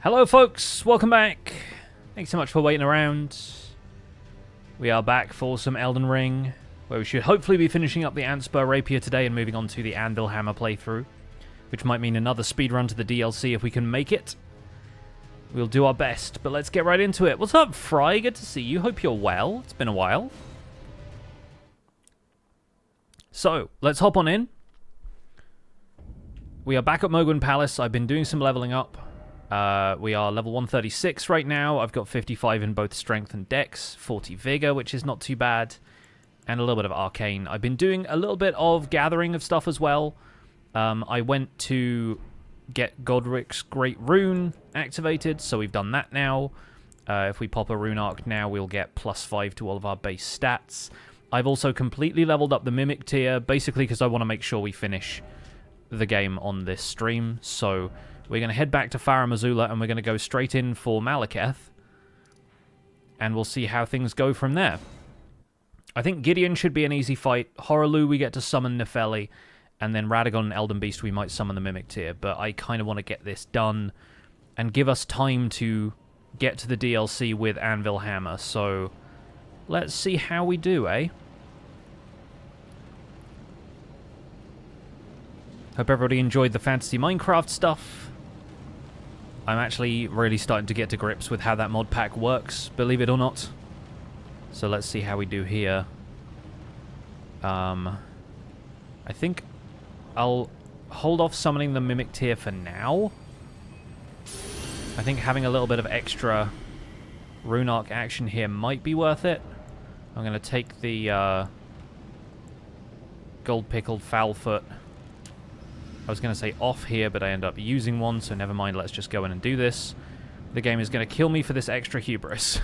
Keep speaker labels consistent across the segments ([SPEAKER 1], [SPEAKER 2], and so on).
[SPEAKER 1] Hello folks, welcome back. Thanks so much for waiting around. We are back for some Elden Ring, where we should hopefully be finishing up the Antspur Rapier today and moving on to the Anvil Hammer playthrough, which might mean another speedrun to the DLC if we can make it. We'll do our best, but let's get right into it. What's up, Fry? Good to see you. Hope you're well. It's been a while. So, let's hop on in. We are back at Mogwin Palace. I've been doing some leveling up. We are level 136 right now. I've got 55 in both Strength and Dex, 40 Vigor, which is not too bad, and a little bit of Arcane. I've been doing a little bit of gathering of stuff as well. I went to get Godric's Great Rune activated, so we've done that now. If we pop a Rune Arc now, we'll get +5 to all of our base stats. I've also completely leveled up the Mimic tier, basically because I want to make sure we finish the game on this stream, so we're going to head back to Farum Azula, and we're going to go straight in for Maliketh, and we'll see how things go from there. I think Gideon should be an easy fight. Hoarah, Loux, we get to summon Nepheli, and then Radagon and Elden Beast, we might summon the Mimic tier, but I kind of want to get this done and give us time to get to the DLC with Anvil Hammer, so let's see how we do, eh? Hope everybody enjoyed the Fantasy Minecraft stuff. I'm actually really starting to get to grips with how that mod pack works, believe it or not. So let's see how we do here. I think I'll hold off summoning the Mimic tier for now. I think having a little bit of extra Rune Arc action here might be worth it. I'm going to take the Gold Pickled Foulfoot. I was going to say off here, but I end up using one, so never mind, let's just go in and do this. The game is going to kill me for this extra hubris.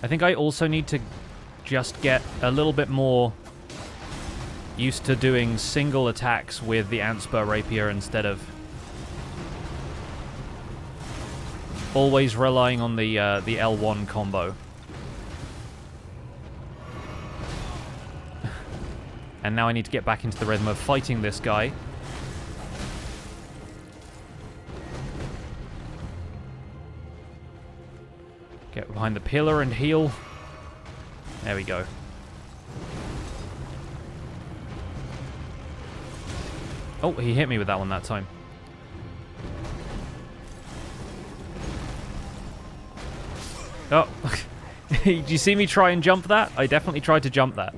[SPEAKER 1] I think I also need to just get a little bit more used to doing single attacks with the Antspur Rapier instead of always relying on the L1 combo. And now I need to get back into the rhythm of fighting this guy. Get behind the pillar and heal. There we go. Oh, he hit me with that one that time. Oh, did you see me try and jump that? I definitely tried to jump that.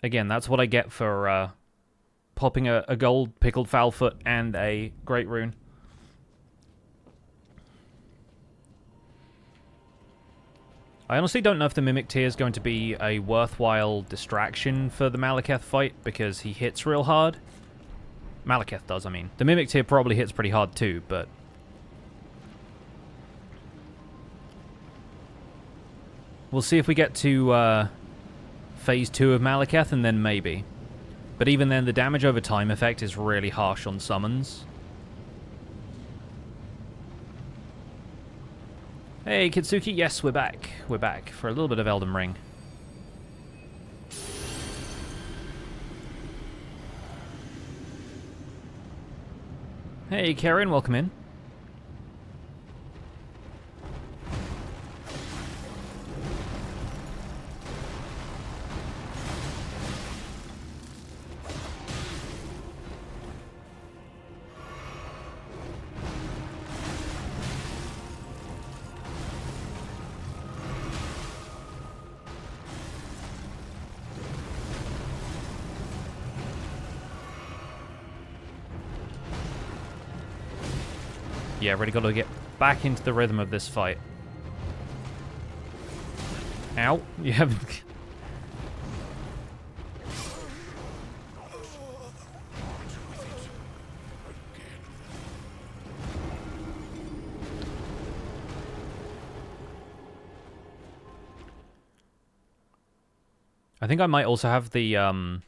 [SPEAKER 1] Again, that's what I get for popping a gold pickled foulfoot and a great rune. I honestly don't know if the Mimic tier is going to be a worthwhile distraction for the Maliketh fight, because he hits real hard. Maliketh does, I mean. The Mimic tier probably hits pretty hard too, but we'll see if we get to Phase 2 of Maliketh, and then maybe. But even then, the damage over time effect is really harsh on summons. Hey, Kitsuki, yes, we're back. We're back for a little bit of Elden Ring. Hey, Karen, welcome in. Yeah, really got to get back into the rhythm of this fight. Ow. You haven't... I think I might also have the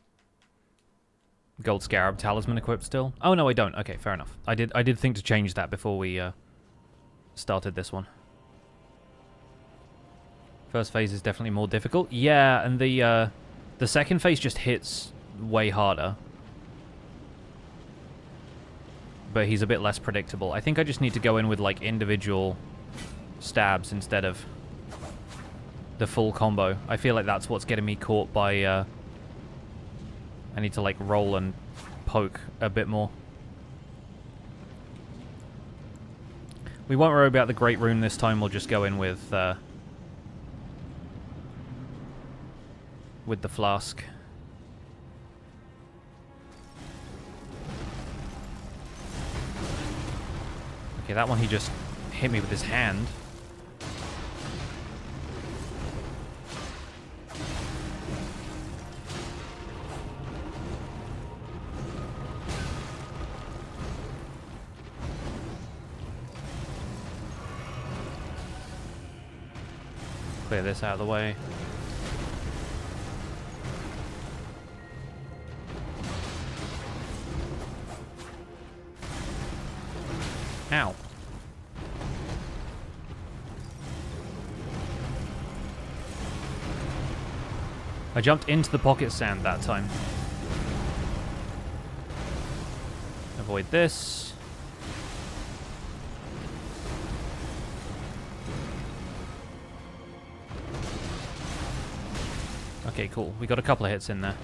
[SPEAKER 1] Gold Scarab Talisman equipped still. Oh, no, I don't. Okay, fair enough. I did think to change that before we started this one. First phase is definitely more difficult. Yeah, and the second phase just hits way harder. But he's a bit less predictable. I think I just need to go in with, like, individual stabs instead of the full combo. I feel like that's what's getting me caught by, I need to, like, roll and poke a bit more. We won't worry about the Great Rune this time. We'll just go in with the flask. Okay, that one he just hit me with his hand. Clear this out of the way. Ow. I jumped into the pocket sand that time. Avoid this. Okay, cool. We got a couple of hits in there.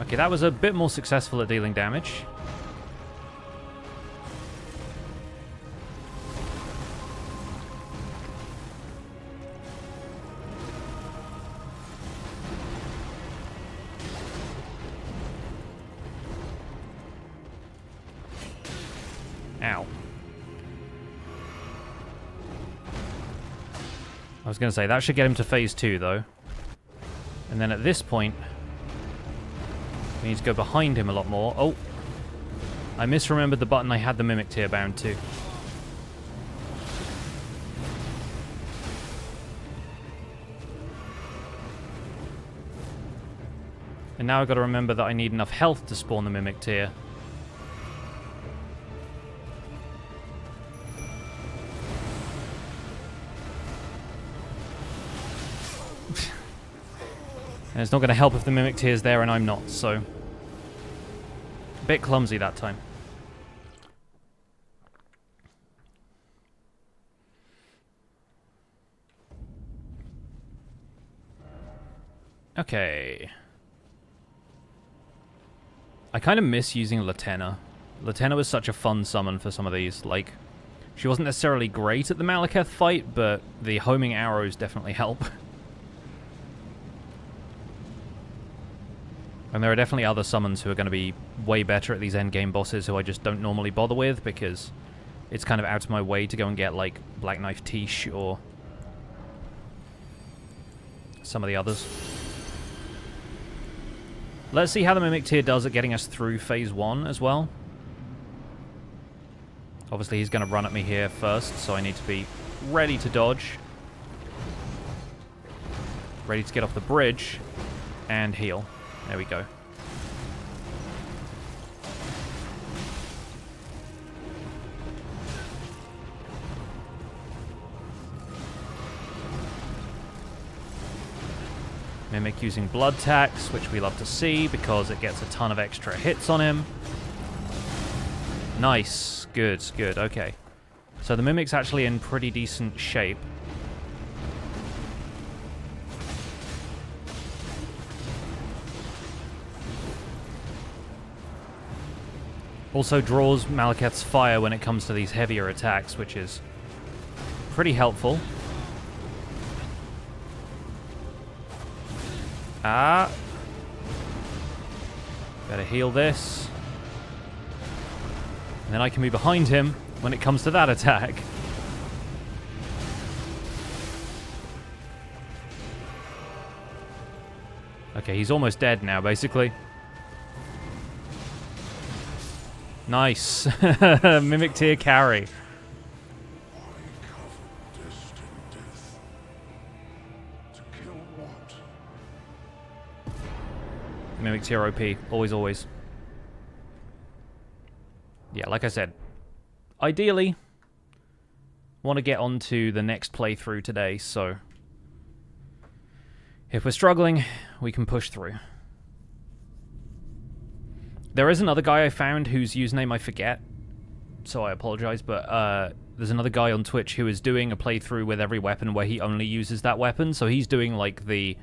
[SPEAKER 1] Okay, that was a bit more successful at dealing damage. Ow. I was going to say, that should get him to phase 2, though. And then at this point, we need to go behind him a lot more. Oh! I misremembered the button I had the Mimic Tear bound to. And now I've got to remember that I need enough health to spawn the Mimic Tear. And it's not going to help if the Mimic Tear's there and I'm not, so... a bit clumsy that time. Okay. I kind of miss using Latenna. Latenna was such a fun summon for some of these. Like, she wasn't necessarily great at the Maliketh fight, but the homing arrows definitely help. And there are definitely other summons who are going to be way better at these endgame bosses who I just don't normally bother with because it's kind of out of my way to go and get, like, Black Knife Tish or some of the others. Let's see how the Mimic Tear does at getting us through phase 1 as well. Obviously he's going to run at me here first, so I need to be ready to dodge. Ready to get off the bridge and heal. There we go. Mimic using blood tax, which we love to see because it gets a ton of extra hits on him. Nice. Good, good. Okay. So the Mimic's actually in pretty decent shape. Also draws Maliketh's fire when it comes to these heavier attacks, which is pretty helpful. Ah. Better heal this. And then I can be behind him when it comes to that attack. Okay, he's almost dead now, basically. Nice. Mimic Tear carry. Mimic tier OP. Always, always. Yeah, like I said, ideally, want to get on to the next playthrough today, so if we're struggling, we can push through. There is another guy I found whose username I forget, so I apologize, but there's another guy on Twitch who is doing a playthrough with every weapon where he only uses that weapon, so he's doing like the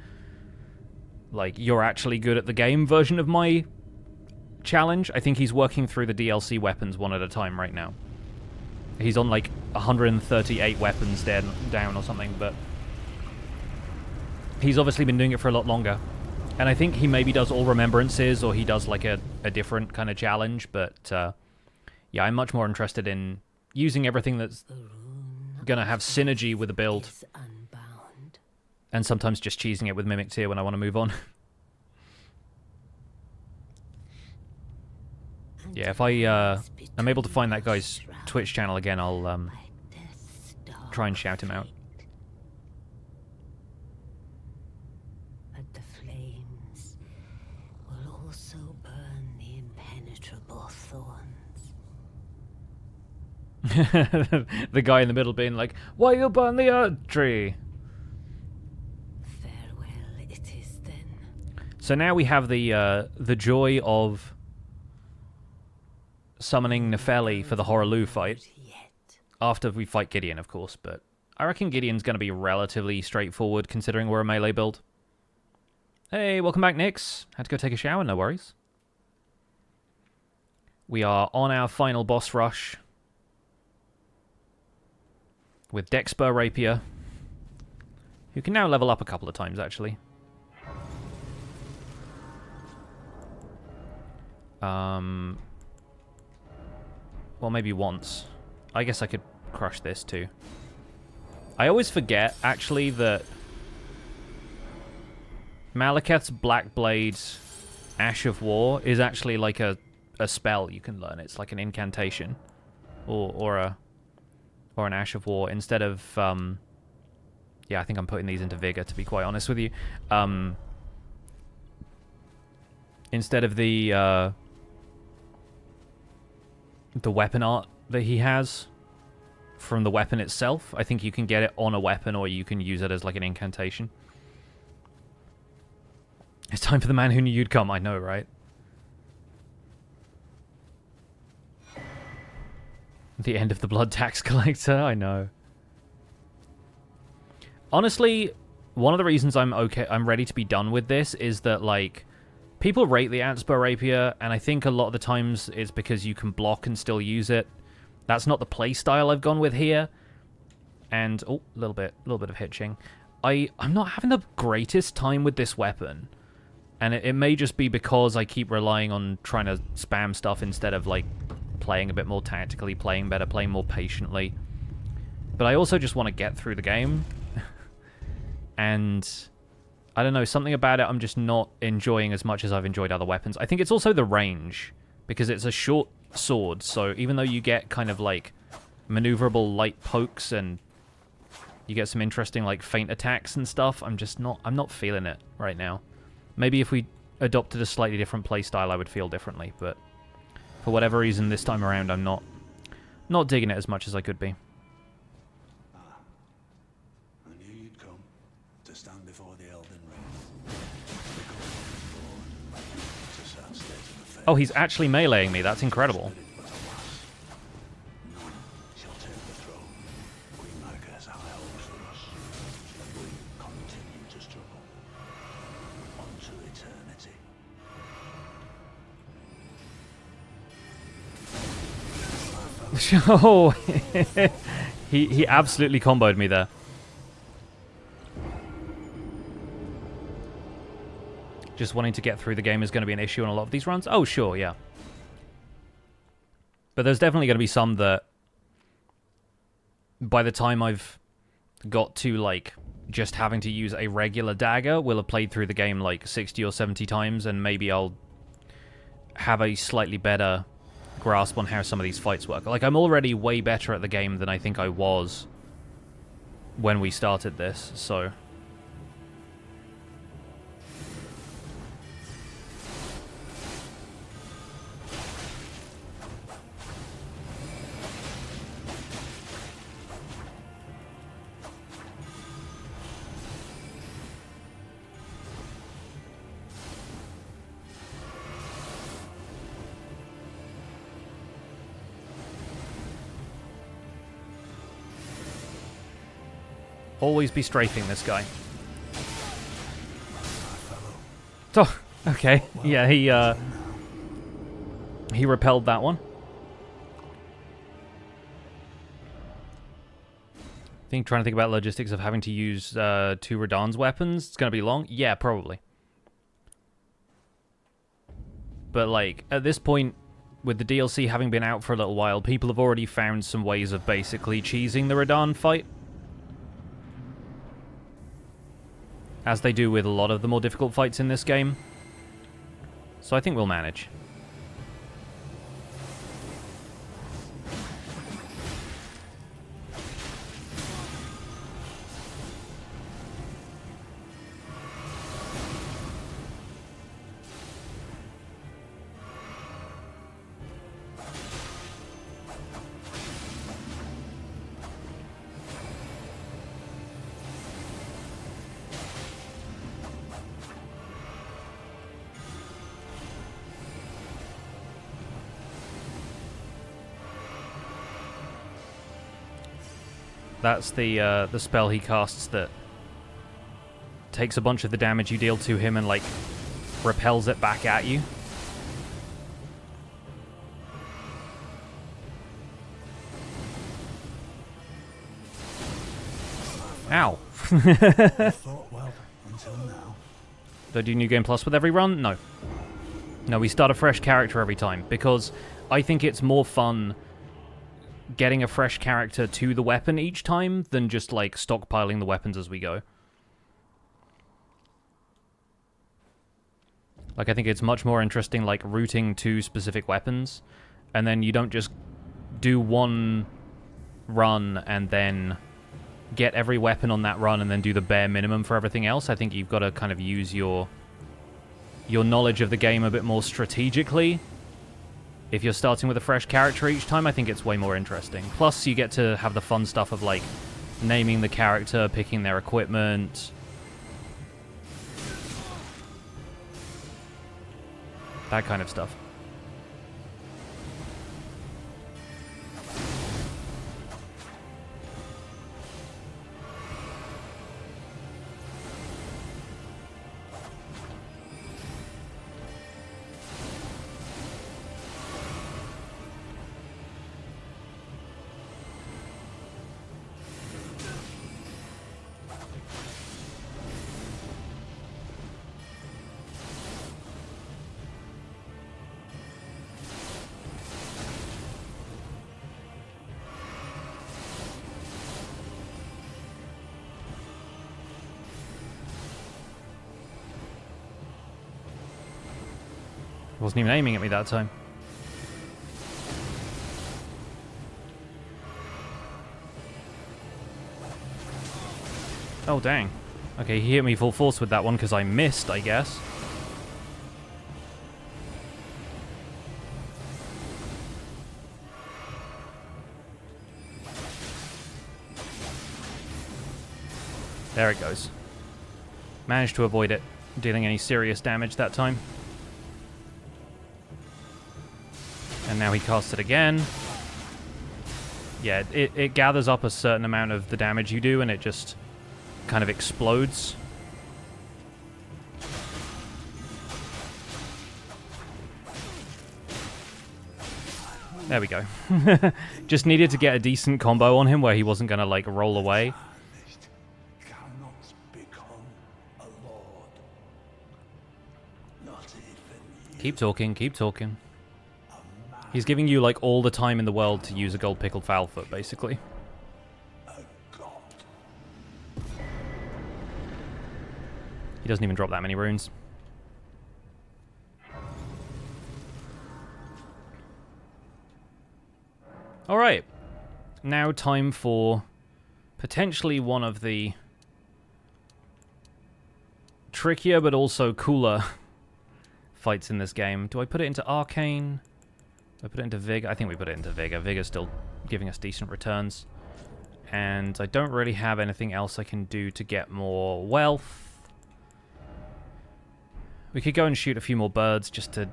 [SPEAKER 1] you're actually good at the game version of my challenge. I think he's working through the DLC weapons one at a time right now. He's on like 138 weapons down or something, but he's obviously been doing it for a lot longer. And I think he maybe does all remembrances, or he does like a different kind of challenge, but yeah, I'm much more interested in using everything that's gonna have synergy with the build, and sometimes just cheesing it with Mimic Tier when I want to move on. Yeah, if I'm able to find that guy's Twitch channel again, I'll try and shout him out. The guy in the middle being like, "Why you burn the earth tree?"
[SPEAKER 2] Farewell, it is then.
[SPEAKER 1] So now we have the joy of summoning Nefeli for the Hoarah Loux fight. After we fight Gideon, of course, but I reckon Gideon's going to be relatively straightforward considering we're a melee build. Hey, welcome back, Nix. Had to go take a shower, no worries. We are on our final boss rush with Antspur Rapier, who can now level up a couple of times, actually. Well, maybe once. I guess I could crush this, too. I always forget, actually, that Maliketh's Black Blade's Ash of War is actually like a spell you can learn. It's like an incantation. Or an Ash of War instead of yeah, I think I'm putting these into Vigor, to be quite honest with you. Instead of the weapon art that he has from the weapon itself, I think you can get it on a weapon, or you can use it as like an incantation. It's time for the man who knew you'd come, I know, right? The end of the blood tax collector, I know. Honestly, one of the reasons I'm ready to be done with this is that, like, people rate the Antspur Rapier, and I think a lot of the times it's because you can block and still use it. That's not the playstyle I've gone with here. And, oh, a little bit of hitching. I'm not having the greatest time with this weapon. And it may just be because I keep relying on trying to spam stuff instead of, like, playing a bit more tactically, playing better, playing more patiently. But I also just want to get through the game. And I don't know, something about it I'm just not enjoying as much as I've enjoyed other weapons. I think it's also the range, because it's a short sword, so even though you get kind of like maneuverable light pokes and you get some interesting like feint attacks and stuff, I'm not feeling it right now. Maybe if we adopted a slightly different playstyle I would feel differently, but for whatever reason this time around I'm not digging it as much as I could be.
[SPEAKER 3] I knew you'd come to stand before the Elden Ring.
[SPEAKER 1] Oh, he's actually meleeing me. That's incredible.
[SPEAKER 3] She'll take the throne. Queen Marika has high hopes for us. We continue to struggle unto eternity.
[SPEAKER 1] Oh, he absolutely comboed me there. Just wanting to get through the game is going to be an issue on a lot of these runs. Oh, sure, yeah. But there's definitely going to be some that by the time I've got to, like, just having to use a regular dagger, will have played through the game, like, 60 or 70 times, and maybe I'll have a slightly better grasp on how some of these fights work. Like, I'm already way better at the game than I think I was when we started this, so... Always be strafing this guy. Oh, okay. Yeah, he repelled that one. Trying to think about logistics of having to use 2 Radagon's weapons. It's going to be long? Yeah, probably. But, like, at this point, with the DLC having been out for a little while, people have already found some ways of basically cheesing the Radagon fight. As they do with a lot of the more difficult fights in this game. So I think we'll manage. That's the spell he casts that takes a bunch of the damage you deal to him and, like, repels it back at you. Ow.
[SPEAKER 3] Thought well until now.
[SPEAKER 1] Do I do New Game Plus with every run? No. No, we start a fresh character every time, because I think it's more fun getting a fresh character to the weapon each time than just, like, stockpiling the weapons as we go. Like, I think it's much more interesting, like, routing to specific weapons, and then you don't just do one run and then get every weapon on that run and then do the bare minimum for everything else. I think you've got to kind of use your knowledge of the game a bit more strategically. If you're starting with a fresh character each time, I think it's way more interesting. Plus, you get to have the fun stuff of, like, naming the character, picking their equipment. That kind of stuff. Wasn't even aiming at me that time. Oh, dang. Okay, he hit me full force with that one because I missed, I guess. There it goes. Managed to avoid it dealing any serious damage that time. And now he casts it again. Yeah, it gathers up a certain amount of the damage you do, and it just kind of explodes. There we go. Just needed to get a decent combo on him where he wasn't going to, like, roll away. Keep talking, keep talking. He's giving you, like, all the time in the world to use a gold pickled foulfoot, basically. He doesn't even drop that many runes. Alright. Now time for potentially one of the trickier but also cooler fights in this game. Do I put it into Arcane? Do I put it into Vigor? I think we put it into Vigor. Vigor's still giving us decent returns. And I don't really have anything else I can do to get more wealth. We could go and shoot a few more birds just to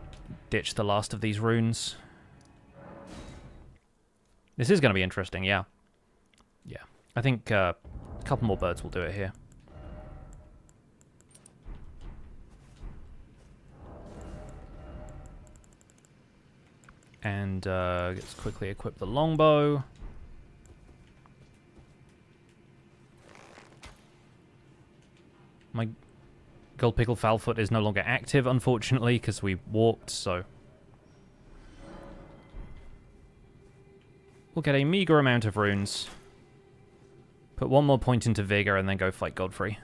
[SPEAKER 1] ditch the last of these runes. This is going to be interesting, yeah. Yeah. I think A couple more birds will do it here. And let's quickly equip the longbow. My Gold Pickle Foulfoot is no longer active, unfortunately, because we warped, so... We'll get a meager amount of runes. Put one more point into Vigor and then go fight Godfrey.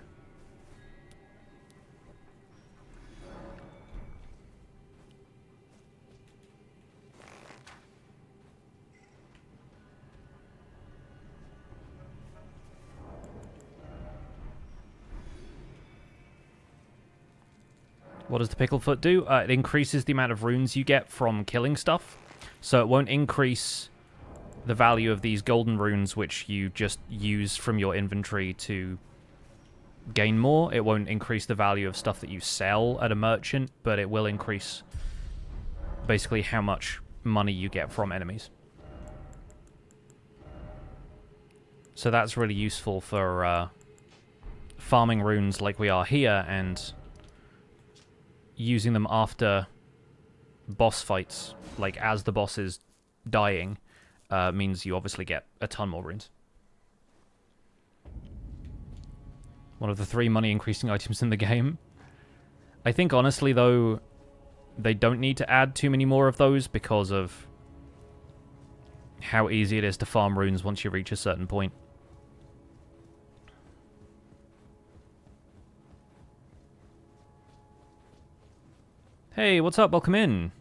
[SPEAKER 1] What does the Picklefoot do? It increases the amount of runes you get from killing stuff. So it won't increase the value of these golden runes, which you just use from your inventory to gain more. It won't increase the value of stuff that you sell at a merchant, but it will increase basically how much money you get from enemies. So that's really useful for farming runes like we are here, and using them after boss fights, like as the boss is dying, means you obviously get a ton more runes. One of the 3 money increasing items in the game. I think honestly though, they don't need to add too many more of those because of how easy it is to farm runes once you reach a certain point. Hey, what's up? Welcome in.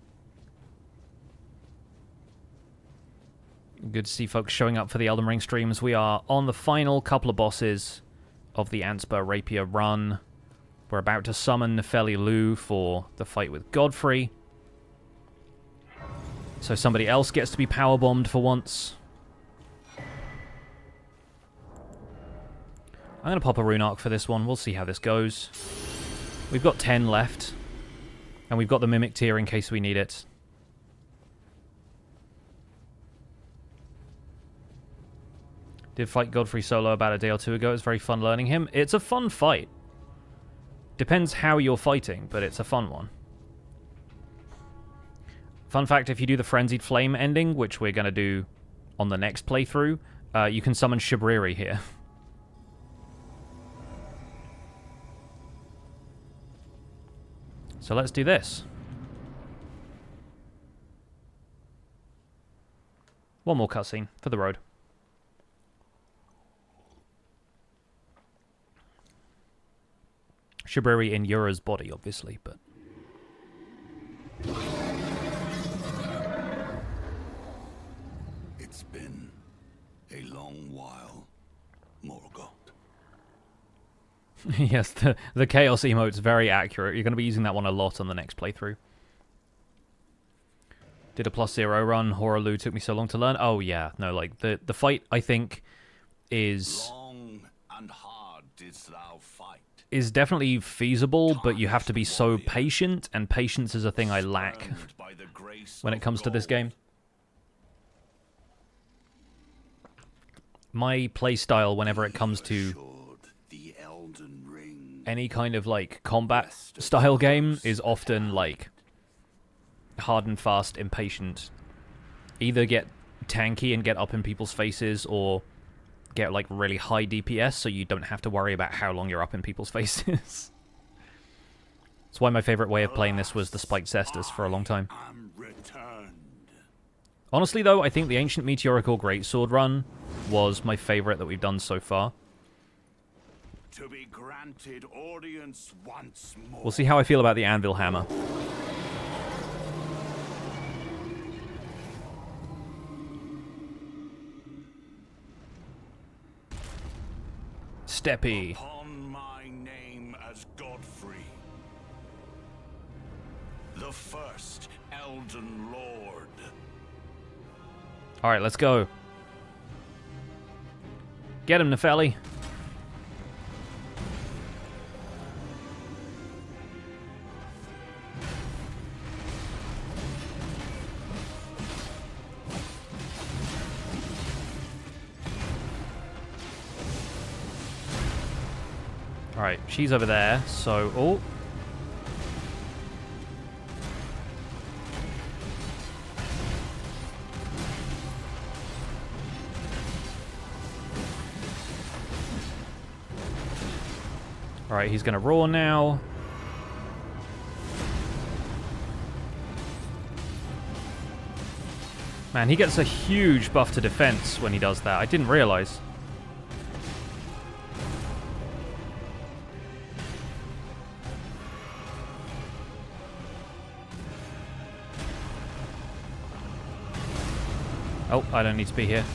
[SPEAKER 1] Good to see folks showing up for the Elden Ring streams. We are on the final couple of bosses of the Antspur Rapier run. We're about to summon Nefeli Loux for the fight with Godfrey. So somebody else gets to be powerbombed for once. I'm going to pop a rune arc for this one. We'll see how this goes. We've got 10 left. And we've got the Mimic tier in case we need it. Did fight Godfrey solo about a day or 2 ago. It was very fun learning him. It's a fun fight. Depends how you're fighting, but it's a fun one. Fun fact, if you do the Frenzied Flame ending, which we're going to do on the next playthrough, you can summon Shabriri here. So let's do this. One more cutscene for the road. Shabriri in Yura's body, obviously, but...
[SPEAKER 3] It's been a long while, Morgoth.
[SPEAKER 1] Yes, the Chaos emote's very accurate. You're going to be using that one a lot on the next playthrough. Did a +0 run. Hoarah Loux took me so long to learn. Oh, yeah. No, like, the fight, I think, is...
[SPEAKER 3] Long and hard didst thou fight.
[SPEAKER 1] Is definitely feasible, but you have to be so patient, and patience is a thing I lack when it comes to this game. My playstyle, whenever it comes to any kind of, like, combat style game, is often, like, hard and fast, impatient. Either get tanky and get up in people's faces, or get, like, really high DPS so you don't have to worry about how long you're up in people's faces. That's why my favorite way of playing this was the Spiked Cestus for a long time. Honestly, though, I think the Ancient Meteorical Greatsword run was my favorite that we've done so far.
[SPEAKER 3] To be granted audience once more.
[SPEAKER 1] We'll see how I feel about the Anvil Hammer. Steppy.
[SPEAKER 3] Upon my name as Godfrey, the first Elden Lord.
[SPEAKER 1] Alright, let's go. Get him, Nefeli. Alright, she's over there, so... Oh! Alright, he's gonna roar now. Man, he gets a huge buff to defense when he does that. I didn't realize. Oh, I don't need to be here.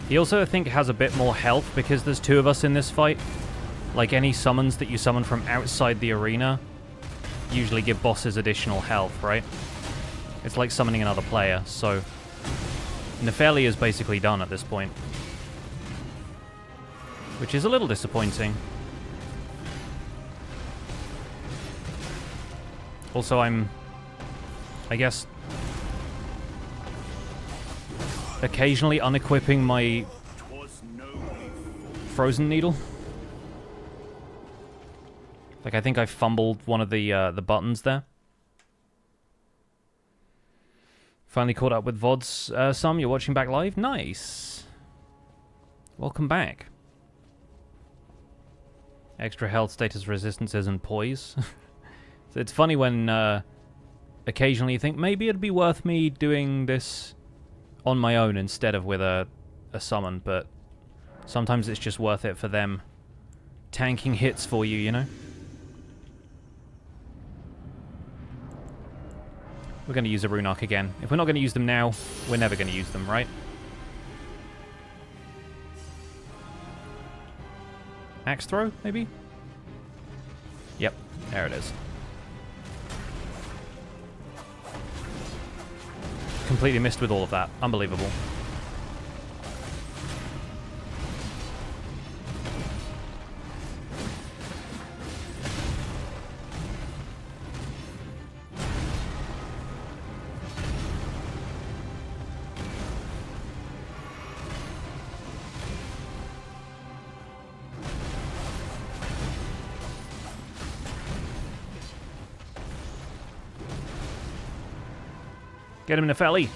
[SPEAKER 1] He also, I think, has a bit more health because there's two of us in this fight. Like, any summons that you summon from outside the arena usually give bosses additional health, right? It's like summoning another player, so... Nefeli is basically done at this point. Which is a little disappointing. Also, I'm... I guess... occasionally unequipping my frozen needle. Like, I think I fumbled one of the buttons there. Finally caught up with VODs. Some, you're watching back live? Nice. Welcome back. Extra health, status resistances, and poise. So it's funny when occasionally you think, maybe it'd be worth me doing this on my own instead of with a summon, but sometimes it's just worth it for them tanking hits for you, you know? We're going to use a Rune Arc again. If we're not going to use them now, we're never going to use them, right? Axe throw, maybe? Yep, there it is. Completely missed with all of that. Unbelievable. Get him, Nefeli.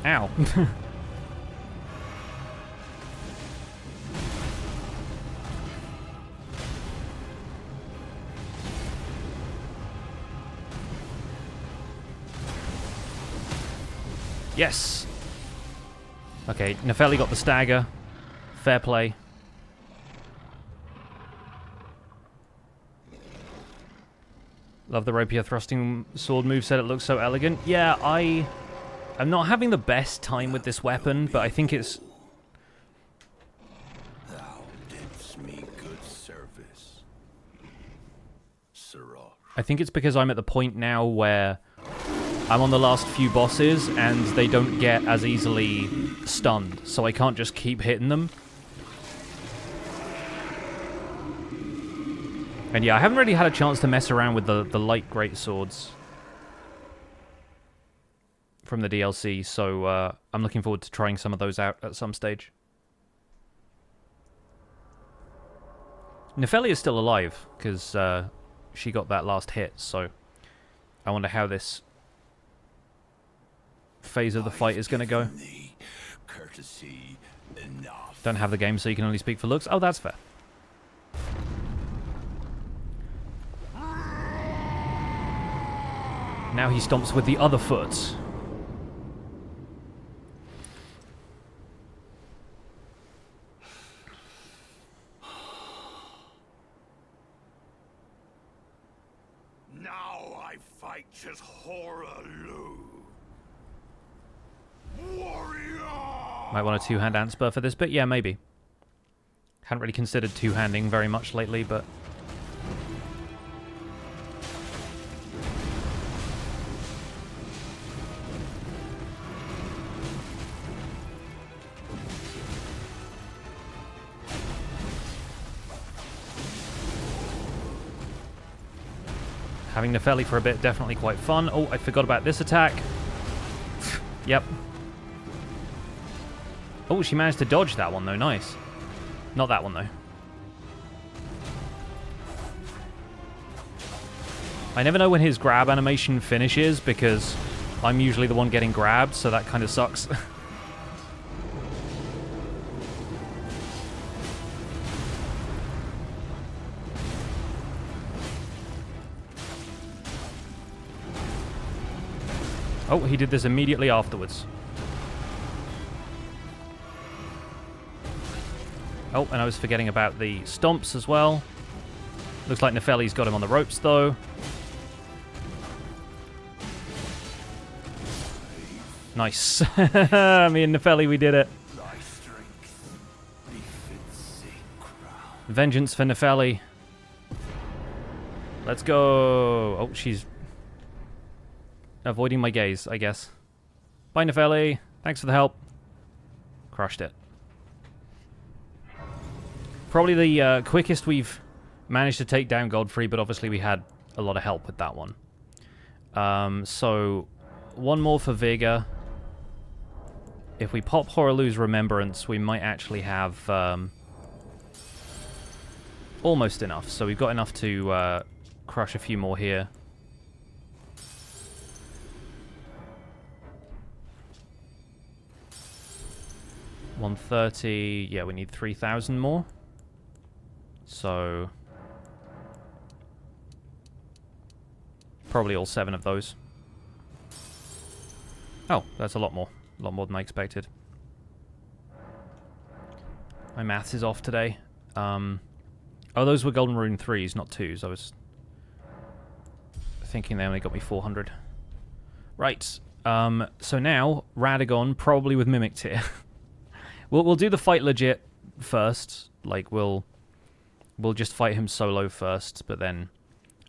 [SPEAKER 1] Ow. Yes. Okay, Nefeli got the stagger. Fair play. Love the rapier thrusting sword moveset. It looks so elegant. Yeah, I'm not having the best time with this weapon, but I think it's...
[SPEAKER 3] Thou didst me good service, Sirach.
[SPEAKER 1] I think it's because I'm at the point now where I'm on the last few bosses and they don't get as easily stunned, so I can't just keep hitting them. And yeah, I haven't really had a chance to mess around with the light greatswords from the DLC, so I'm looking forward to trying some of those out at some stage. Nefeli is still alive, because she got that last hit, so I wonder how this phase of the fight is going to go.
[SPEAKER 3] Courtesy enough.
[SPEAKER 1] Don't have the game, so you can only speak for looks. Oh, that's fair. Now he stomps with the other foot.
[SPEAKER 3] I fight as Hoarah Loux. Warrior!
[SPEAKER 1] Might want a two-hand Antspur for this bit? Yeah, maybe. Hadn't really considered two-handing very much lately, but... Having Nepheli for a bit, definitely quite fun. Oh, I forgot about this attack. Yep. Oh, she managed to dodge that one, though. Nice. Not that one, though. I never know when his grab animation finishes, because I'm usually the one getting grabbed, so that kind of sucks. Oh, he did this immediately afterwards. Oh, and I was forgetting about the stomps as well. Looks like Nepheli's got him on the ropes, though. Nice. Me and Nepheli, we did it. Vengeance for Nepheli. Let's go. Oh, she's avoiding my gaze, I guess. Bye, Nepheli. Thanks for the help. Crushed it. Probably the quickest we've managed to take down Godfrey, but obviously we had a lot of help with that one. So, one more for Vigor. If we pop Hoarah Loux's Remembrance, we might actually have almost enough. So we've got enough to crush a few more here. $130. Yeah, we need 3,000 more. So probably all 7 of those. Oh, that's a lot more. A lot more than I expected. My maths is off today. Oh, those were Golden Rune 3s, not 2s. I was thinking they only got me 400. Right. So now, Radagon, probably with Mimic Tier. We'll do the fight legit first. Like, we'll just fight him solo first, but then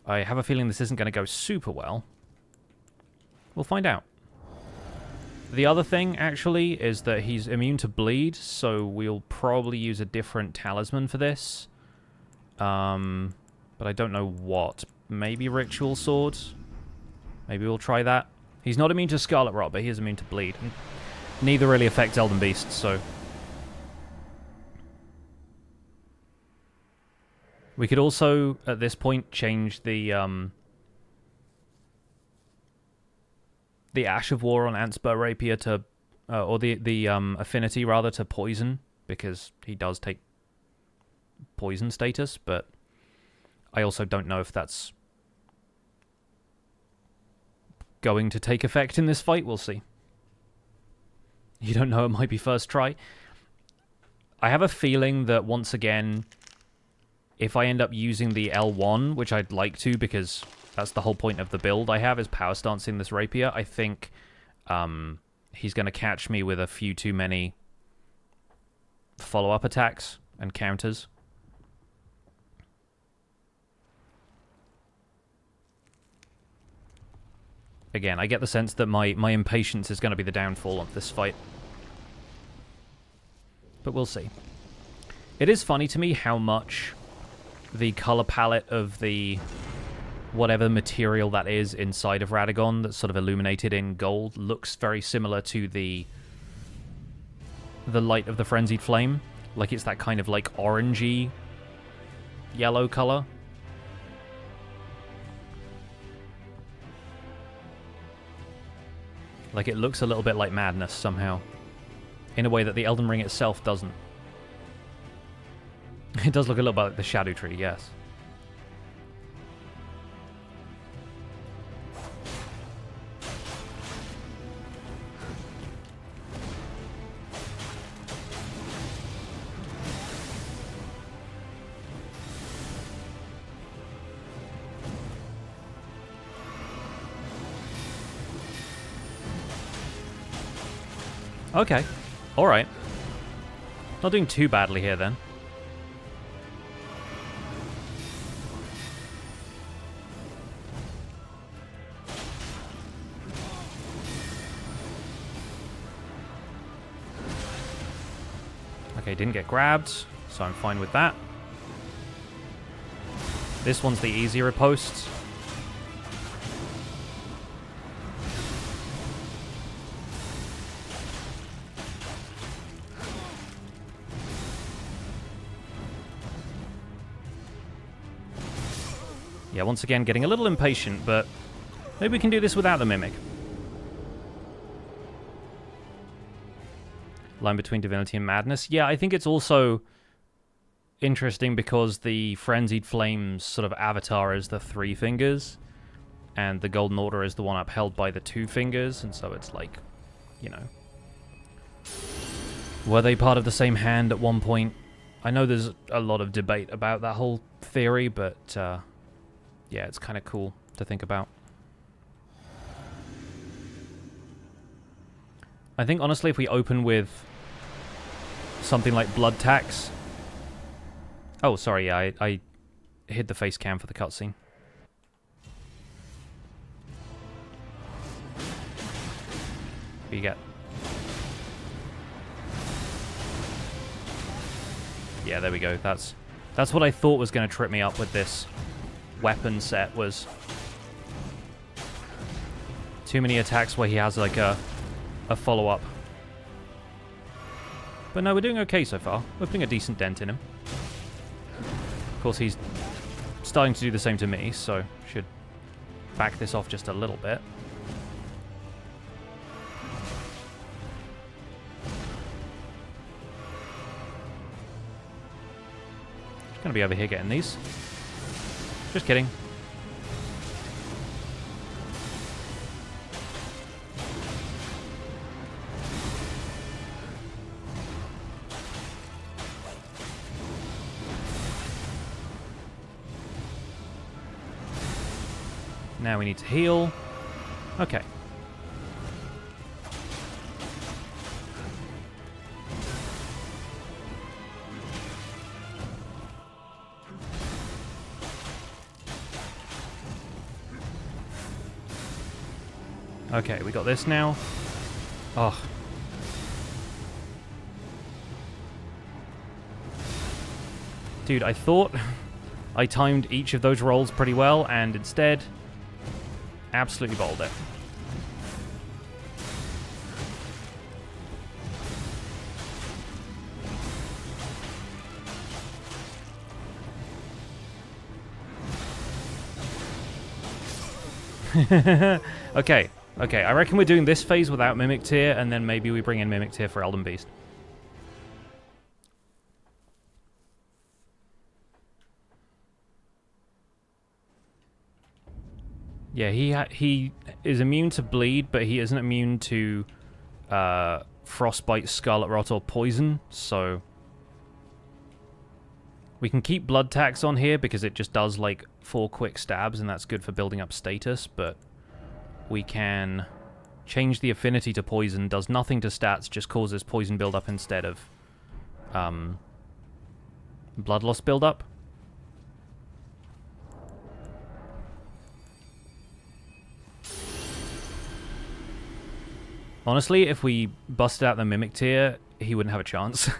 [SPEAKER 1] I have a feeling this isn't going to go super well. We'll find out. The other thing, actually, is that he's immune to bleed, so we'll probably use a different talisman for this. But I don't know what. Maybe Ritual Sword? Maybe we'll try that. He's not immune to Scarlet Rot, but he is immune to bleed. And neither really affects Elden Beast, so... We could also, at this point, change the Ash of War on Antspur Rapier to... or the affinity, rather, to Poison, because he does take Poison status, but I also don't know if that's going to take effect in this fight. We'll see. You don't know, it might be first try. I have a feeling that, once again... If I end up using the L1, which I'd like to, because that's the whole point of the build I have, is power stancing this rapier, I think he's going to catch me with a few too many follow-up attacks and counters. Again, I get the sense that my impatience is going to be the downfall of this fight. But we'll see. It is funny to me how much... the color palette of the whatever material that is inside of Radagon that's sort of illuminated in gold looks very similar to the light of the Frenzied Flame. Like it's that kind of like orangey yellow color. Like it looks a little bit like Madness somehow. In a way that the Elden Ring itself doesn't. It does look a little bit like the Shadow Tree, yes. Okay. Alright. Not doing too badly here, then. Okay, didn't get grabbed, so I'm fine with that. This one's the easier of posts. Yeah, once again, getting a little impatient, but maybe we can do this without the Mimic. Line between divinity and madness. Yeah, I think it's also interesting because the Frenzied Flames sort of avatar is the 3 fingers, and the Golden Order is the one upheld by the 2 fingers, and so it's like, you know... Were they part of the same hand at one point? I know there's a lot of debate about that whole theory, but yeah, it's kind of cool to think about. I think, honestly, if we open with something like Blood Tax... Oh, sorry, yeah, I hid the face cam for the cutscene. What do you get? Yeah, there we go. That's what I thought was going to trip me up with this weapon set, was too many attacks where he has, like, a follow-up. But no, we're doing okay so far. We're putting a decent dent in him. Of course, he's starting to do the same to me, so should back this off just a little bit. Just gonna be over here getting these. Just kidding. Now we need to heal. Okay. Okay, we got this now. Oh. Dude, I thought I timed each of those rolls pretty well, and instead... absolutely bowled it. Okay, I reckon we're doing this phase without Mimic Tier, and then maybe we bring in Mimic Tier for Elden Beast. Yeah, he is immune to bleed, but he isn't immune to frostbite, scarlet rot, or poison, so we can keep blood tax on here because it just does like 4 quick stabs, and that's good for building up status, but we can change the affinity to poison, does nothing to stats, just causes poison buildup instead of blood loss buildup. Honestly, if we busted out the Mimic Tier, he wouldn't have a chance.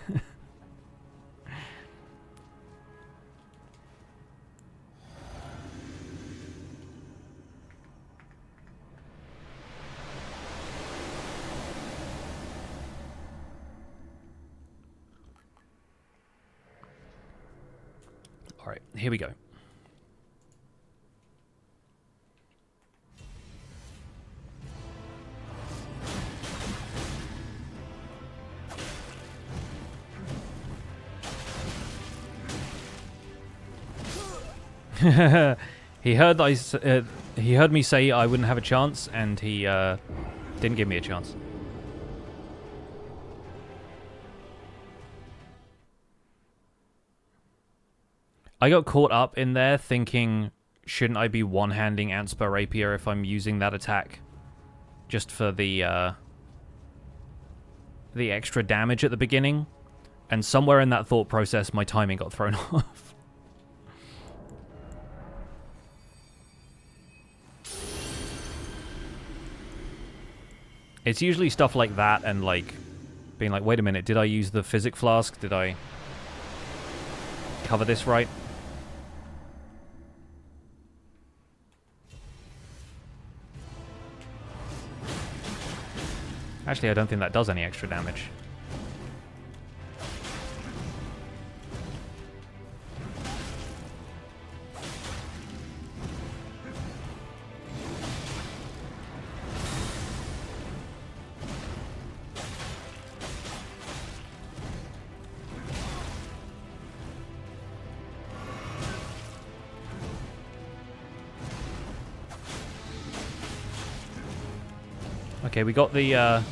[SPEAKER 1] Alright, here we go. He heard that he heard me say I wouldn't have a chance, and he didn't give me a chance. I got caught up in there thinking, shouldn't I be one-handing Antspur Rapier if I'm using that attack just for the the extra damage at the beginning, and somewhere in that thought process, my timing got thrown off. It's usually stuff like that and, like, being like, wait a minute, did I use the physic flask? Did I cover this right? Actually, I don't think that does any extra damage. Okay, we got the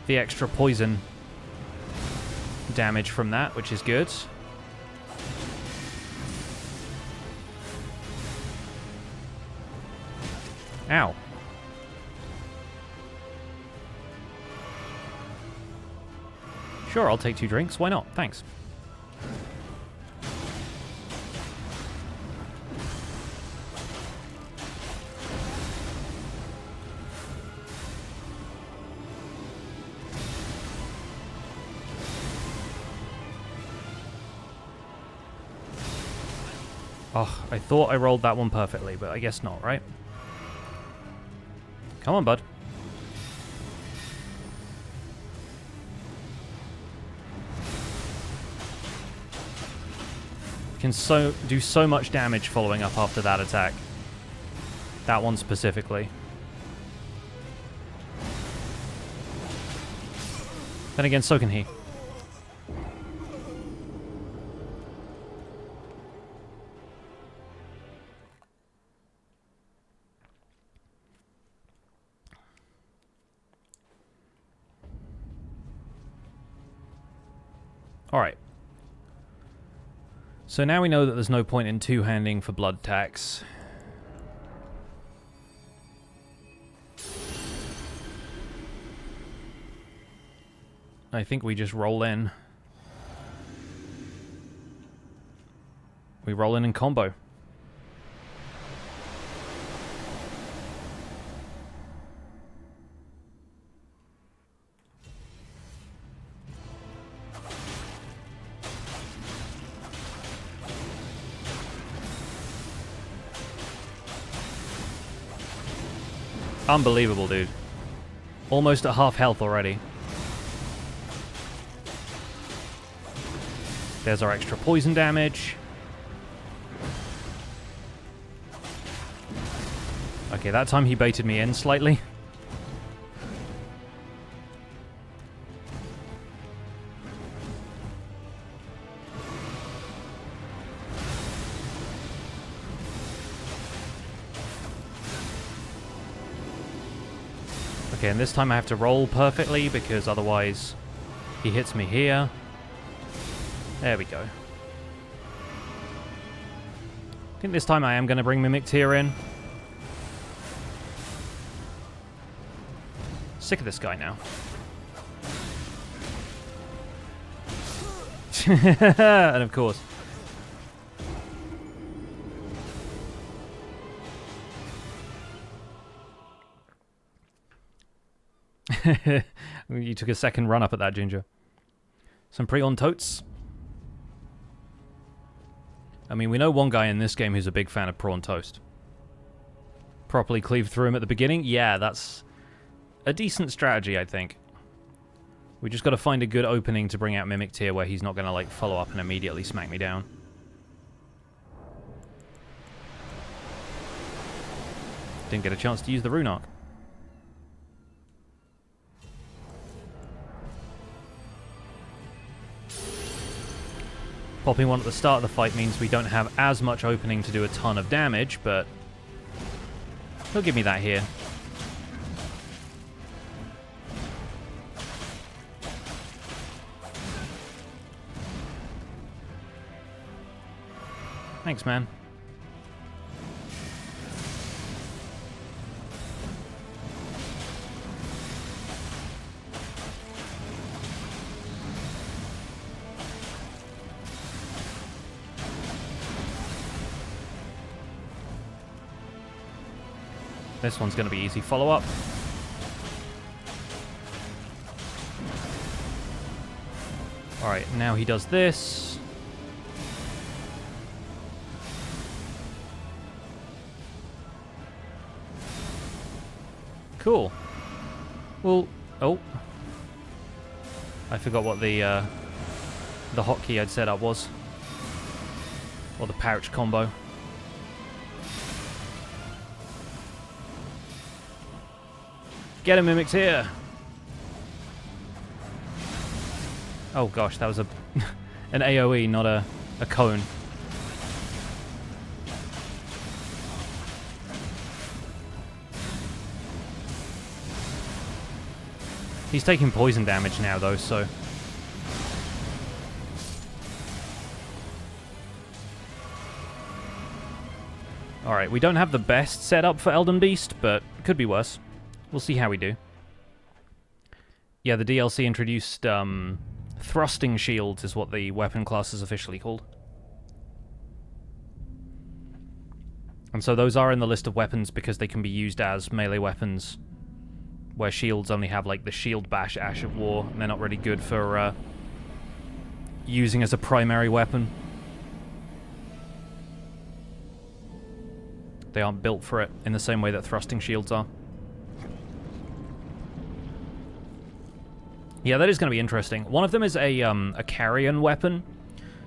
[SPEAKER 1] extra poison damage from that, which is good. Ow. Sure, I'll take 2 drinks. Why not? Thanks. Oh, I thought I rolled that one perfectly, but I guess not, right? Come on, bud. Can do so much damage following up after that attack. That one specifically. Then again, so can he. Alright. So now we know that there's no point in two-handing for blood tax. I think we just roll in. We roll in combo. Unbelievable, dude. Almost at half health already. There's our extra poison damage. Okay, that time he baited me in slightly. Okay, and this time I have to roll perfectly because otherwise he hits me here. There we go. I think this time I am going to bring Mimic Tear in. Sick of this guy now. And of course. You took a second run up at that, Ginger. Some pre-on totes. I mean, we know one guy in this game who's a big fan of prawn toast. Properly cleave through him at the beginning? Yeah, that's a decent strategy, I think. We just got to find a good opening to bring out Mimic Tear where he's not going to, like, follow up and immediately smack me down. Didn't get a chance to use the Rune Arc. Popping one at the start of the fight means we don't have as much opening to do a ton of damage, but he'll give me that here. Thanks, man. This one's going to be easy follow-up. Alright, now he does this. Cool. Well, oh. I forgot what the hotkey I'd set up was. Or the pouch combo. Get him, Mimics here! Oh gosh, that was a an AoE, not a cone. He's taking poison damage now, though, so... Alright, we don't have the best setup for Elden Beast, but could be worse. We'll see how we do. Yeah, the DLC introduced, thrusting shields is what the weapon class is officially called. And so those are in the list of weapons because they can be used as melee weapons, where shields only have, like, the shield bash Ash of War, and they're not really good for, using as a primary weapon. They aren't built for it in the same way that thrusting shields are. Yeah, that is going to be interesting. One of them is a carrion weapon.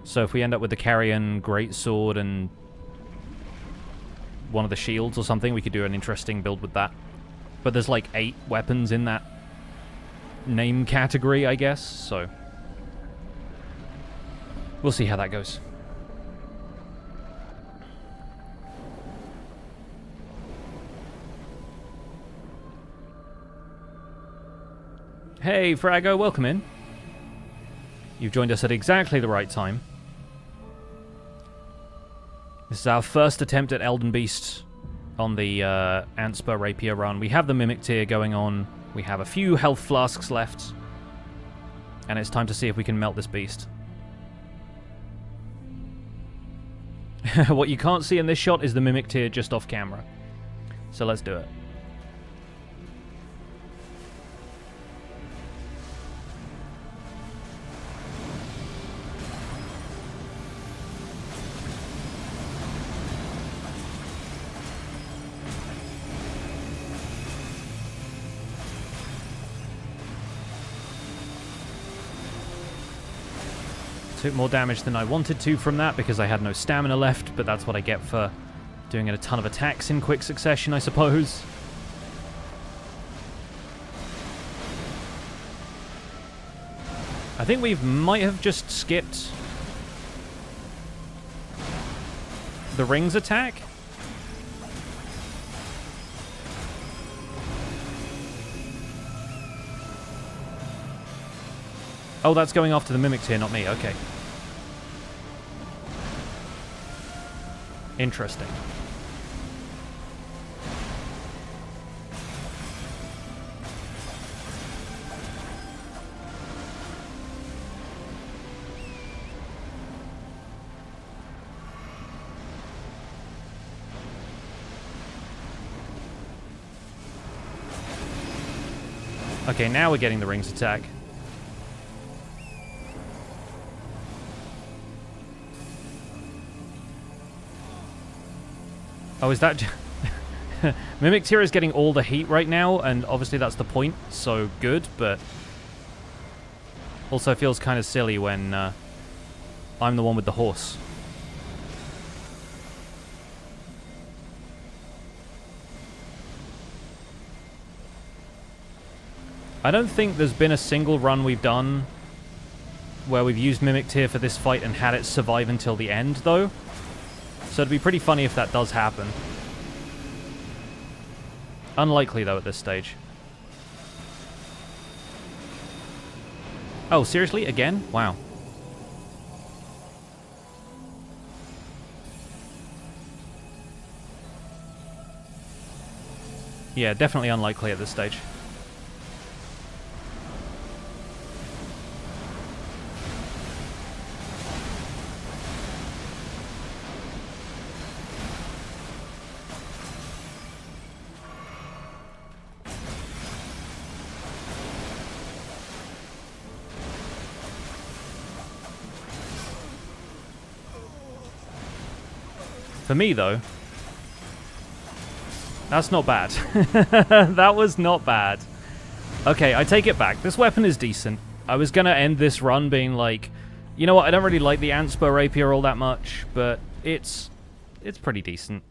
[SPEAKER 1] So if we end up with the carrion greatsword and one of the shields or something, we could do an interesting build with that. But there's like 8 weapons in that name category, I guess, so we'll see how that goes. Hey, Frago, welcome in. You've joined us at exactly the right time. This is our first attempt at Elden Beast on the Antspur Rapier run. We have the Mimic tier going on. We have a few health flasks left. And it's time to see if we can melt this beast. What you can't see in this shot is the Mimic tier just off camera. So let's do it. Took more damage than I wanted to from that because I had no stamina left, but that's what I get for doing a ton of attacks in quick succession, I suppose. I think we might have just skipped the rings attack. Oh, that's going after the Mimics here, not me. Okay. Interesting. Okay, now we're getting the rings attack. Oh, is that... Mimic tier is getting all the heat right now, and obviously that's the point, so good, but... Also feels kind of silly when I'm the one with the horse. I don't think there's been a single run we've done where we've used Mimic tier for this fight and had it survive until the end, though. So it'd be pretty funny if that does happen. Unlikely, though, at this stage. Oh, seriously? Again? Wow. Yeah, definitely unlikely at this stage. For me, though, that's not bad. That was not bad. Okay, I take it back. This weapon is decent. I was going to end this run being like, you know what, I don't really like the Antspur Rapier all that much, but it's pretty decent.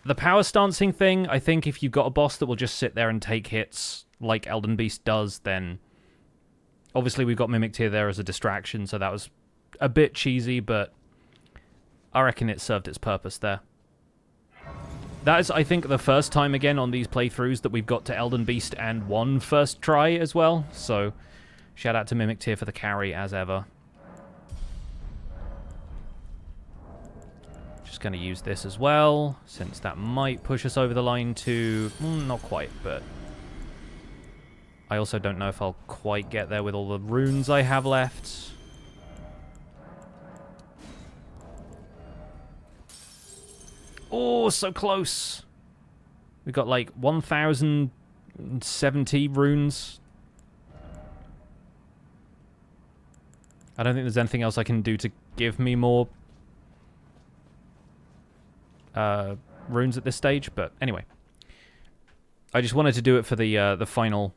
[SPEAKER 1] The power stancing thing, I think if you've got a boss that will just sit there and take hits like Elden Beast does, then obviously we've got Mimic Tear there as a distraction, so that was a bit cheesy, but I reckon it served its purpose there. That is, I think, the first time again on these playthroughs that we've got to Elden Beast and won first try as well, so shout out to Mimic Tear for the carry as ever. Just going to use this as well, since that might push us over the line to... not quite, but... I also don't know if I'll quite get there with all the runes I have left. Oh, so close! We've got like 1,070 runes. I don't think there's anything else I can do to give me more runes at this stage, but anyway. I just wanted to do it for the final,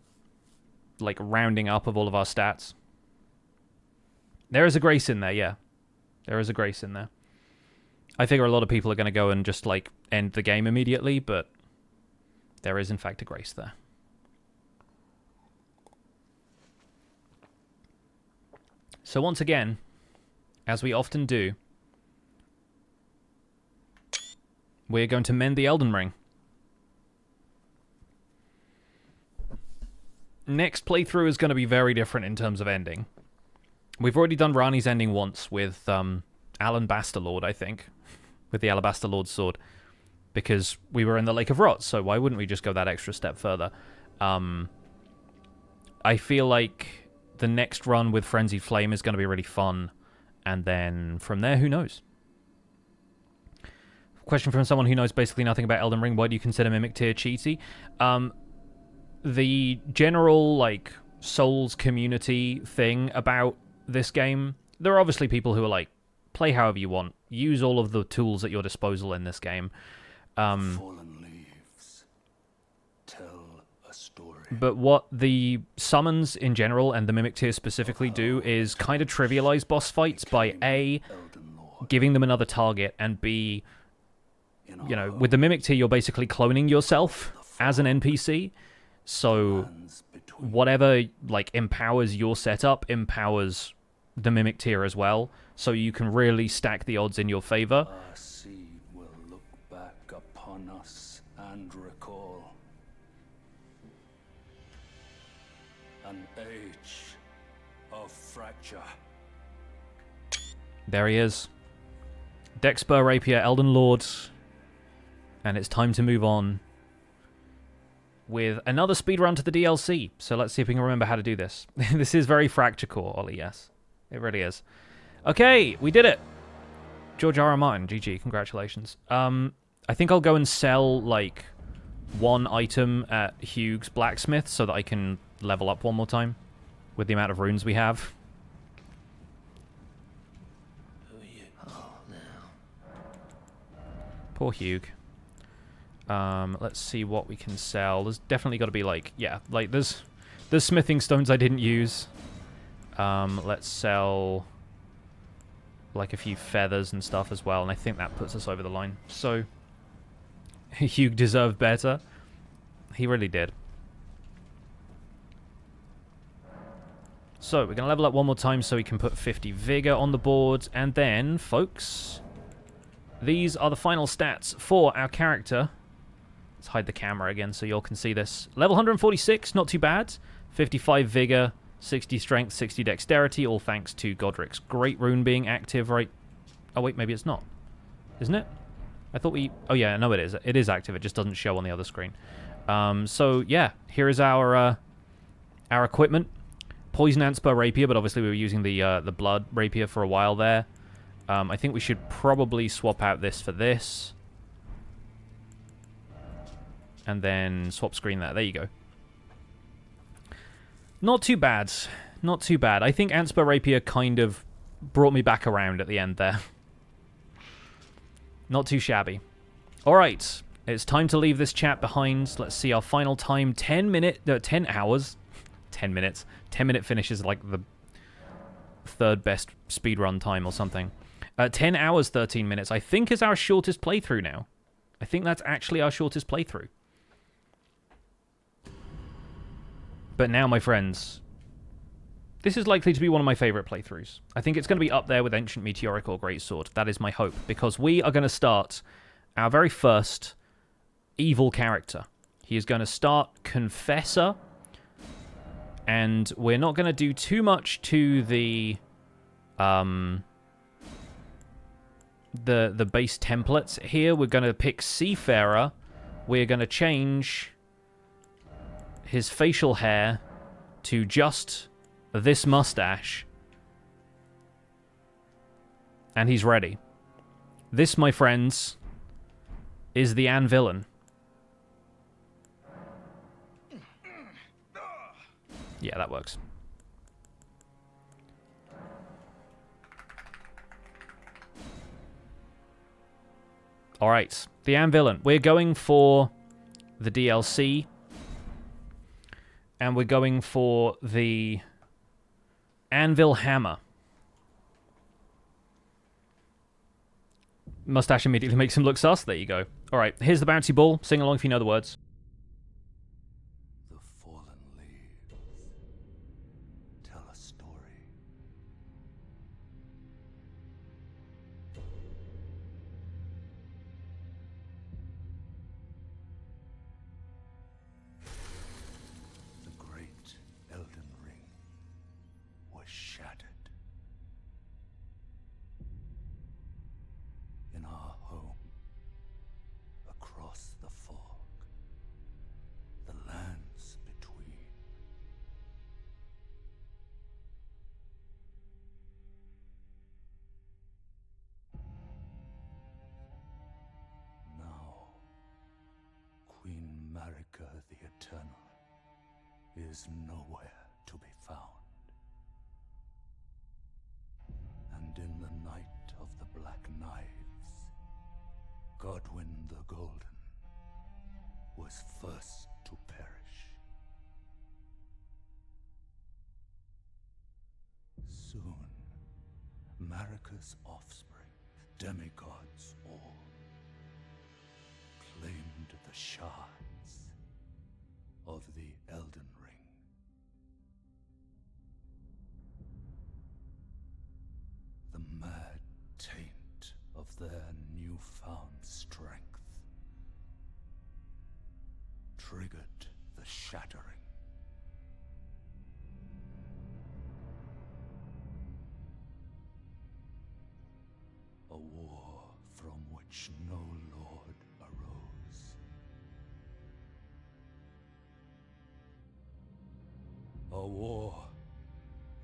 [SPEAKER 1] like, rounding up of all of our stats. There is a grace in there, yeah. There is a grace in there. I figure a lot of people are going to go and just, like, end the game immediately, but there is, in fact, a grace there. So once again, as we often do, we're going to mend the Elden Ring. Next playthrough is going to be very different in terms of ending. We've already done Rani's ending once with Alabaster Lord, I think. With the Alabaster Lord's sword. Because we were in the Lake of Rot, so why wouldn't we just go that extra step further? I feel like the next run with Frenzied Flame is going to be really fun. And then from there, who knows? Question from someone who knows basically nothing about Elden Ring. Why do you consider Mimic Tear cheaty? The general, like, Souls community thing about this game, there are obviously people who are like, play however you want. Use all of the tools at your disposal in this game.
[SPEAKER 3] Fallen leaves tell a story.
[SPEAKER 1] But what the summons in general and the Mimic Tear specifically do is kind of trivialize boss fights by A, giving them another target, and B, you know, with the Mimic Tear you're basically cloning yourself as an NPC. So whatever, like, empowers your setup empowers the Mimic Tear as well. So you can really stack the odds in your favor.
[SPEAKER 3] Our seed will look back upon us and recall an age of fracture.
[SPEAKER 1] There he is. Antspur Rapier, Elden Lord. And it's time to move on with another speedrun to the DLC. So let's see if we can remember how to do this. This is very Fracture Core, Ollie, yes. It really is. Okay, we did it. George R. R. Martin, GG, congratulations. I think I'll go and sell, like, one item at Hugh's Blacksmith so that I can level up one more time with the amount of runes we have. Poor Hugh. Let's see what we can sell. There's definitely got to be, like, yeah, like, there's smithing stones I didn't use. Let's sell, like, a few feathers and stuff as well, and I think that puts us over the line. So, Hugh deserved better. He really did. So, we're going to level up one more time so we can put 50 Vigor on the board, and then, folks, these are the final stats for our character. Let's hide the camera again so y'all can see this. Level 146, not too bad. 55 Vigor, 60 Strength, 60 Dexterity, all thanks to Godric's Great Rune being active, right? Oh, wait, maybe it's not. Isn't it? I thought we... Oh, yeah, no, it is. It is active. It just doesn't show on the other screen. So, yeah, here is our equipment. Poison Antspur Rapier, but obviously we were using the Blood Rapier for a while there. I think we should probably swap out this for this. And then swap screen that. There you go. Not too bad. Not too bad. I think Antspur Rapier kind of brought me back around at the end there. Not too shabby. All right. It's time to leave this chat behind. Let's see our final time. 10 hours. 10 minutes. 10-minute finish is like the third best speedrun time or something. 10 hours, 13 minutes, I think is our shortest playthrough now. I think that's actually our shortest playthrough. But now, my friends, this is likely to be one of my favorite playthroughs. I think it's going to be up there with Ancient Meteoric or Greatsword. That is my hope, because we are going to start our very first evil character. He is going to start Confessor, and we're not going to do too much to the base templates here. We're going to pick Seafarer. We're going to change his facial hair to just this mustache. And he's ready. This, my friends, is the Anvillain. Yeah, that works. Alright, the Anvillain. We're going for the DLC. And we're going for the Anvil Hammer. Mustache immediately makes him look sus. There you go. Alright, here's the bouncy ball. Sing along if you know the words.
[SPEAKER 3] The fallen leaves tell a story. The great Elden Ring was shattered. In our home, across the fog, the lands between. Now, Queen Marika the Eternal is nowhere to be found. And in the night of the Black Knives, Godwyn the Golden was first to perish. Soon, Marika's offspring, demigods all, claimed the shards of the Elden Ring. The mad taint of their newfound strength triggered the shattering. A war from which no lord arose. A war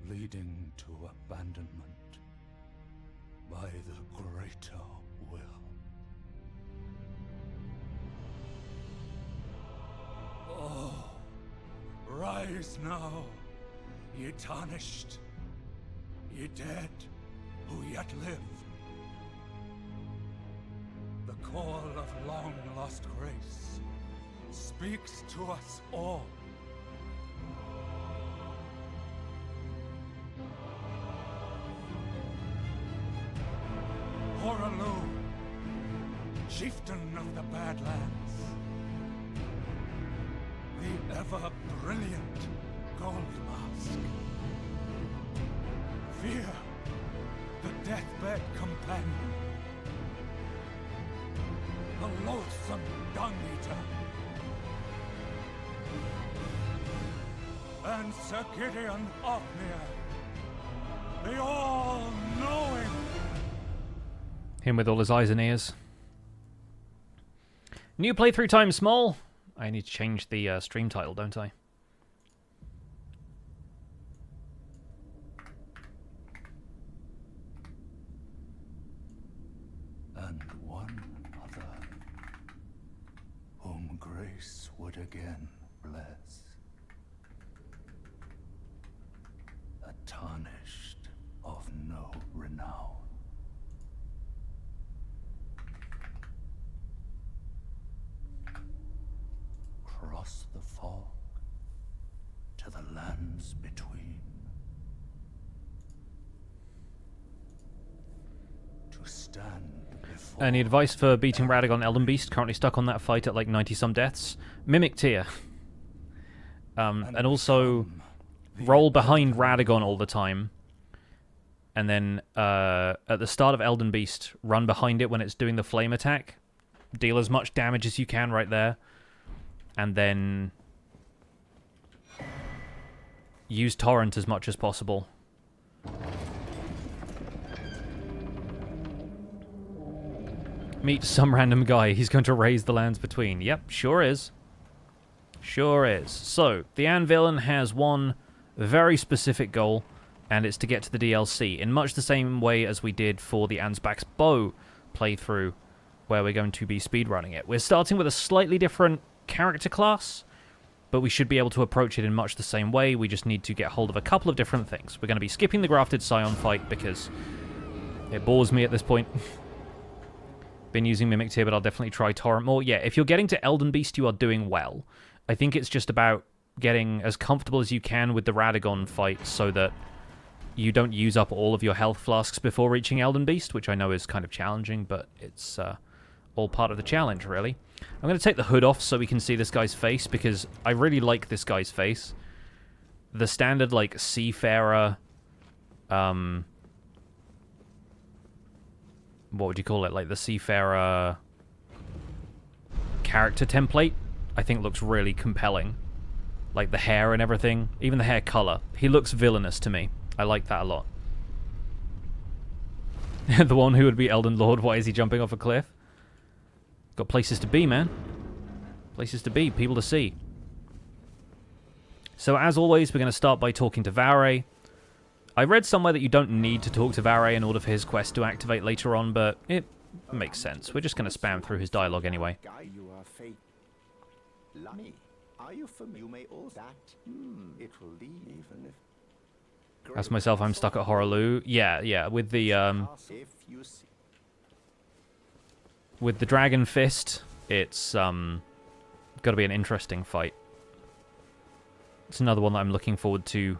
[SPEAKER 3] leading to abandonment by the greater will. Oh, rise now, ye tarnished, ye dead who yet live. The call of long-lost grace speaks to us all. Hoarah Loux, chieftain of the Badlands, the ever-brilliant Gold Mask. Fear, the deathbed companion, the loathsome dung-eater, and Sir Gideon Othmere, the all-knowing.
[SPEAKER 1] Him with all his eyes and ears. New playthrough time, small. I need to change the stream title, don't I?
[SPEAKER 3] And one other, whom grace would again bless. A tarnished of no renown. lands between. To stand before.
[SPEAKER 1] Any advice for beating Radagon Elden Beast? Currently stuck on that fight at like 90-some deaths. Mimic Tear. And also roll behind Radagon all the time. And then at the start of Elden Beast, run behind it when it's doing the flame attack. Deal as much damage as you can right there. And then use Torrent as much as possible. Meet some random guy. He's going to raise the lands between. Yep, sure is. Sure is. So, the Anvil has one very specific goal, and it's to get to the DLC, in much the same way as we did for the Ansbach's Bow playthrough, where we're going to be speedrunning it. We're starting with a slightly different character class, but we should be able to approach it in much the same way. We just need to get hold of a couple of different things. We're going to be skipping the Grafted Scion fight because it bores me at this point. Been using Mimic Tear, but I'll definitely try Torrent more. Yeah, if you're getting to Elden Beast, you are doing well. I think it's just about getting as comfortable as you can with the Radagon fight so that you don't use up all of your health flasks before reaching Elden Beast, which I know is kind of challenging, but it's all part of the challenge, really. I'm going to take the hood off so we can see this guy's face, because I really like this guy's face. The standard, like, seafarer, what would you call it? Like, the seafarer character template, I think looks really compelling. Like, the hair and everything. Even the hair color. He looks villainous to me. I like that a lot. The one who would be Elden Lord, why is he jumping off a cliff? Got places to be, man. Places to be, people to see. So, as always, we're going to start by talking to Vare. I read somewhere that you don't need to talk to Vare in order for his quest to activate later on, but it makes sense. We're just going to spam through his dialogue anyway.
[SPEAKER 4] Are you familiar? You may all that. It will leave even if.
[SPEAKER 1] Ask myself, I'm stuck at Hoarah Loux. Yeah, with the Dragon Fist, it's got to be an interesting fight. It's another one that I'm looking forward to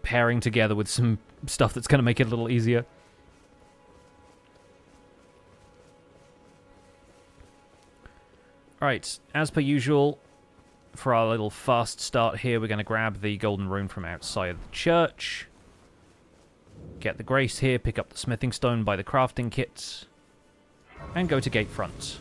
[SPEAKER 1] pairing together with some stuff that's going to make it a little easier. Alright, as per usual, for our little fast start here, we're going to grab the golden rune from outside of the church. Get the grace here, pick up the smithing stone, buy the crafting kits, and go to Gatefront.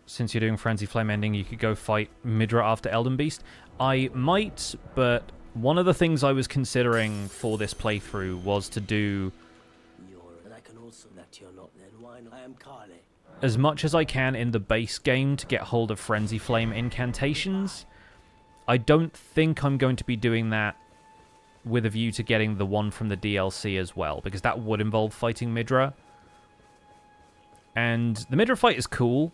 [SPEAKER 1] Since you're doing Frenzy Flame ending, you could go fight Midra after Elden Beast. I might, but one of the things I was considering for this playthrough was to do as much as I can in the base game to get hold of Frenzy Flame incantations. I don't think I'm going to be doing that with a view to getting the one from the DLC as well, because that would involve fighting Midra. And the Midra fight is cool,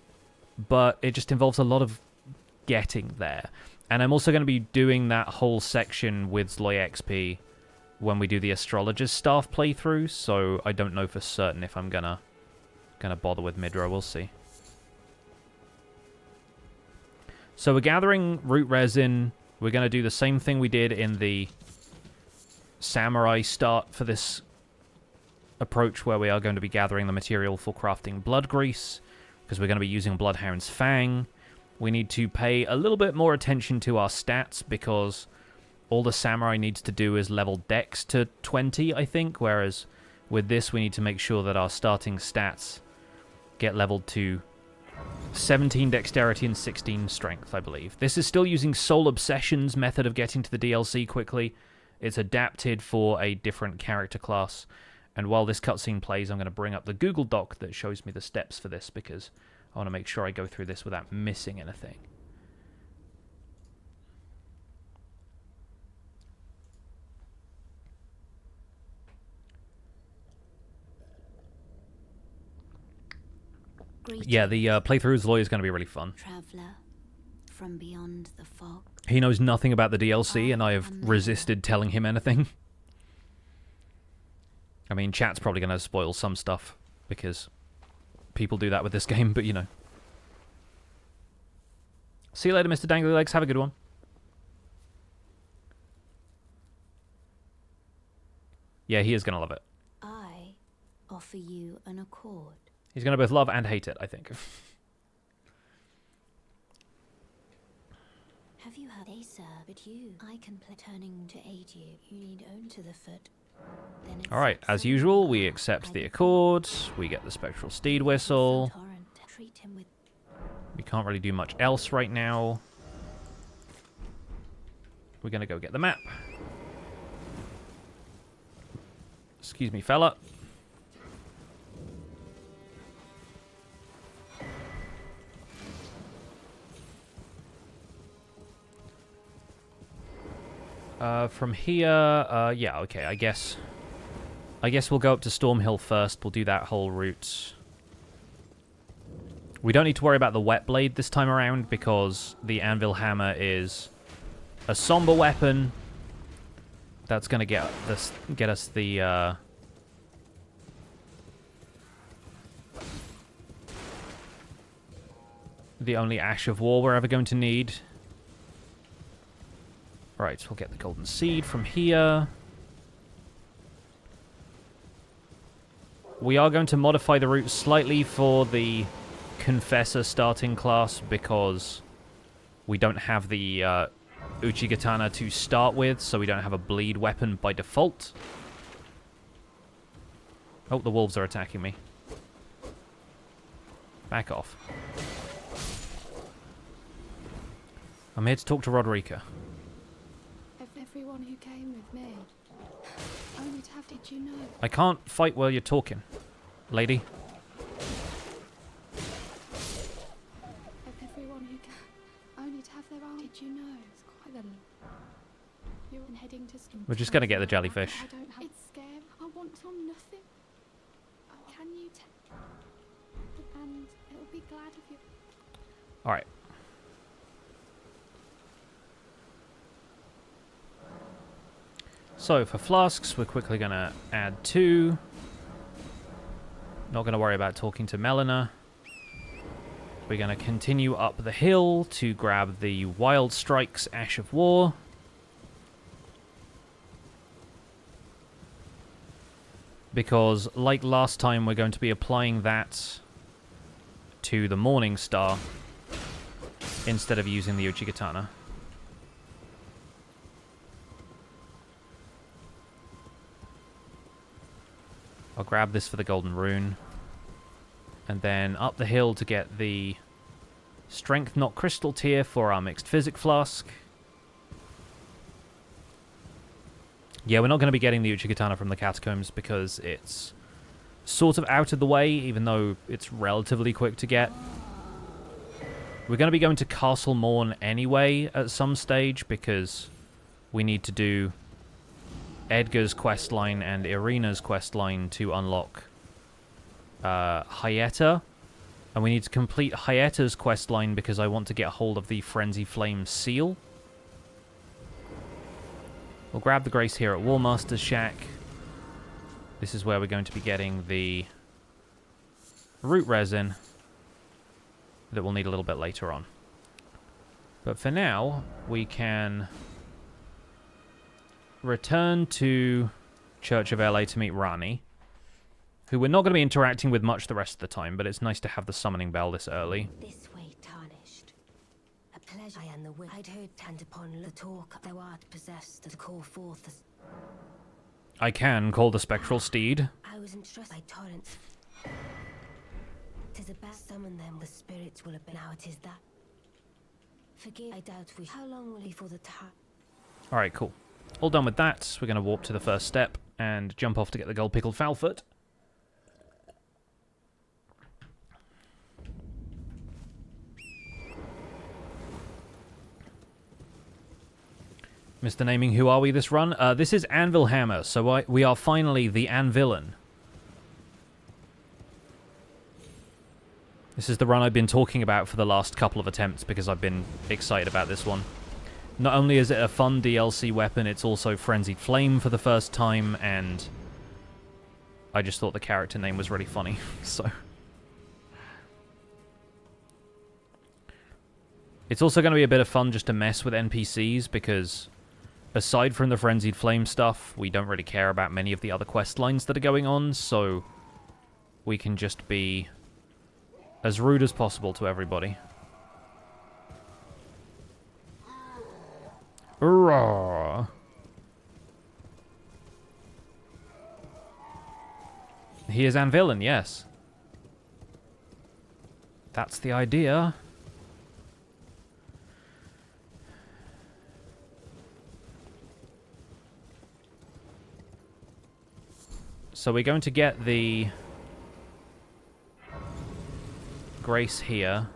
[SPEAKER 1] but it just involves a lot of getting there. And I'm also going to be doing that whole section with Zloy XP when we do the Astrologer's Staff playthrough, so I don't know for certain if I'm gonna bother with Midra. We'll see. So we're gathering root resin. We're going to do the same thing we did in the Samurai start for this approach, where we are going to be gathering the material for crafting blood grease, because we're going to be using Bloodhound's Fang. We need to pay a little bit more attention to our stats, because all the Samurai needs to do is level Dex to 20, I think, whereas with this we need to make sure that our starting stats get leveled to 17 Dexterity and 16 Strength, I believe. This is still using Soul Obsession's method of getting to the DLC quickly. It's adapted for a different character class. And while this cutscene plays, I'm going to bring up the Google Doc that shows me the steps for this, because I want to make sure I go through this without missing anything. Yeah, the playthrough as Lawyer is going to be really fun.
[SPEAKER 2] Traveler from beyond the fog.
[SPEAKER 1] He knows nothing about the DLC, and I have resisted telling him anything. I mean, chat's probably going to spoil some stuff, because people do that with this game, but you know. See you later, Mr. Dangly Legs. Have a good one. Yeah, he is going to love it.
[SPEAKER 2] I offer you an accord.
[SPEAKER 1] He's going to both love and hate it, I think.
[SPEAKER 2] Have you heard? Hey, sir, but you. I can play turning to aid you. You need own to the foot. Then
[SPEAKER 1] All right, as usual, we accept the accord. We get the spectral steed whistle.
[SPEAKER 2] Treat him with.
[SPEAKER 1] We can't really do much else right now. We're going to go get the map. Excuse me, fella. From here, yeah, okay, I guess we'll go up to Stormhill first. We'll do that whole route. We don't need to worry about the wet blade this time around because the Anvil Hammer is a somber weapon. That's gonna get us the only Ash of War we're ever going to need. Right, we'll get the golden seed from here. We are going to modify the route slightly for the Confessor starting class because we don't have the Uchigatana to start with, so we don't have a bleed weapon by default. Oh, the wolves are attacking me. Back off. I'm here to talk to Roderica.
[SPEAKER 5] Everyone who came with me. Only to have, did you know?
[SPEAKER 1] I can't fight while you're talking, lady.
[SPEAKER 5] Everyone who came. Only to have their own. Did you know? It's quite the. You're heading to.
[SPEAKER 1] We're just gonna get the jellyfish.
[SPEAKER 5] I don't have. It's scary. I want on nothing. Can you tell? And it'll be glad of you.
[SPEAKER 1] All right. So, for flasks, we're quickly going to add 2. Not going to worry about talking to Melina. We're going to continue up the hill to grab the Wild Strikes Ash of War. Because, like last time, we're going to be applying that to the Morning Star instead of using the Uchigatana. I'll grab this for the golden rune. And then up the hill to get the Strength Not Crystal tier for our Mixed Physic Flask. Yeah, we're not going to be getting the Uchigatana from the Catacombs because it's sort of out of the way, even though it's relatively quick to get. We're going to be going to Castle Morn anyway at some stage because we need to do Edgar's questline and Irina's questline to unlock Hyetta. And we need to complete Hyetta's questline because I want to get hold of the Frenzy Flame seal. We'll grab the Grace here at Warmaster's Shack. This is where we're going to be getting the root resin that we'll need a little bit later on. But for now, we can return to Church of LA to meet Rani, who we're not going to be interacting with much the rest of the time, but it's nice to have the summoning bell this early.
[SPEAKER 6] This way, tarnished. A pleasure I am the will. I'd heard tend upon the talk, thou art possessed to call forth the...
[SPEAKER 1] I can call the spectral steed.
[SPEAKER 6] I was entrusted by torrents. 'Tis the best summon them, the spirits will have been. Now it is that. Forgive, I doubt we... How long will before the time?
[SPEAKER 1] Alright, cool. All done with that, we're going to warp to the first step and jump off to get the gold pickled Foulfoot. Mr. Naming, who are we this run? This is Anvil Hammer, so we are finally the Anvillain. This is the run I've been talking about for the last couple of attempts because I've been excited about this one. Not only is it a fun DLC weapon, it's also Frenzied Flame for the first time, and I just thought the character name was really funny, so... It's also going to be a bit of fun just to mess with NPCs, because aside from the Frenzied Flame stuff, we don't really care about many of the other quest lines that are going on, so we can just be as rude as possible to everybody. Hurrah! He is Anvilin, yes. That's the idea. So we're going to get the Grace here.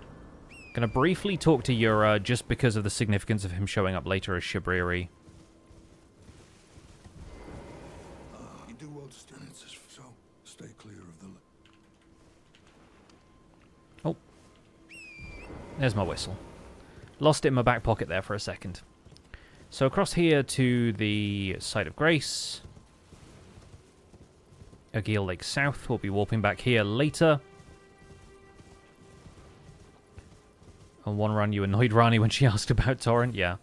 [SPEAKER 1] Gonna briefly talk to Yura just because of the significance of him showing up later as Shabriri.
[SPEAKER 3] You do well to stay, so stay clear of the...
[SPEAKER 1] Oh. There's my whistle. Lost it in my back pocket there for a second. So across here to the site of Grace. Agil Lake South. We'll be warping back here later. On one run, you annoyed Rani when she asked about Torrent. Yeah.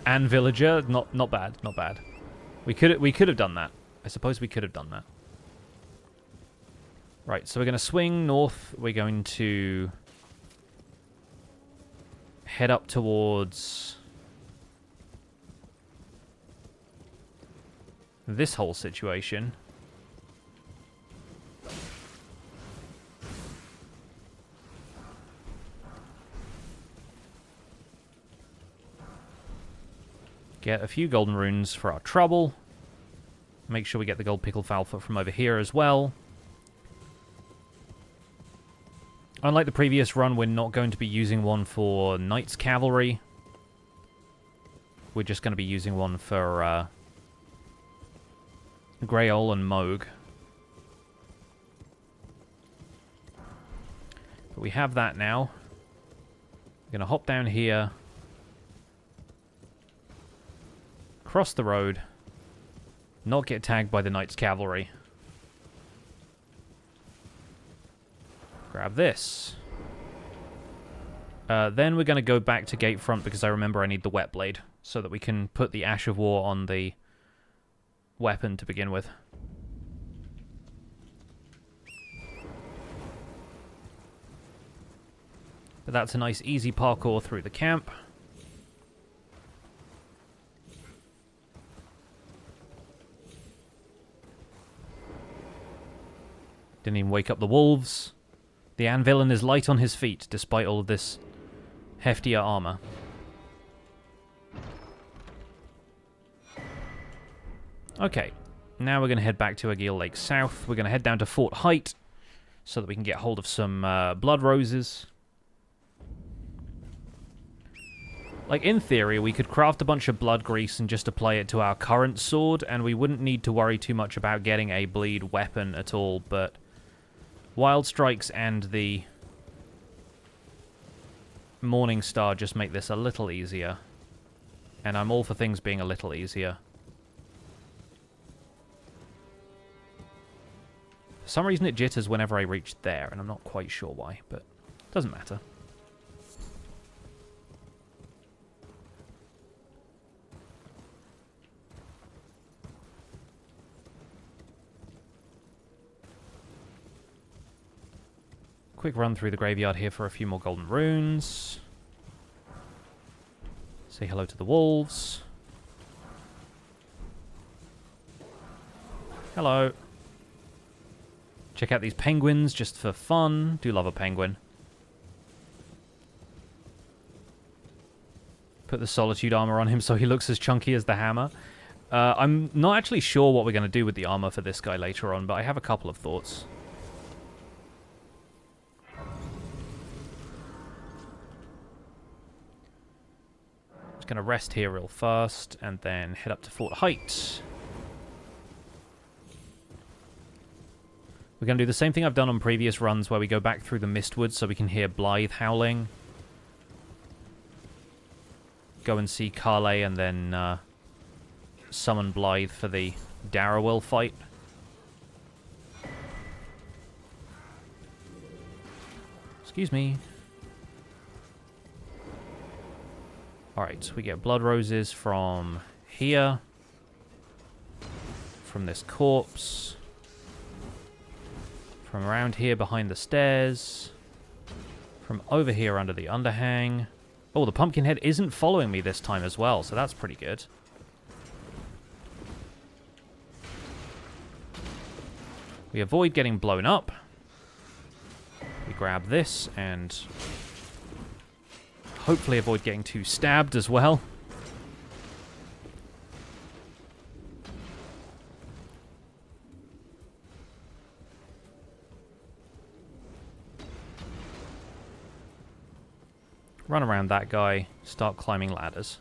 [SPEAKER 1] And Villager. Not bad. Not bad. We could have done that. I suppose we could have done that. Right, so we're going to swing north. We're going to head up towards this whole situation. Get a few golden runes for our trouble. Make sure we get the gold pickled falfa from over here as well. Unlike the previous run, we're not going to be using one for Knight's Cavalry. We're just going to be using one for Greol and Moog. But we have that now. We're going to hop down here. Cross the road. Not get tagged by the Knight's Cavalry. Grab this. Then we're going to go back to Gatefront because I remember I need the Wet Blade so that we can put the Ash of War on the weapon to begin with. But that's a nice easy parkour through the camp. Didn't even wake up the wolves. The Anvilin is light on his feet, despite all of this heftier armor. Okay, now we're going to head back to Agil Lake South. We're going to head down to Fort Height, so that we can get hold of some blood roses. Like, in theory, we could craft a bunch of blood grease and just apply it to our current sword, and we wouldn't need to worry too much about getting a bleed weapon at all, but Wild Strikes and the Morning Star just make this a little easier. And I'm all for things being a little easier. For some reason it jitters whenever I reach there, and I'm not quite sure why, but it doesn't matter. Quick run through the graveyard here for a few more golden runes. Say hello to the wolves. Hello. Check out these penguins just for fun. Do love a penguin. Put the Solitude armor on him so he looks as chunky as the hammer. I'm not actually sure what we're going to do with the armor for this guy later on, but I have a couple of thoughts. Just going to rest here real fast and then head up to Fort Height. We're going to do the same thing I've done on previous runs where we go back through the Mistwood so we can hear Blythe howling. Go and see Carle and then summon Blythe for the Darrowell fight. Excuse me. Alright, so we get blood roses from here. From this corpse. From around here behind the stairs. From over here under the underhang. Oh, the pumpkin head isn't following me this time as well, so that's pretty good. We avoid getting blown up. We grab this and hopefully avoid getting too stabbed as well. Run around that guy, start climbing ladders.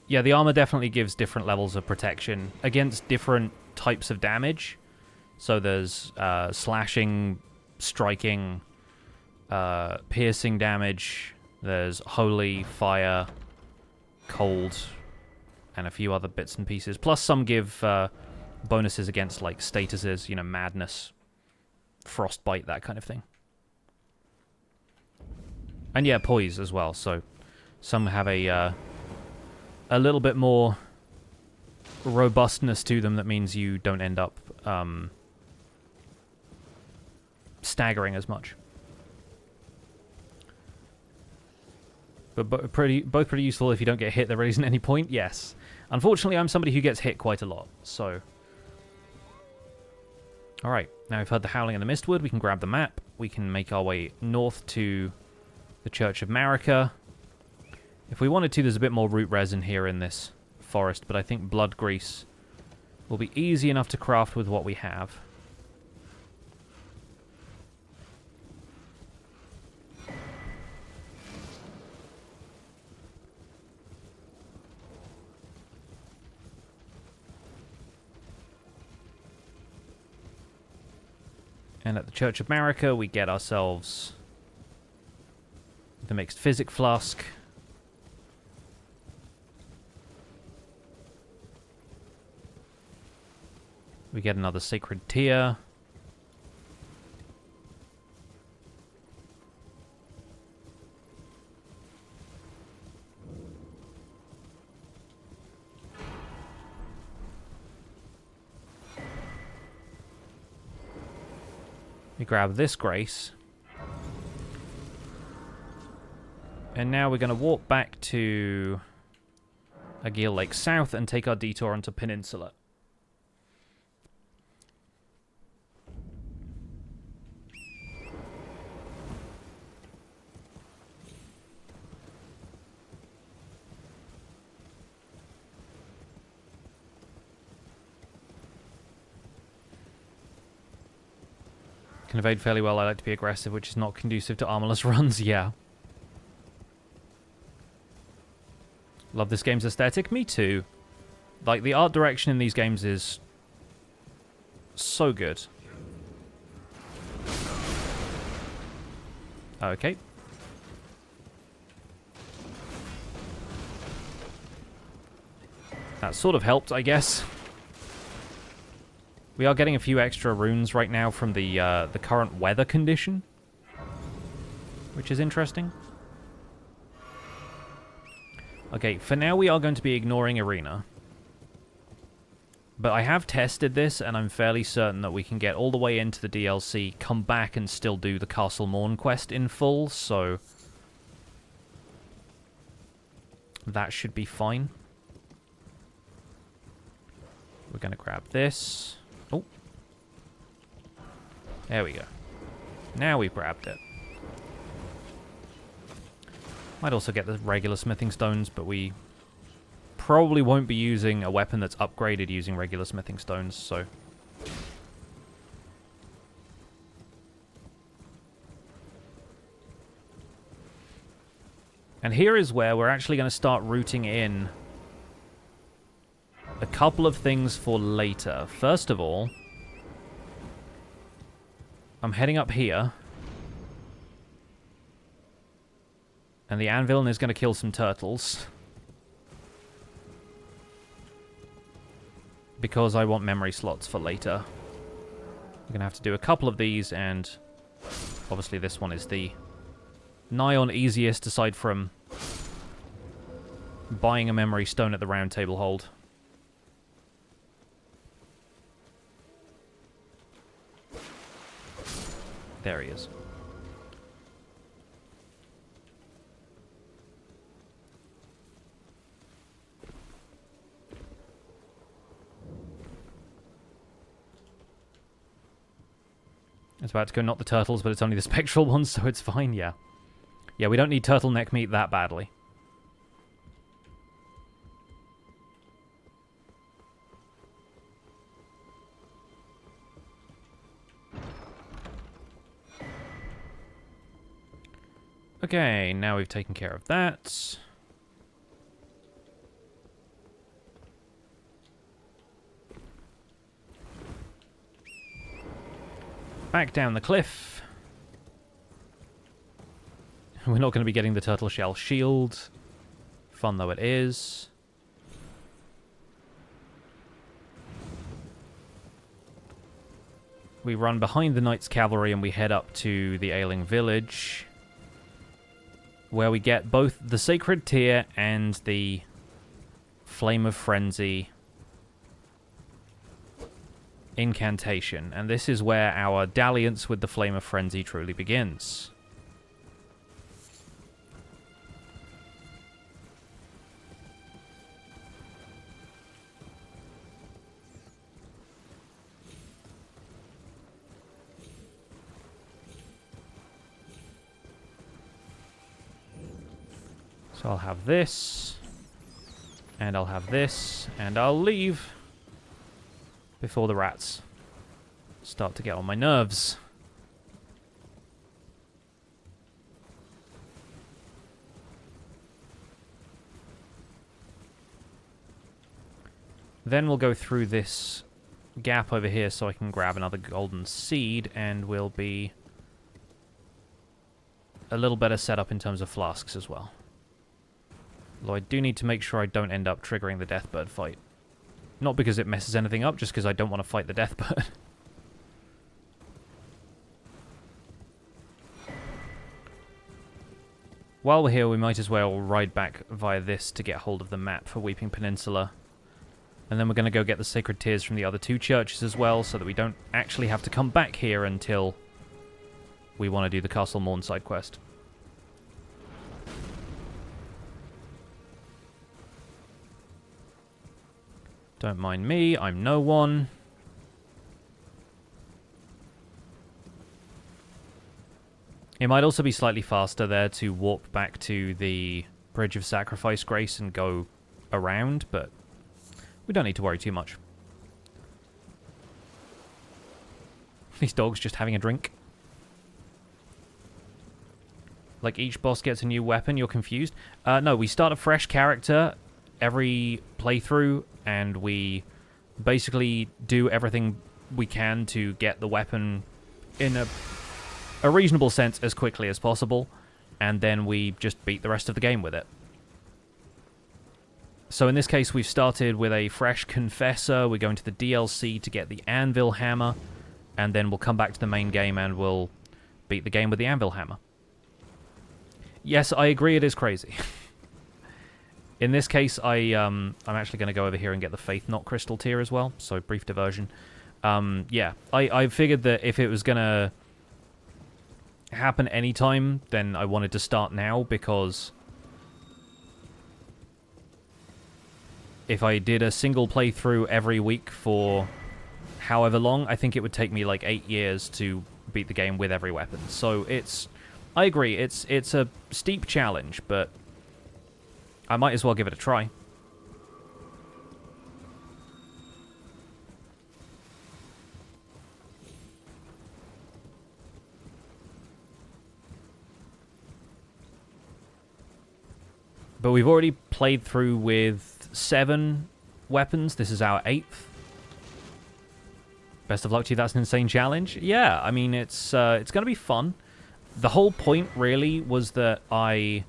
[SPEAKER 1] Yeah, the armor definitely gives different levels of protection against different types of damage. So there's slashing, striking, piercing damage. There's holy, fire, cold, and a few other bits and pieces. Plus some give bonuses against like statuses, you know, madness, frostbite, that kind of thing. And yeah, poise as well. So some have a little bit more robustness to them. That means you don't end up staggering as much. But both pretty useful if you don't get hit. There isn't any point. Yes. Unfortunately, I'm somebody who gets hit quite a lot. So, all right. Now we've heard the howling in the Mistwood. We can grab the map. We can make our way north to the Church of Marika. If we wanted to, there's a bit more root resin here in this forest, but I think blood grease will be easy enough to craft with what we have. And at the Church of Marika, we get ourselves the mixed physic flask. We get another sacred tear. We grab this grace. And now we're going to walk back to Agil Lake South and take our detour onto Peninsula. Can evade fairly well. I like to be aggressive, which is not conducive to armorless runs. Yeah. Love this game's aesthetic. Me too. Like, the art direction in these games is so good. Okay. That sort of helped, I guess. We are getting a few extra runes right now from the current weather condition, which is interesting. Okay, for now we are going to be ignoring Arena. But I have tested this, and I'm fairly certain that we can get all the way into the DLC, come back and still do the Castle Morn quest in full, so that should be fine. We're going to grab this. Oh. There we go. Now we've grabbed it. Might also get the regular smithing stones, but we probably won't be using a weapon that's upgraded using regular smithing stones, so... And here is where we're actually going to start rooting in a couple of things for later. First of all, I'm heading up here. And the Anvil is going to kill some turtles. Because I want memory slots for later. We're going to have to do a couple of these, and obviously this one is the nigh on easiest, aside from buying a memory stone at the round table hold. There he is. I was about to go not the turtles, but it's only the spectral ones, so it's fine, yeah. Yeah, we don't need turtleneck meat that badly. Okay, now we've taken care of that. Back down the cliff. We're not going to be getting the turtle shell shield. Fun though it is. We run behind the Knight's Cavalry and we head up to the Ailing Village, where we get both the Sacred Tear and the Flame of Frenzy incantation. And this is where our dalliance with the Flame of Frenzy truly begins. So I'll have this, and I'll have this, and I'll leave before the rats start to get on my nerves. Then we'll go through this gap over here so I can grab another golden seed, and we'll be a little better set up in terms of flasks as well. Although I do need to make sure I don't end up triggering the Deathbird fight. Not because it messes anything up, just because I don't want to fight the Deathbird. While we're here, we might as well ride back via this to get hold of the map for Weeping Peninsula. And then we're going to go get the Sacred Tears from the other two churches as well, so that we don't actually have to come back here until we want to do the Castle Morn side quest. Don't mind me, I'm no one. It might also be slightly faster there to warp back to the Bridge of Sacrifice Grace and go around, but we don't need to worry too much. These dogs just having a drink. Like each boss gets a new weapon, you're confused? No, we start a fresh character every playthrough, and we basically do everything we can to get the weapon in a reasonable sense as quickly as possible, and then we just beat the rest of the game with it. So in this case, we've started with a fresh Confessor. We're going to the DLC to get the Anvil Hammer, and then we'll come back to the main game and we'll beat the game with the Anvil Hammer. Yes, I agree, it is crazy. In this case, I'm actually going to go over here and get the Faith Knot Crystal Tier as well, so brief diversion. Yeah, I figured that if it was going to happen anytime, then I wanted to start now, because if I did a single playthrough every week for however long, I think it would take me like 8 years to beat the game with every weapon. So I agree, it's a steep challenge, but I might as well give it a try. But we've already played through with 7 weapons. This is our 8th. Best of luck to you, that's an insane challenge. Yeah, I mean, it's going to be fun. The whole point, really, was that I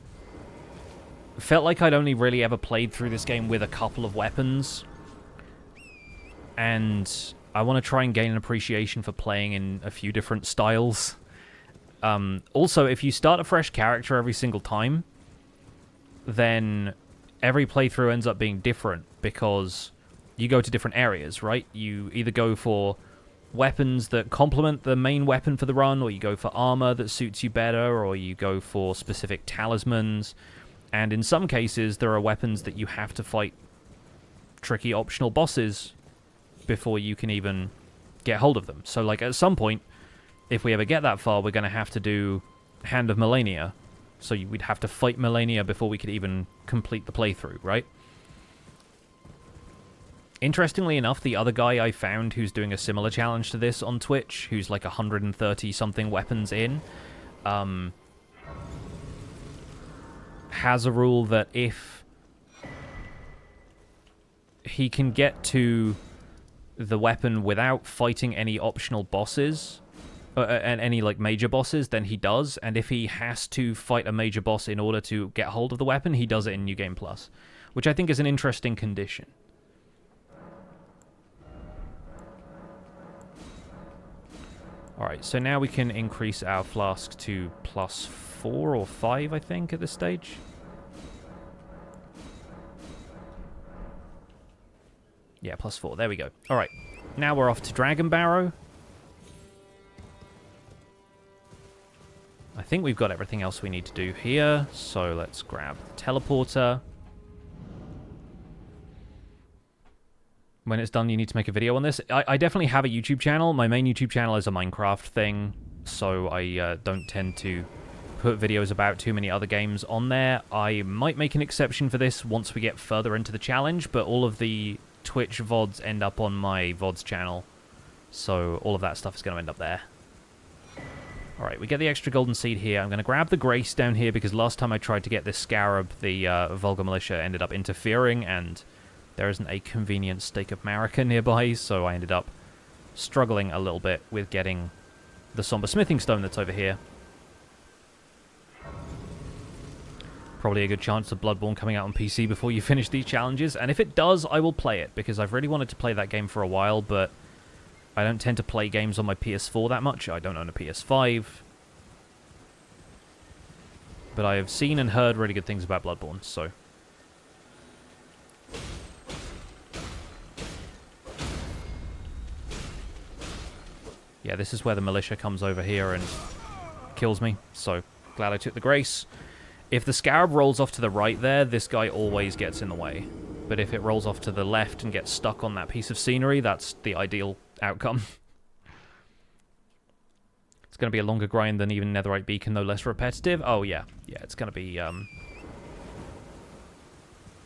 [SPEAKER 1] felt like I'd only really ever played through this game with a couple of weapons. And I want to try and gain an appreciation for playing in a few different styles. Also, if you start a fresh character every single time, then every playthrough ends up being different because you go to different areas, right? You either go for weapons that complement the main weapon for the run, or you go for armor that suits you better, or you go for specific talismans. And in some cases, there are weapons that you have to fight tricky optional bosses before you can even get hold of them. So, like, at some point, if we ever get that far, we're going to have to do Hand of Melania. So we'd have to fight Melania before we could even complete the playthrough, right? Interestingly enough, the other guy I found who's doing a similar challenge to this on Twitch, who's like 130-something weapons in, has a rule that if he can get to the weapon without fighting any optional bosses, and any like major bosses, then he does. And if he has to fight a major boss in order to get hold of the weapon, he does it in New Game Plus, which I think is an interesting condition. Alright, so now we can increase our flask to +4 or 5, I think, at this stage. Yeah, +4. There we go. Alright, now we're off to Dragon Barrow. I think we've got everything else we need to do here, so let's grab the teleporter. When it's done, you need to make a video on this. I definitely have a YouTube channel. My main YouTube channel is a Minecraft thing, so I don't tend to put videos about too many other games on there. I might make an exception for this once we get further into the challenge, but all of the Twitch VODs end up on my VODs channel, so all of that stuff is going to end up there. Alright, we get the extra golden seed here. I'm going to grab the Grace down here because last time I tried to get this Scarab, the Vulgar Militia ended up interfering, and there isn't a convenient stake of Marika nearby, so I ended up struggling a little bit with getting the Somber Smithing Stone that's over here. Probably a good chance of Bloodborne coming out on PC before you finish these challenges, and if it does, I will play it, because I've really wanted to play that game for a while, but I don't tend to play games on my PS4 that much. I don't own a PS5. But I have seen and heard really good things about Bloodborne, so... yeah, this is where the militia comes over here and kills me, so glad I took the Grace. If the Scarab rolls off to the right there, this guy always gets in the way. But if it rolls off to the left and gets stuck on that piece of scenery, that's the ideal outcome. It's going to be a longer grind than even Netherite Beacon, though less repetitive. Oh, yeah. Yeah, it's going to be... you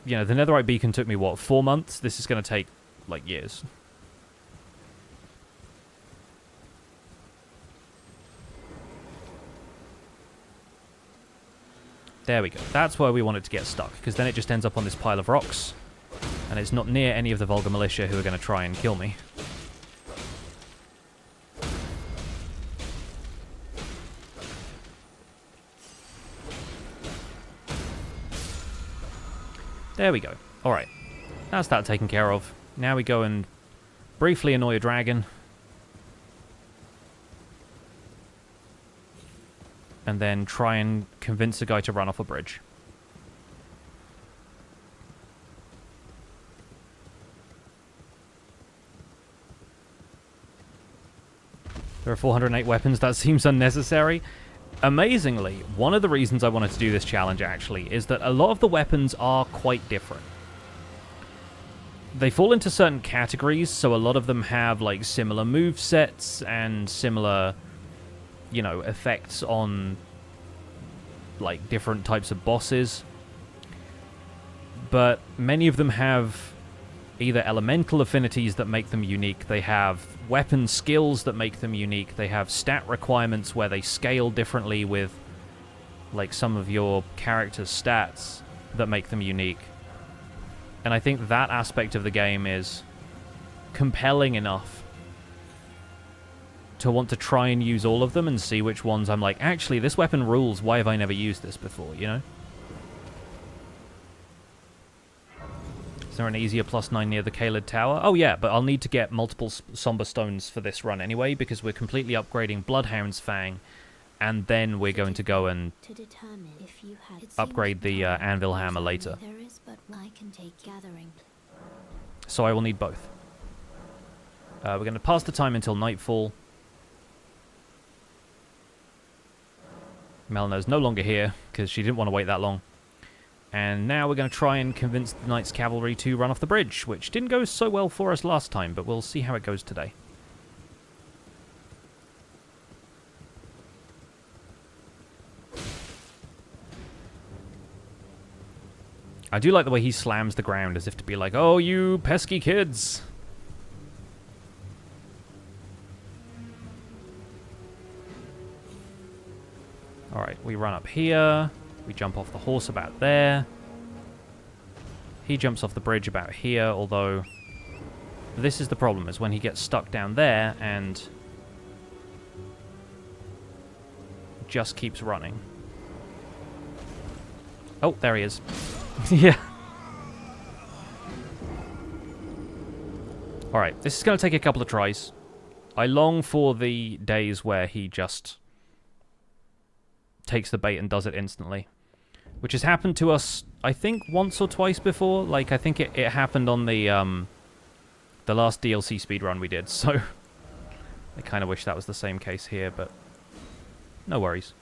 [SPEAKER 1] know, the Netherite Beacon took me, what, 4 months? This is going to take, like, years. There we go. That's where we want it to get stuck, because then it just ends up on this pile of rocks. And it's not near any of the Vulgar Militia who are going to try and kill me. There we go. Alright. That's that taken care of. Now we go and briefly annoy a dragon. And then try and convince a guy to run off a bridge. There are 408 weapons. That seems unnecessary. Amazingly, one of the reasons I wanted to do this challenge, actually, is that a lot of the weapons are quite different. They fall into certain categories, so a lot of them have, like, similar movesets and similar, you know, effects on, like, different types of bosses. But many of them have either elemental affinities that make them unique, they have weapon skills that make them unique, they have stat requirements where they scale differently with, like, some of your character's stats that make them unique. And I think that aspect of the game is compelling enough to want to try and use all of them and see which ones I'm like, actually, this weapon rules, why have I never used this before, you know? there an easier +9 near the Kaled Tower? Oh yeah, but I'll need to get multiple Somber Stones for this run anyway, because we're completely upgrading Bloodhound's Fang, and then we're going to go and
[SPEAKER 2] To determine if you had
[SPEAKER 1] upgrade the Anvil Hammer later.
[SPEAKER 2] There is, but I can take gathering.
[SPEAKER 1] So I will need both. We're going to pass the time until nightfall. Melina's no longer here, because she didn't want to wait that long. And now we're going to try and convince the Knights Cavalry to run off the bridge, which didn't go so well for us last time, but we'll see how it goes today. I do like the way he slams the ground as if to be like, oh, you pesky kids. Alright, we run up here. We jump off the horse about there. He jumps off the bridge about here, although this is the problem, is when he gets stuck down there and just keeps running. Oh, there he is. Yeah. Alright, this is going to take a couple of tries. I long for the days where he just takes the bait and does it instantly. Which has happened to us, I think, once or twice before. Like, I think it happened on the last DLC speedrun we did, so I kind of wish that was the same case here, but no worries.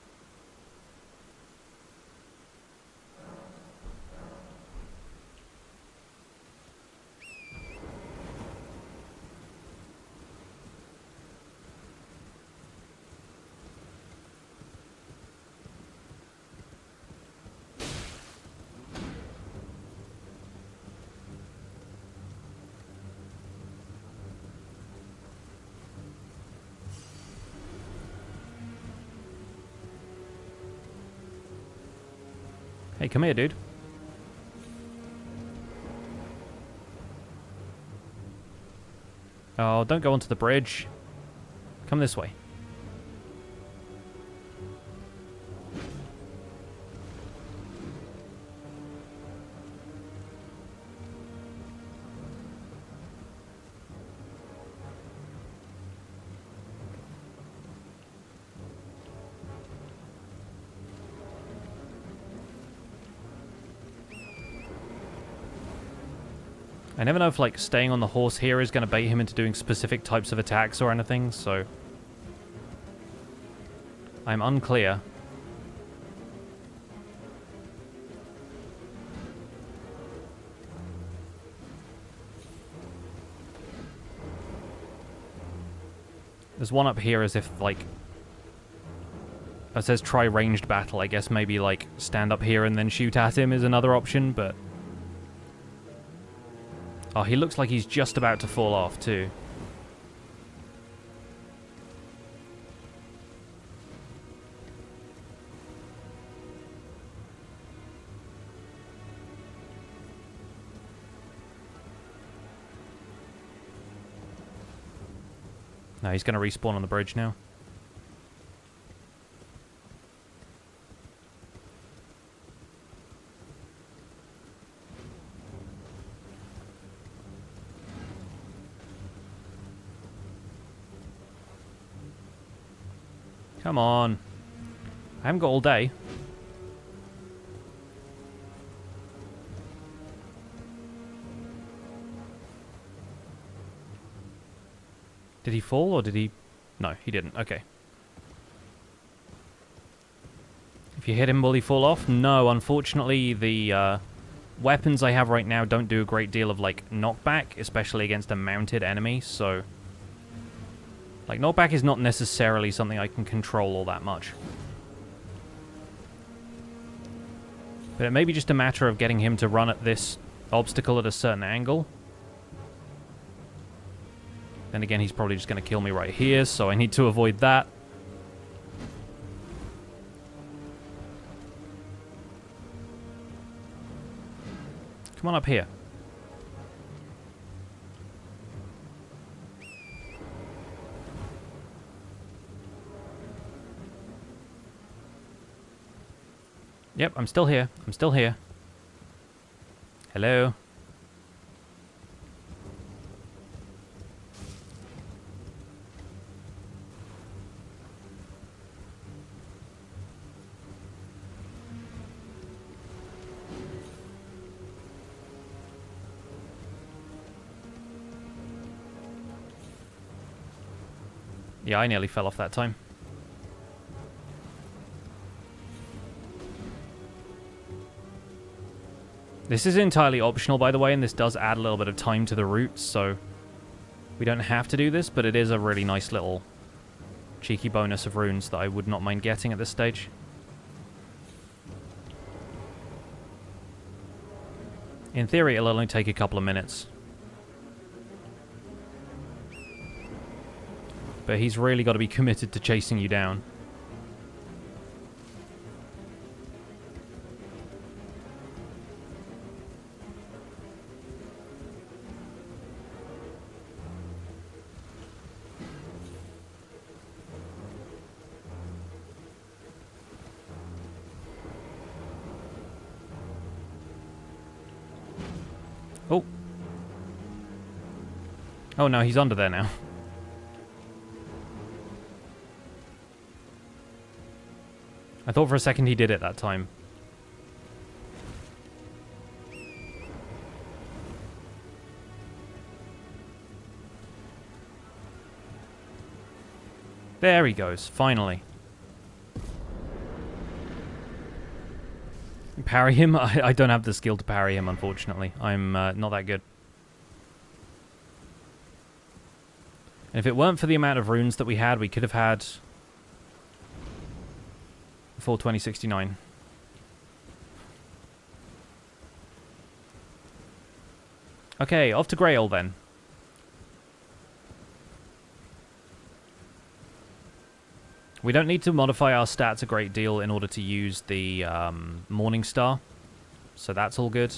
[SPEAKER 1] Hey, come here, dude. Oh, don't go onto the bridge. Come this way. I never know if, like, staying on the horse here is going to bait him into doing specific types of attacks or anything, so I'm unclear. There's one up here as if, like, it says try ranged battle. I guess maybe, like, stand up here and then shoot at him is another option, but oh, he looks like he's just about to fall off, too. No, he's going to respawn on the bridge now. Come on. I haven't got all day. Did he fall or did he... No, he didn't. Okay. If you hit him, will he fall off? No, unfortunately, the weapons I have right now don't do a great deal of, like, knockback, especially against a mounted enemy, so... Like, knockback is not necessarily something I can control all that much. But it may be just a matter of getting him to run at this obstacle at a certain angle. Then again, he's probably just going to kill me right here, so I need to avoid that. Come on up here. Yep, I'm still here. I'm still here. Hello. Yeah, I nearly fell off that time. This is entirely optional, by the way, and this does add a little bit of time to the routes, so we don't have to do this, but it is a really nice little cheeky bonus of runes that I would not mind getting at this stage. In theory, it'll only take a couple of minutes. But he's really got to be committed to chasing you down. Oh. Oh no, he's under there now. I thought for a second he did it that time. There he goes, finally. Parry him? I don't have the skill to parry him, unfortunately. I'm not that good. And if it weren't for the amount of runes that we had, we could have had full 2069. Okay, off to Grail then. We don't need to modify our stats a great deal in order to use the Morning Star, so that's all good.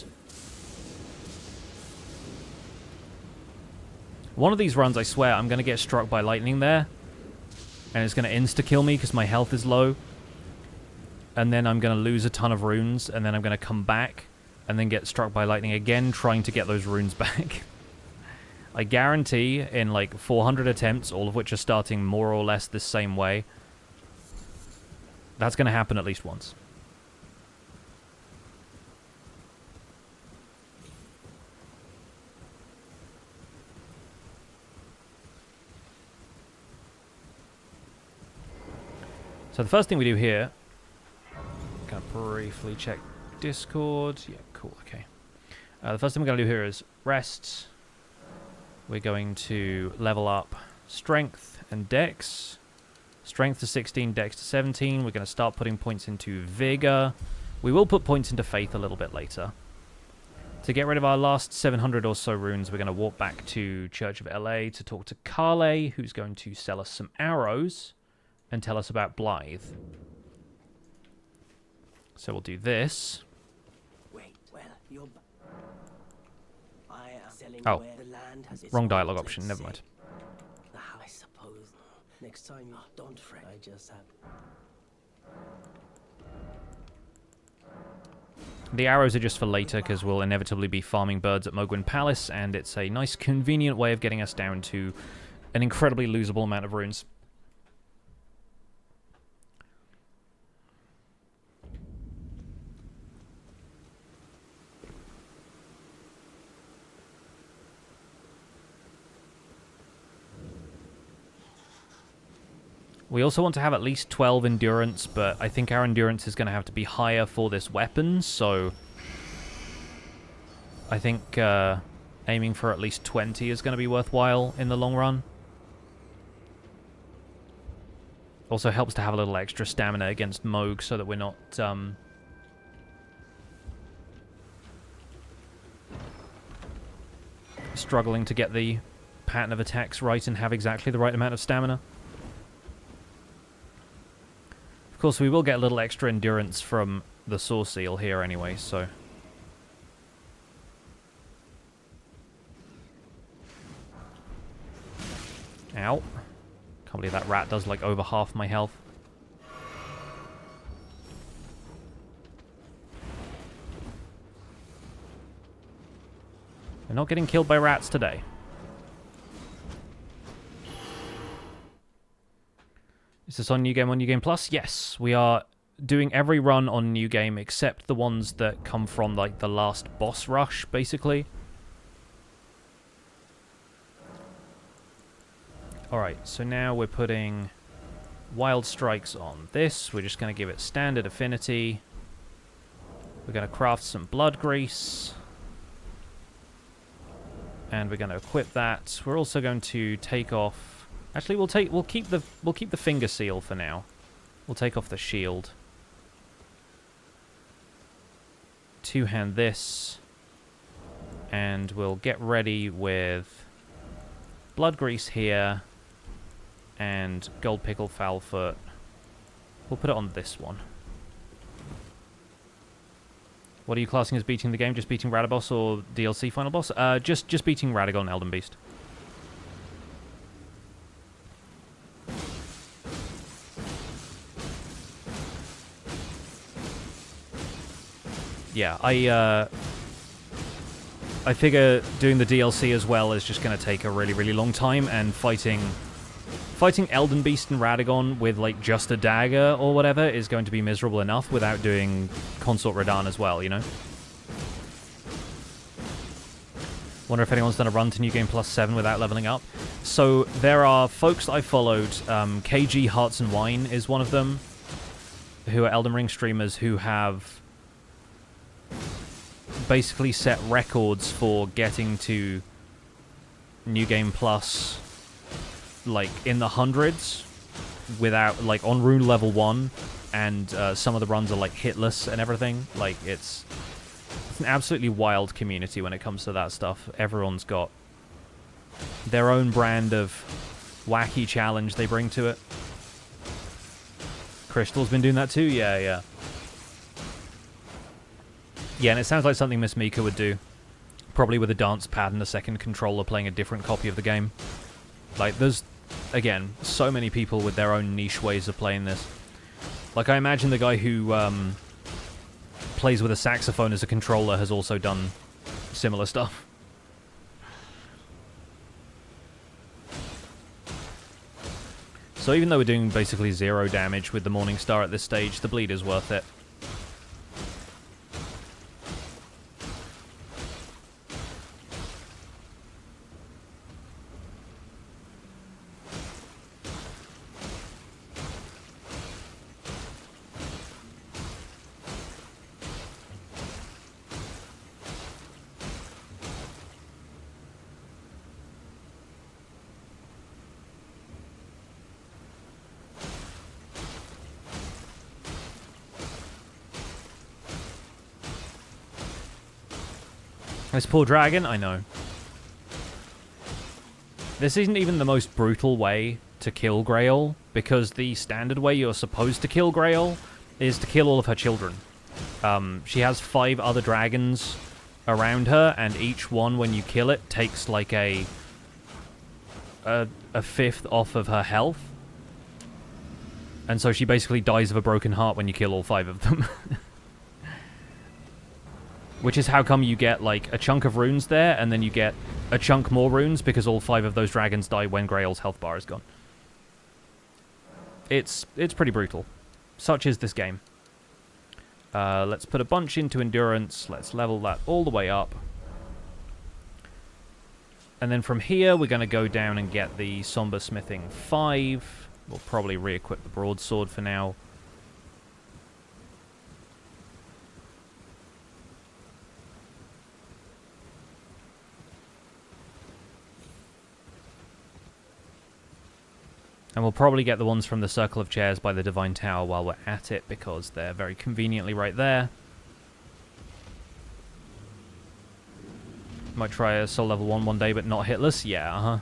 [SPEAKER 1] One of these runs, I swear, I'm going to get struck by lightning there, and it's going to insta-kill me because my health is low, and then I'm going to lose a ton of runes, and then I'm going to come back, and then get struck by lightning again, trying to get those runes back. I guarantee in like 400 attempts, all of which are starting more or less the same way, that's going to happen at least once. So the first thing we do here, gonna briefly check Discord. Yeah, cool, okay. The first thing we're gonna do here is rest. We're going to level up strength and dex. Strength to 16, dex to 17. We're going to start putting points into vigor. We will put points into faith a little bit later. To get rid of our last 700 or so runes, we're going to walk back to Church of LA to talk to Carle, who's going to sell us some arrows and tell us about Blythe. So we'll do this.
[SPEAKER 7] Wait, well, you're I am selling
[SPEAKER 1] Oh,
[SPEAKER 7] where the land has its
[SPEAKER 1] wrong
[SPEAKER 7] own
[SPEAKER 1] dialogue
[SPEAKER 7] place
[SPEAKER 1] option, never
[SPEAKER 7] set.
[SPEAKER 1] mind.
[SPEAKER 7] The house, I suppose. Next time, don't fret. I just have.
[SPEAKER 1] The arrows are just for later because we'll inevitably be farming birds at Mogwin Palace, and it's a nice, convenient way of getting us down to an incredibly losable amount of runes. We also want to have at least 12 endurance, but I think our endurance is going to have to be higher for this weapon, so I think aiming for at least 20 is going to be worthwhile in the long run. Also helps to have a little extra stamina against Moog so that we're not struggling to get the pattern of attacks right and have exactly the right amount of stamina. Of course, we will get a little extra endurance from the Saw Seal here anyway, so... Ow. Can't believe that rat does like over half my health. We're not getting killed by rats today. Is this on New Game on New Game Plus? Yes, we are doing every run on New Game except the ones that come from like the last boss rush, basically. Alright, so now we're putting Wild Strikes on this. We're just going to give it standard affinity. We're going to craft some blood grease. And we're going to equip that. We're also going to take off... Actually, we'll keep the finger seal for now. We'll take off the shield. Two-hand this. And we'll get ready with blood grease here. And gold pickle foul foot. We'll put it on this one. What are you classing as beating the game? Just beating Radaboss or DLC final boss? Just beating Radagon, Elden Beast. Yeah, I figure doing the DLC as well is just going to take a really, really long time, and fighting Elden Beast and Radagon with, like, just a dagger or whatever is going to be miserable enough without doing Consort Radahn as well, you know? Wonder if anyone's done a run to New Game Plus 7 without leveling up. So, there are folks I followed, KG Hearts and Wine is one of them, who are Elden Ring streamers who have basically set records for getting to New Game Plus, like, in the hundreds without, like, on rune level 1, and some of the runs are, like, hitless and everything. Like, it's an absolutely wild community when it comes to that stuff. Everyone's got their own brand of wacky challenge they bring to it. Crystal's been doing that too? Yeah. Yeah, and it sounds like something Miss Mika would do. Probably with a dance pad and a second controller playing a different copy of the game. Like, there's, again, so many people with their own niche ways of playing this. Like, I imagine the guy who plays with a saxophone as a controller has also done similar stuff. So even though we're doing basically 0 damage with the Morning Star at this stage, the bleed is worth it. This poor dragon, I know. This isn't even the most brutal way to kill Grail, because the standard way you're supposed to kill Grail is to kill all of her children. She has 5 other dragons around her, and each one, when you kill it, takes like a fifth off of her health. And so she basically dies of a broken heart when you kill all 5 of them. Which is how come you get, like, a chunk of runes there, and then you get a chunk more runes, because all 5 of those dragons die when Grail's health bar is gone. It's pretty brutal. Such is this game. Let's put a bunch into Endurance. Let's level that all the way up. And then from here, we're going to go down and get the Somber Smithing 5. We'll probably re-equip the Broadsword for now. And we'll probably get the ones from the Circle of Chairs by the Divine Tower while we're at it, because they're very conveniently right there. Might try a Soul Level 1 one day, but not hitless? Yeah,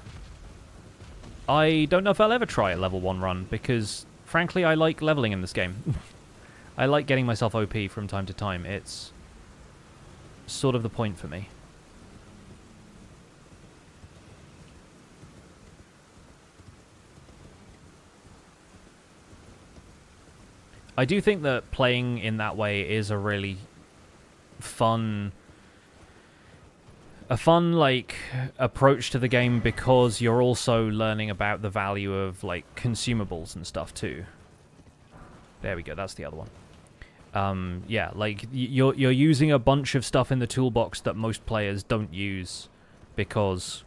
[SPEAKER 1] I don't know if I'll ever try a Level 1 run, because, frankly, I like leveling in this game. I like getting myself OP from time to time. It's sort of the point for me. I do think that playing in that way is a really fun, like, approach to the game, because you're also learning about the value of, like, consumables and stuff too. There we go, that's the other one. Yeah, like, you're using a bunch of stuff in the toolbox that most players don't use, because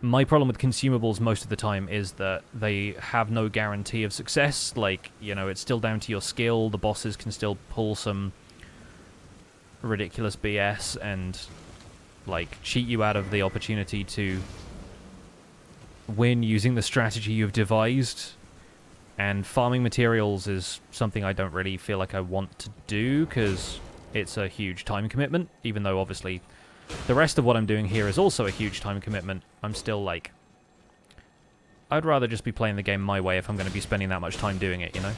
[SPEAKER 1] my problem with consumables most of the time is that they have no guarantee of success. Like, you know, it's still down to your skill. The bosses can still pull some ridiculous BS and, like, cheat you out of the opportunity to win using the strategy you've devised. And farming materials is something I don't really feel like I want to do, because it's a huge time commitment, even though obviously the rest of what I'm doing here is also a huge time commitment. I'm still like, I'd rather just be playing the game my way if I'm going to be spending that much time doing it, you know?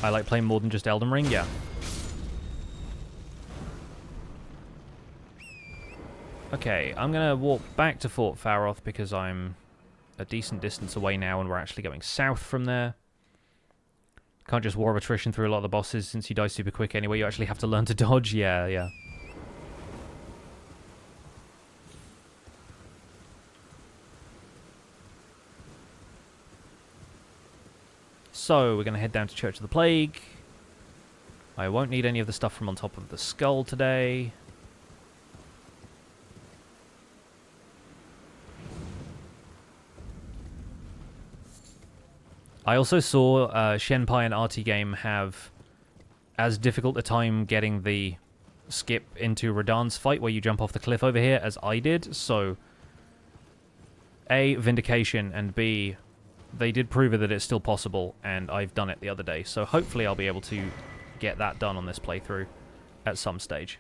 [SPEAKER 1] I like playing more than just Elden Ring, yeah. Okay, I'm going to walk back to Fort Faroth because I'm a decent distance away now and we're actually going south from there. Can't just war of attrition through a lot of the bosses since you die super quick anyway. You actually have to learn to dodge. Yeah, yeah. So, we're going to head down to Church of the Plague. I won't need any of the stuff from on top of the skull today. I also saw Shenpai and RT Game have as difficult a time getting the skip into Radagon's fight where you jump off the cliff over here as I did, so A, vindication, and B, they did prove it that it's still possible, and I've done it the other day, so hopefully I'll be able to get that done on this playthrough at some stage.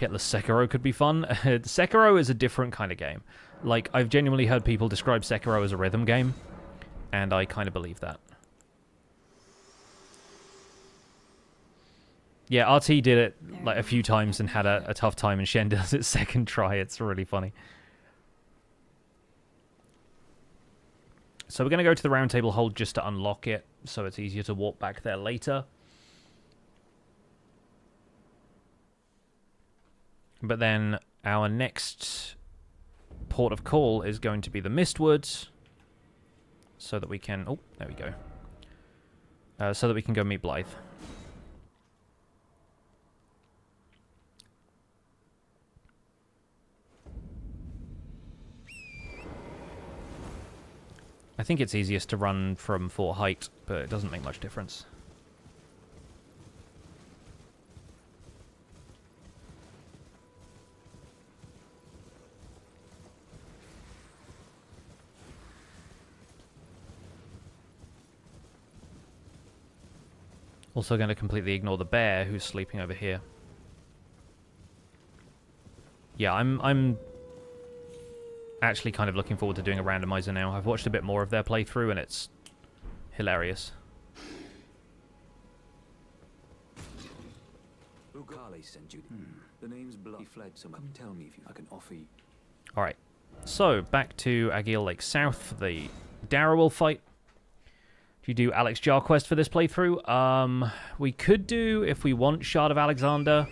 [SPEAKER 1] Hitless Sekiro could be fun. Sekiro is a different kind of game. Like, I've genuinely heard people describe Sekiro as a rhythm game, and I kind of believe that. Yeah, RT did it like a few times and had a tough time, and Shen does it second try. It's really funny. So we're going to go to the round table hold just to unlock it, so it's easier to walk back there later. But then our next port of call is going to be the Mistwoods, so that we can... Oh, there we go. So that we can go meet Blythe. I think it's easiest to run from Fort Height, but it doesn't make much difference. Also going to completely ignore the bear who's sleeping over here. Yeah, I'm actually kind of looking forward to doing a randomizer now. I've watched a bit more of their playthrough and it's hilarious.
[SPEAKER 3] Ukali sent you. The name's Bloody fled, so come tell me if I can offer you.
[SPEAKER 1] Alright, so back to Agil Lake South for the Darrowell fight. Do you do Alex Jar quest for this playthrough? We could do, if we want, Shard of Alexander.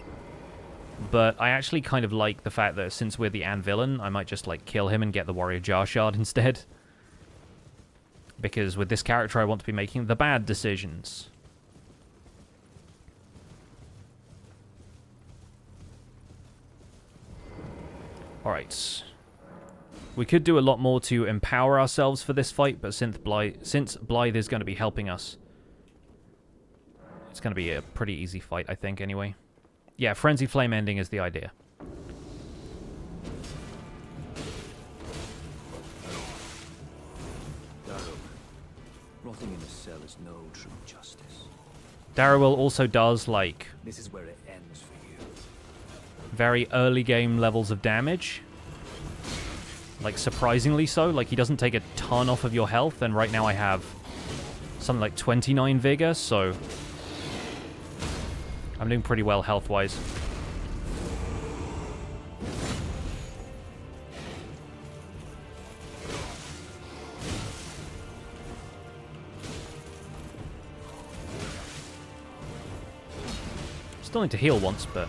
[SPEAKER 1] But I actually kind of like the fact that since we're the Anvillain, I might just, like, kill him and get the Warrior Jar Shard instead. Because with this character, I want to be making the bad decisions. Alright. We could do a lot more to empower ourselves for this fight, but since Blythe is going to be helping us, it's going to be a pretty easy fight, I think, anyway. Yeah, Frenzy Flame ending is the idea.
[SPEAKER 3] Rotting in a cell is no true justice.
[SPEAKER 1] Darrowell also does, like,
[SPEAKER 3] This is where it ends for you.
[SPEAKER 1] very early game levels of damage. Like, surprisingly so. Like, he doesn't take a ton off of your health, and right now I have something like 29 vigor, so I'm doing pretty well health-wise. Still need to heal once, but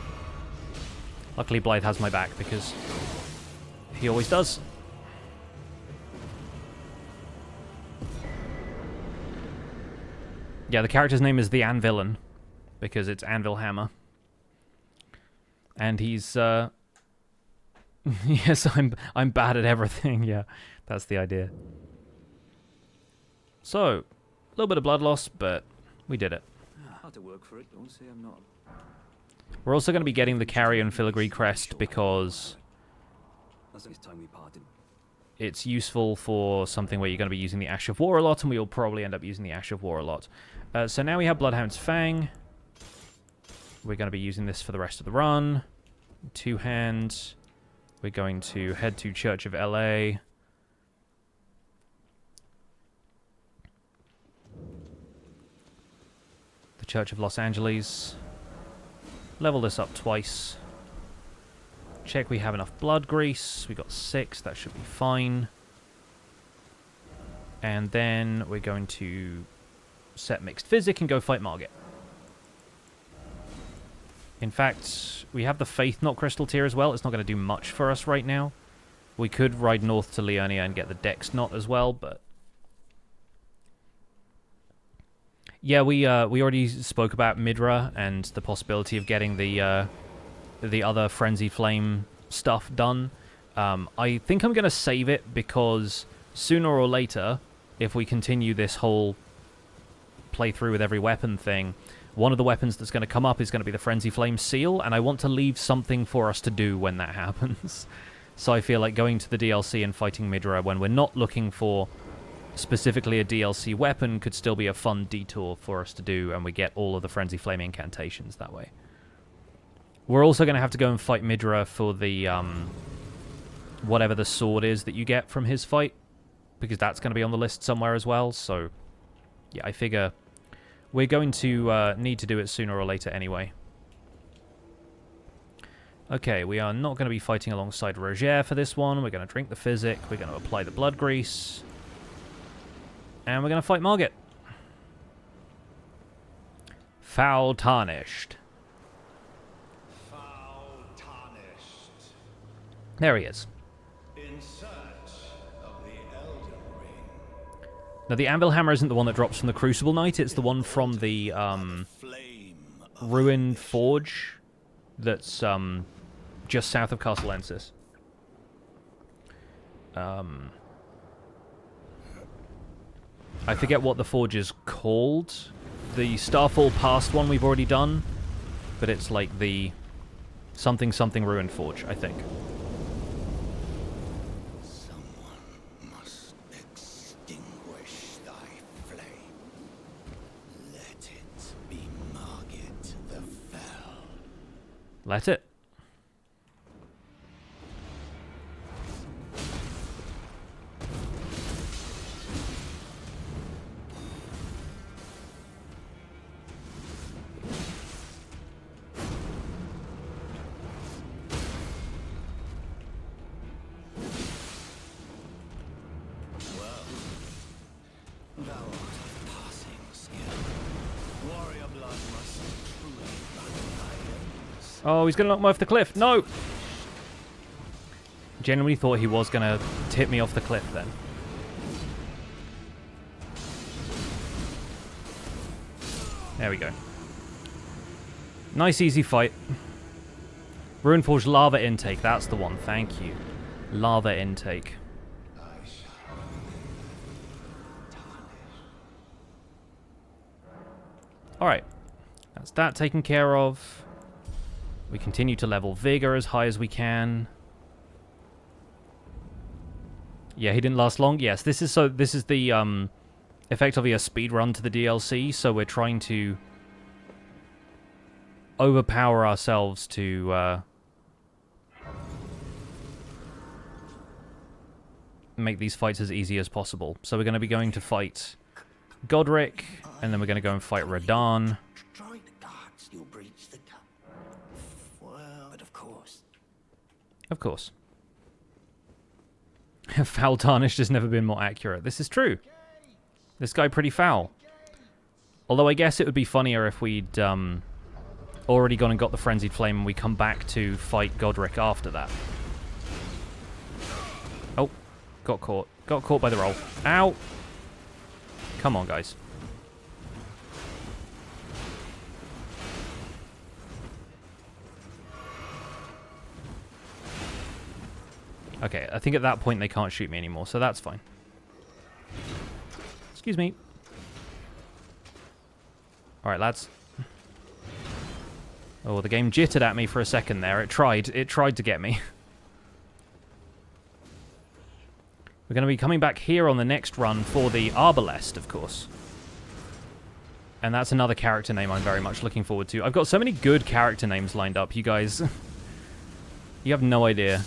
[SPEAKER 1] luckily Blythe has my back because he always does. Yeah, the character's name is the Anvillain. because it's Anvil Hammer. And he's yes, I'm bad at everything. Yeah, that's the idea. So, a little bit of blood loss, but we did it.
[SPEAKER 8] Hard to work for it. Don't say I'm not.
[SPEAKER 1] We're also going to be getting the Carrion Filigree Crest because
[SPEAKER 8] That's the time we parted.
[SPEAKER 1] it's useful for something where you're going to be using the Axe of War a lot, and we'll probably end up using the Axe of War a lot. So now we have Bloodhound's Fang. We're going to be using this for the rest of the run. 2 hands. We're going to head to Church of LA. The Church of Los Angeles. Level this up twice. Check we have enough blood grease. We got 6. That should be fine. And then we're going to set Mixed Physic and go fight Margit. In fact, we have the Faith Knot Crystal Tier as well. It's not going to do much for us right now. We could ride north to Leonia and get the Dex Knot as well, but... Yeah, we already spoke about Midra and the possibility of getting the other Frenzy Flame stuff done. I think I'm going to save it because sooner or later, if we continue this whole playthrough with every weapon thing, one of the weapons that's going to come up is going to be the Frenzy Flame Seal, and I want to leave something for us to do when that happens. So I feel like going to the DLC and fighting Midra when we're not looking for specifically a DLC weapon could still be a fun detour for us to do, and we get all of the Frenzy Flame incantations that way. We're also going to have to go and fight Midra for the, whatever the sword is that you get from his fight, because that's going to be on the list somewhere as well, so yeah, I figure we're going to need to do it sooner or later anyway. Okay, we are not going to be fighting alongside Roger for this one. We're going to drink the Physic, we're going to apply the blood grease, and we're going to fight Margit. Foul Tarnished.
[SPEAKER 3] Foul tarnished.
[SPEAKER 1] There he is.
[SPEAKER 3] In search of the Elden Ring.
[SPEAKER 1] Now, the Anvil Hammer isn't the one that drops from the Crucible Knight, it's the one from the
[SPEAKER 3] Flame of
[SPEAKER 1] Ruined Forge that's just south of Castle Ensis. I forget what the forge is called. The Starfall Past one we've already done, but it's like the something something Ruined Forge, I think.
[SPEAKER 3] Someone must extinguish thy flame. Let it be Margit the Fell.
[SPEAKER 1] Let it.
[SPEAKER 3] Thou art of passing skill. Warrior blood must truly run thy veins.
[SPEAKER 1] Oh, he's going to knock me off the cliff. No! Genuinely thought he was going to tip me off the cliff then. There we go. Nice, easy fight. Runeforge lava intake. That's the one. Thank you. Lava intake.
[SPEAKER 3] I shall
[SPEAKER 1] Alright. That's that taken care of. We continue to level Vigor as high as we can. Yeah, he didn't last long. Yes, this is the effectively a speed run to the DLC, so we're trying to overpower ourselves to make these fights as easy as possible. So we're going to be going to fight Godric, and then we're going to go and fight Radagon.
[SPEAKER 3] destroy the gods, you'll breach the cup. Well, but of course.
[SPEAKER 1] Of course. Foul Tarnished has never been more accurate. This is true. This guy pretty foul. Although I guess it would be funnier if we'd already gone and got the Frenzied Flame and we come back to fight Godric after that. Oh, got caught. Got caught by the roll. Ow! Come on, guys. Okay, I think at that point they can't shoot me anymore, so that's fine. Excuse me. Alright, lads. Oh, the game jittered at me for a second there. It tried to get me. We're going to be coming back here on the next run for the Arbalest, of course. And that's another character name I'm very much looking forward to. I've got so many good character names lined up, you guys. You have no idea.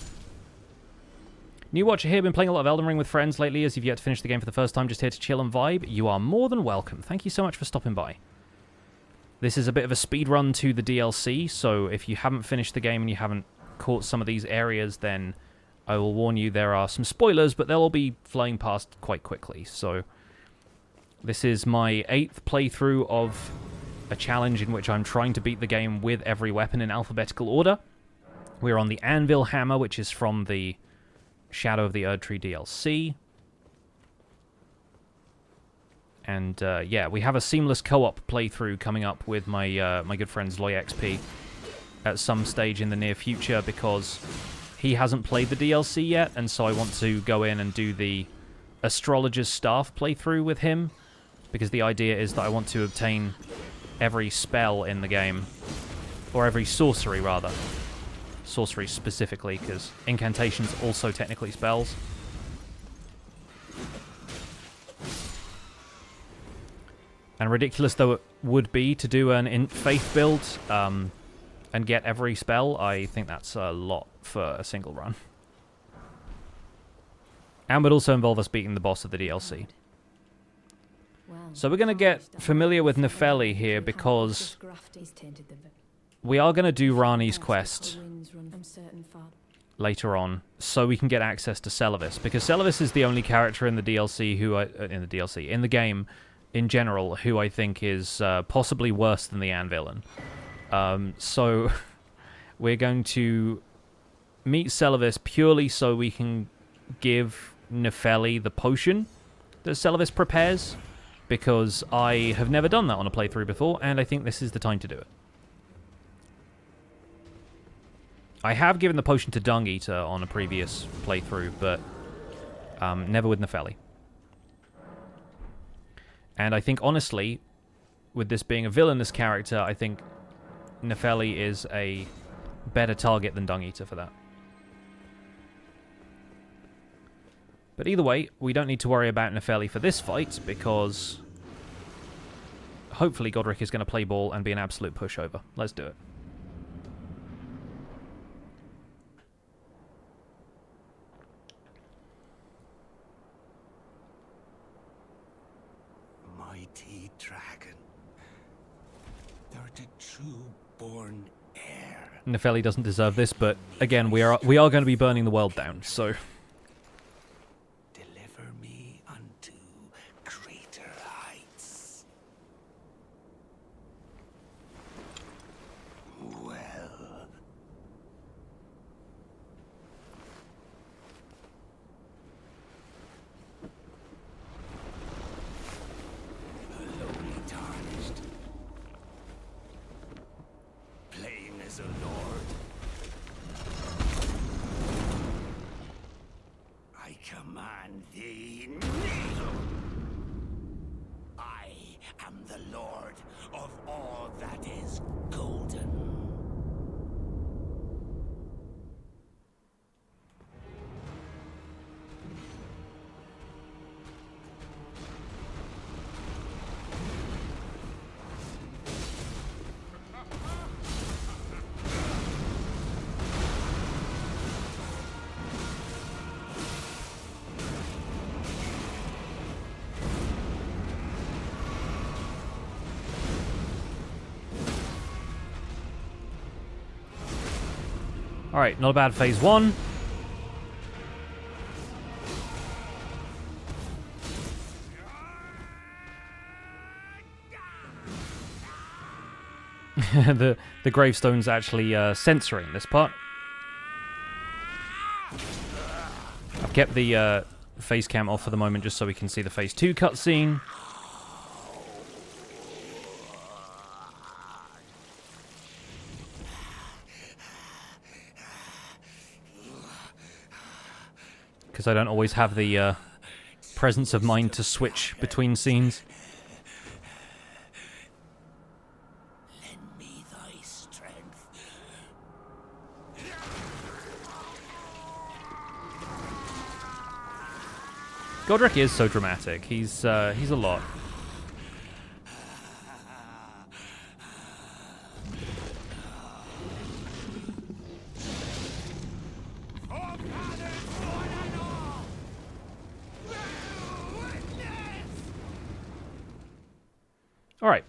[SPEAKER 1] New watcher here, been playing a lot of Elden Ring with friends lately as you've yet to finish the game for the first time, just here to chill and vibe. You are more than welcome. Thank you so much for stopping by. This is a bit of a speed run to the DLC, so if you haven't finished the game and you haven't caught some of these areas, then I will warn you there are some spoilers, but they'll all be flying past quite quickly. So this is my 8th playthrough of a challenge in which I'm trying to beat the game with every weapon in alphabetical order. We're on the Anvil Hammer, which is from the Shadow of the Erdtree DLC. And yeah, we have a seamless co-op playthrough coming up with my my good friends Loux XP at some stage in the near future, because he hasn't played the DLC yet, and so I want to go in and do the Astrologer's Staff playthrough with him, because the idea is that I want to obtain every spell in the game, or every sorcery rather. Sorcery specifically, because incantations also technically spells. And ridiculous though it would be to do an faith build and get every spell, I think that's a lot for a single run. And would also involve us beating the boss of the DLC. So we're going to get familiar with Nefeli here, because we are going to do Rani's quest later on, so we can get access to Celavis, because Celavis is the only character in the DLC who in the game in general who I think is possibly worse than the Anvillain. So we're going to meet Celavis purely so we can give Nefeli the potion that Celavis prepares, because I have never done that on a playthrough before, and I think this is the time to do it. I have given the potion to Dung Eater on a previous playthrough, but never with Nefeli. And I think, honestly, with this being a villainous character, I think Nefeli is a better target than Dung Eater for that. But either way, we don't need to worry about Nefeli for this fight, because hopefully Godric is going to play ball and be an absolute pushover. Let's do it.
[SPEAKER 3] Mighty dragon, thou art a true-born heir.
[SPEAKER 1] Nefeli doesn't deserve this, but again, we are going to be burning the world down, so
[SPEAKER 3] Deliver me unto greater heights. Well, the lowly tarnished, playing as a lord. I command thee, kneel! I am the lord of all that is golden.
[SPEAKER 1] alright, not a bad phase 1. the gravestone's actually censoring this part. I've kept the face cam off for the moment just so we can see the phase 2 cutscene. because I don't always have the presence of mind to switch between scenes.
[SPEAKER 3] Lend me thy strength.
[SPEAKER 1] Godric is so dramatic. He's a lot. All right.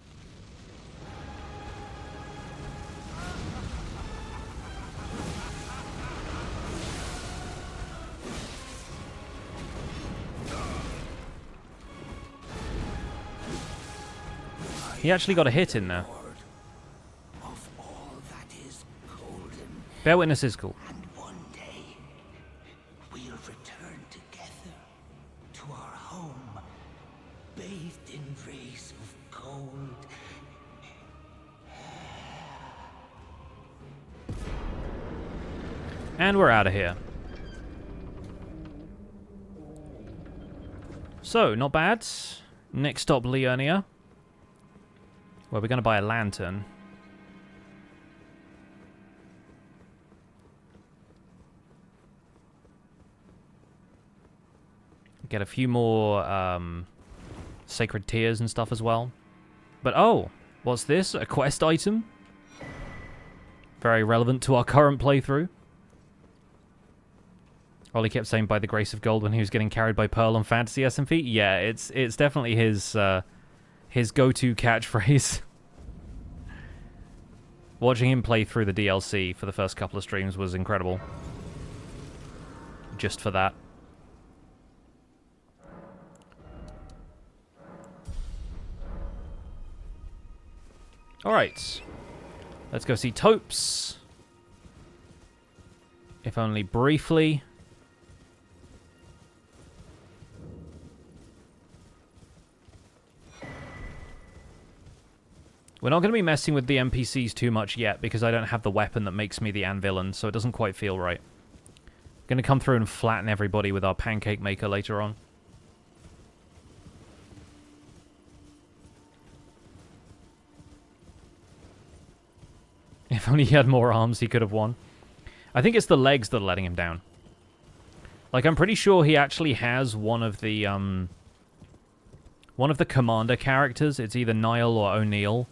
[SPEAKER 1] He actually got a hit in there.
[SPEAKER 3] Of all that is golden,
[SPEAKER 1] Bear Witness is cool.
[SPEAKER 3] and one day we'll return together to our home, bathed in rays of gold.
[SPEAKER 1] And we're out of here. So, not bad. Next stop, Liurnia. Where we're going to buy a lantern. Get a few more sacred tears and stuff as well. But oh, what's this? A quest item? Very relevant to our current playthrough. Ollie kept saying by the grace of gold when he was getting carried by Pearl on Fantasy SMP. Yeah, it's definitely his go-to catchphrase. Watching him play through the DLC for the first couple of streams was incredible. Just for that. Alright. Let's go see Topes. If only briefly. We're not going to be messing with the NPCs too much yet because I don't have the weapon that makes me the Anvillain, so it doesn't quite feel right. Going to come through and flatten everybody with our pancake maker later on. If only he had more arms, he could have won. I think it's the legs that are letting him down. Like, I'm pretty sure he actually has one of the commander characters. It's either Niall or O'Neill.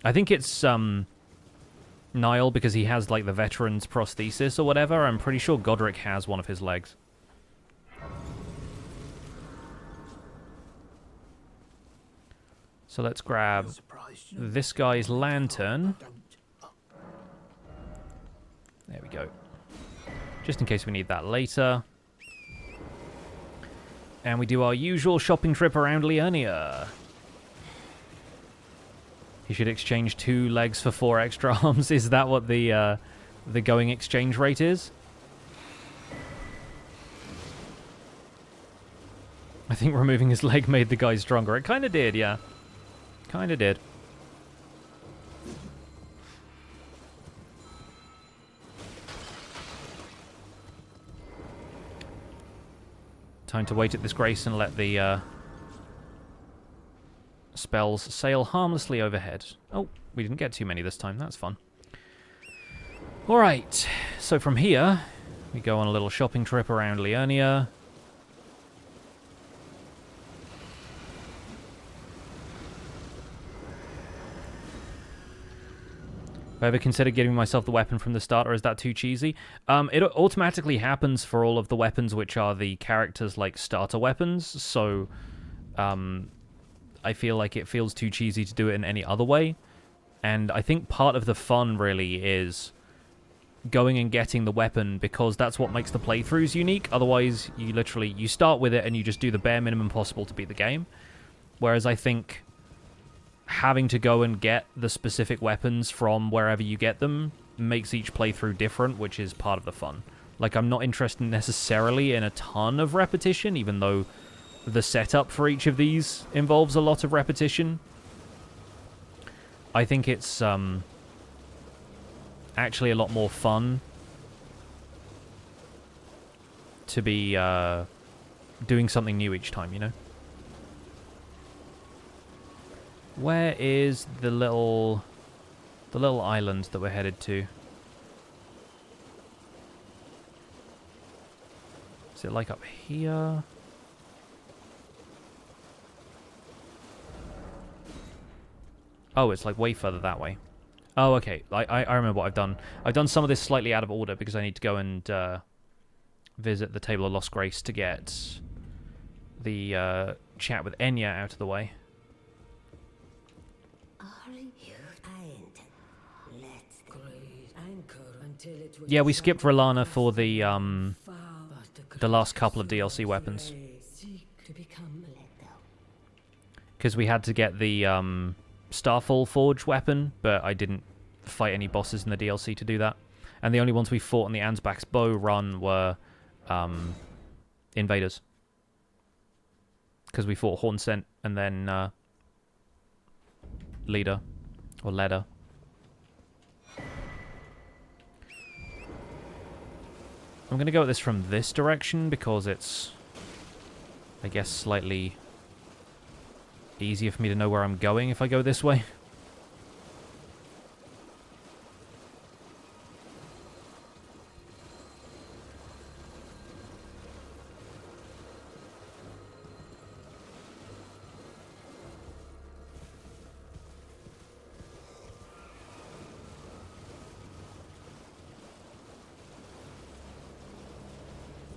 [SPEAKER 1] I think it's Niall because he has like the veteran's prosthesis or whatever. I'm pretty sure Godric has one of his legs. So let's grab this guy's lantern. There we go. Just in case we need that later. And we do our usual shopping trip around Liurnia. He should exchange 2 legs for 4 extra arms. Is that what the going exchange rate is? I think removing his leg made the guy stronger. It kind of did, yeah. Kind of did. Time to wait at this grace and let the spells sail harmlessly overhead. Oh, we didn't get too many this time. That's fun. Alright, so from here, we go on a little shopping trip around Liurnia. Have I ever considered giving myself the weapon from the start, or is that too cheesy? It automatically happens for all of the weapons which are the characters' like starter weapons, so I feel like it feels too cheesy to do it in any other way. And I think part of the fun really is going and getting the weapon because that's what makes the playthroughs unique. Otherwise, you start with it and you just do the bare minimum possible to beat the game. Whereas I think having to go and get the specific weapons from wherever you get them makes each playthrough different, which is part of the fun. Like, I'm not interested necessarily in a ton of repetition, even though the setup for each of these involves a lot of repetition. I think it's actually a lot more fun to be doing something new each time, you know? Where is the little island that we're headed to? Is it like up here? Oh, it's like way further that way. Oh, okay. I remember what I've done. I've done some of this slightly out of order because I need to go and visit the Table of Lost Grace to get the chat with Enya out of the way. Yeah, we skipped R'Lana for the last couple of DLC weapons. Because we had to get the Starfall Forge weapon, but I didn't fight any bosses in the DLC to do that. And the only ones we fought on the Ansbach's Bow run were invaders. Because we fought Hornsent and then Leader. Or Leder. I'm going to go at this from this direction because it's, I guess, slightly easier for me to know where I'm going if I go this way.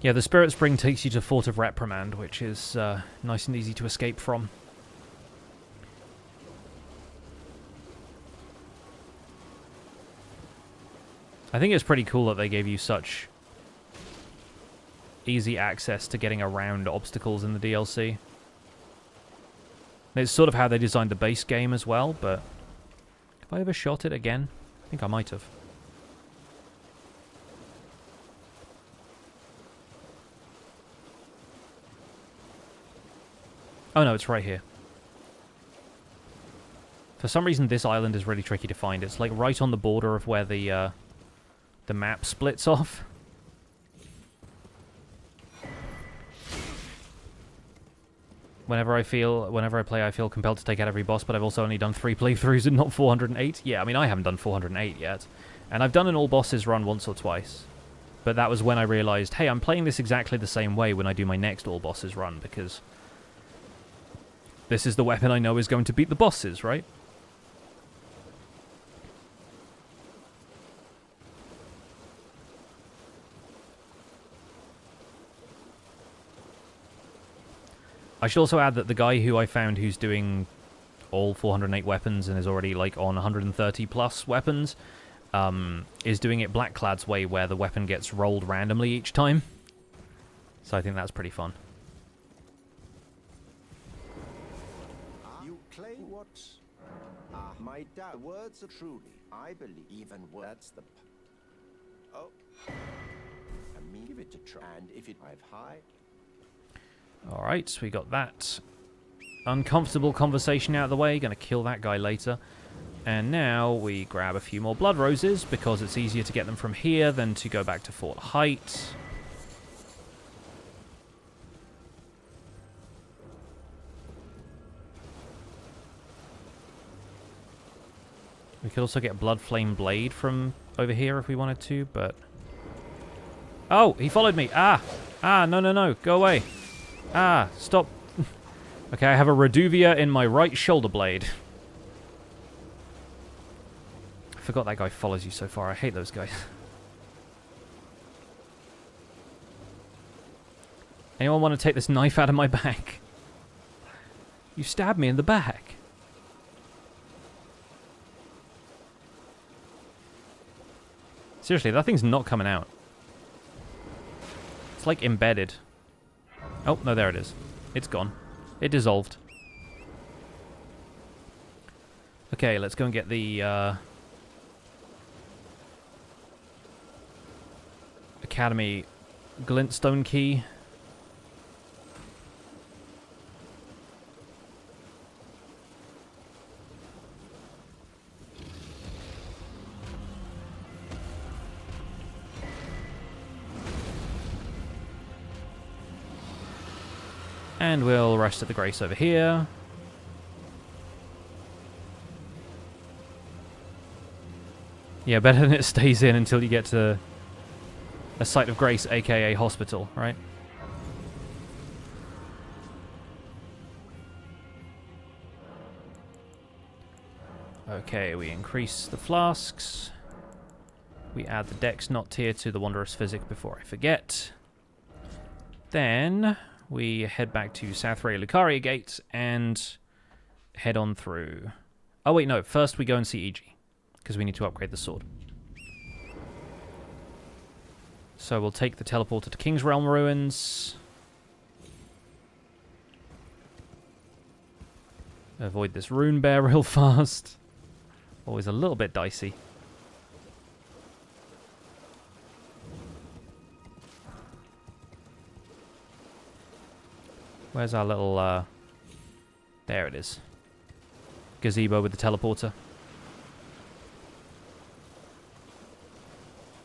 [SPEAKER 1] Yeah, the Spirit Spring takes you to Fort of Reprimand, which is nice and easy to escape from. I think it's pretty cool that they gave you such easy access to getting around obstacles in the DLC. It's sort of how they designed the base game as well, but have I ever shot it again? I think I might have. Oh no, it's right here. For some reason, this island is really tricky to find. It's like right on the border of where the map splits off. Whenever I play, I feel compelled to take out every boss, but I've also only done 3 playthroughs and not 408. Yeah, I mean, I haven't done 408 yet. And I've done an all bosses run once or twice. But that was when I realized, hey, I'm playing this exactly the same way when I do my next all bosses run, because this is the weapon I know is going to beat the bosses, right? I should also add that the guy who I found who's doing all 408 weapons and is already like on 130 plus weapons is doing it Blackclad's way, where the weapon gets rolled randomly each time. So I think that's pretty fun.
[SPEAKER 4] You claim what? My dad. Words are truly. I believe even words. The. Oh. I mean, give it a try. And if it I've high.
[SPEAKER 1] Alright, so we got that uncomfortable conversation out of the way. Gonna kill that guy later. And now we grab a few more blood roses, because it's easier to get them from here than to go back to Fort Height. We could also get Blood Flame Blade from over here if we wanted to, but... Oh, he followed me! Ah! Ah, no, no, no, go away! Ah, stop. Okay, I have a Reduvia in my right shoulder blade. I forgot that guy follows you so far. I hate those guys. Anyone want to take this knife out of my back? You stabbed me in the back. Seriously, that thing's not coming out. It's like embedded. Oh, no, there it is. It's gone. It dissolved. Okay, let's go and get the Academy Glintstone key. And we'll rest at the Grace over here. Yeah, better than it stays in until you get to a site of grace, aka hospital, right? Okay, we increase the flasks. We add the Dex Not tier to the Wanderer's Physic before I forget. Then we head back to South Ray Lucaria Gate and head on through. Oh wait, no. First we go and see EG, because we need to upgrade the sword. So we'll take the teleporter to King's Realm Ruins. Avoid this rune bear real fast. Always a little bit dicey. Where's our little, there it is. Gazebo with the teleporter.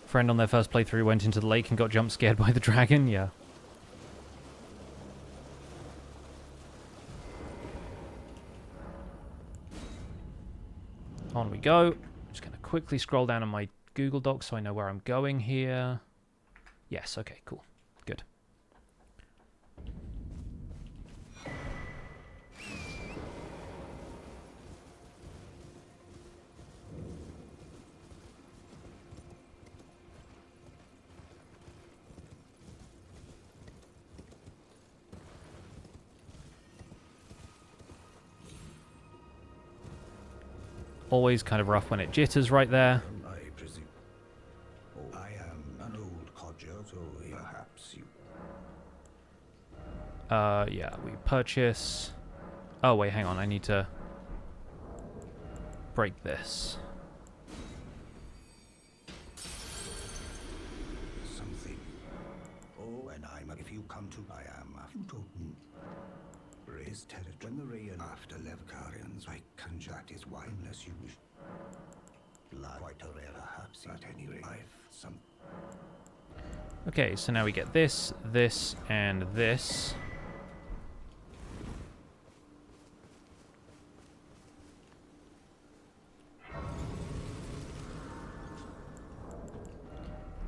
[SPEAKER 1] Friend on their first playthrough went into the lake and got jump scared by the dragon, yeah. On we go. Just going to quickly scroll down on my Google Docs so I know where I'm going here. Yes, okay, cool. Good. Always kind of rough when it jitters right there.
[SPEAKER 3] I presume. Oh, I am an old codger, so perhaps you.
[SPEAKER 1] Yeah, we purchase... Oh, wait, hang on. I need to break this.
[SPEAKER 3] Something. Oh, and if you come to, I am a totem. Raised territory. When the rain after Levkarians, I conjure that is why, unless you wish. Blood, quite a rare, perhaps, at any rate. I've some.
[SPEAKER 1] Okay, so now we get this, this, and this.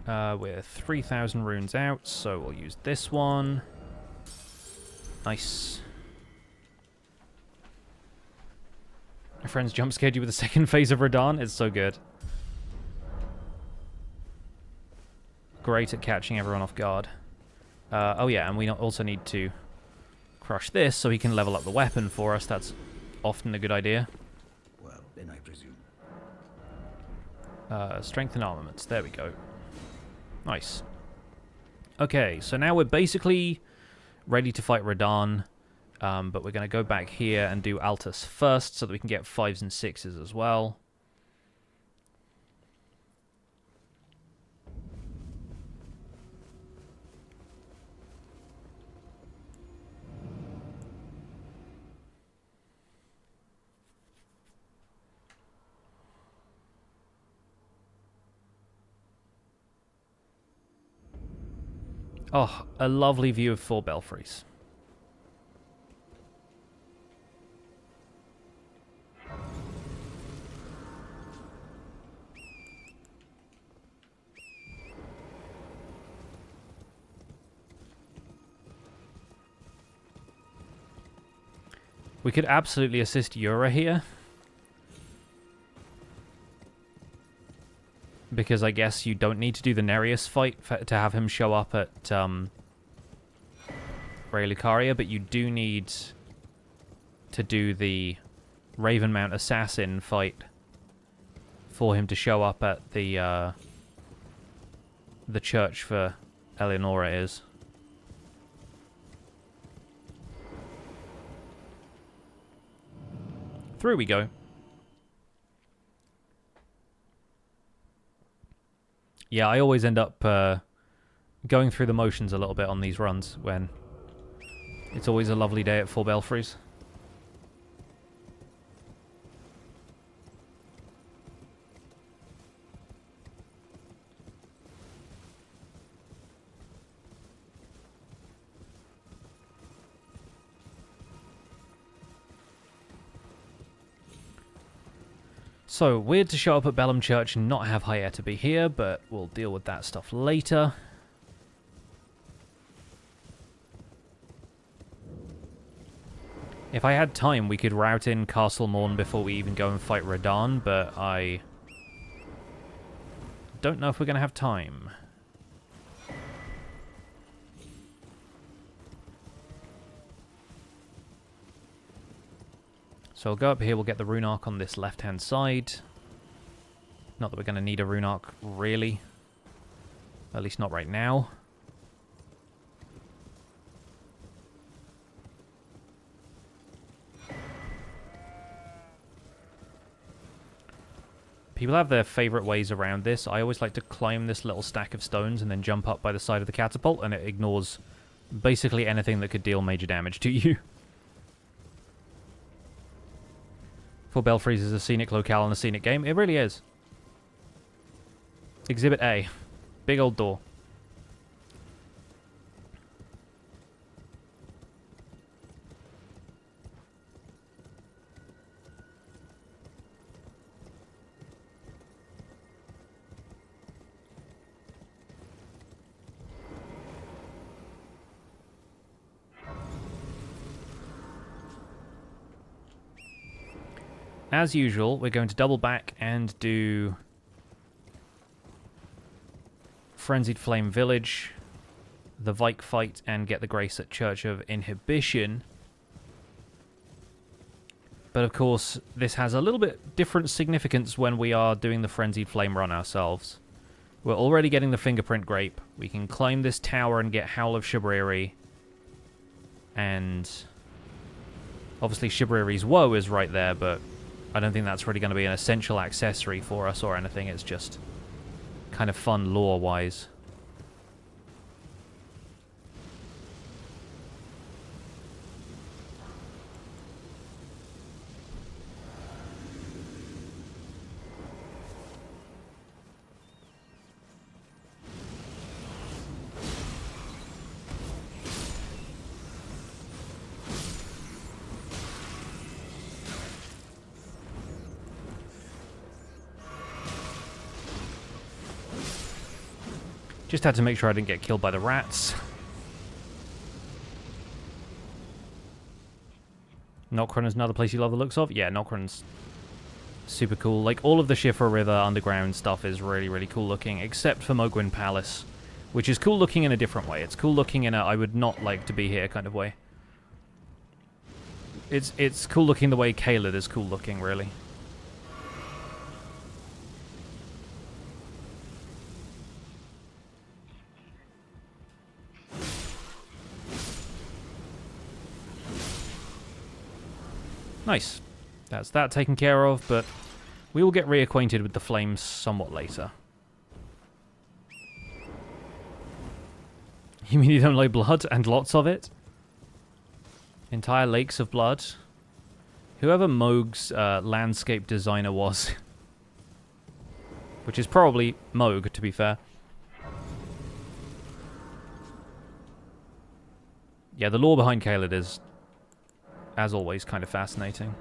[SPEAKER 1] We're 3,000 runes out, so we'll use this one. Nice. My friends jump scared you with the second phase of Radagon. It's so good. Great at catching everyone off guard. Oh yeah, and we also need to crush this so he can level up the weapon for us. That's often a good idea.
[SPEAKER 3] Well, then I presume.
[SPEAKER 1] Strength and armaments. There we go. Nice. Okay, so now we're basically ready to fight Radagon. But we're going to go back here and do Altus first so that we can get 5s and 6s as well. Oh, a lovely view of 4 belfries. We could absolutely assist Hoarah here. Because I guess you don't need to do the Nereus fight to have him show up at Ray Lucaria, but you do need to do the Ravenmount Assassin fight for him to show up at the church for Eleonora is. Through we go. Yeah, I always end up going through the motions a little bit on these runs when it's always a lovely day at 4 belfries. So, weird to show up at Bellum Church and not have Hyeta be here, but we'll deal with that stuff later. If I had time, we could route in Castle Morn before we even go and fight Radagon, but I don't know if we're going to have time. So we'll go up here, we'll get the rune arc on this left-hand side. Not that we're going to need a rune arc, really. At least not right now. People have their favourite ways around this. I always like to climb this little stack of stones and then jump up by the side of the catapult, and it ignores basically anything that could deal major damage to you. For Belfries is a scenic locale and a scenic game. It really is. Exhibit A. Big old door. As usual, we're going to double back and do Frenzied Flame Village, the Vike fight, and get the Grace at Church of Inhibition. But of course, this has a little bit different significance when we are doing the Frenzied Flame run ourselves. We're already getting the Fingerprint Grape. We can climb this tower and get Howl of Shibriri. And obviously Shibriri's Woe is right there, but I don't think that's really going to be an essential accessory for us or anything. It's just kind of fun lore-wise. Just had to make sure I didn't get killed by the rats. Nokron is another place you love the looks of? Yeah, Nokron's super cool. Like, all of the Shifra River underground stuff is really, really cool looking, except for Mogwin Palace, which is cool looking in a different way. It's cool looking in a I would not like to be here kind of way. It's cool looking the way Caelid is cool looking, really. Nice. That's that taken care of, but we will get reacquainted with the flames somewhat later. You mean you don't like blood? And lots of it? Entire lakes of blood? Whoever Moog's landscape designer was. Which is probably Moog, to be fair. Yeah, the lore behind Caelid is, as always, kind of fascinating.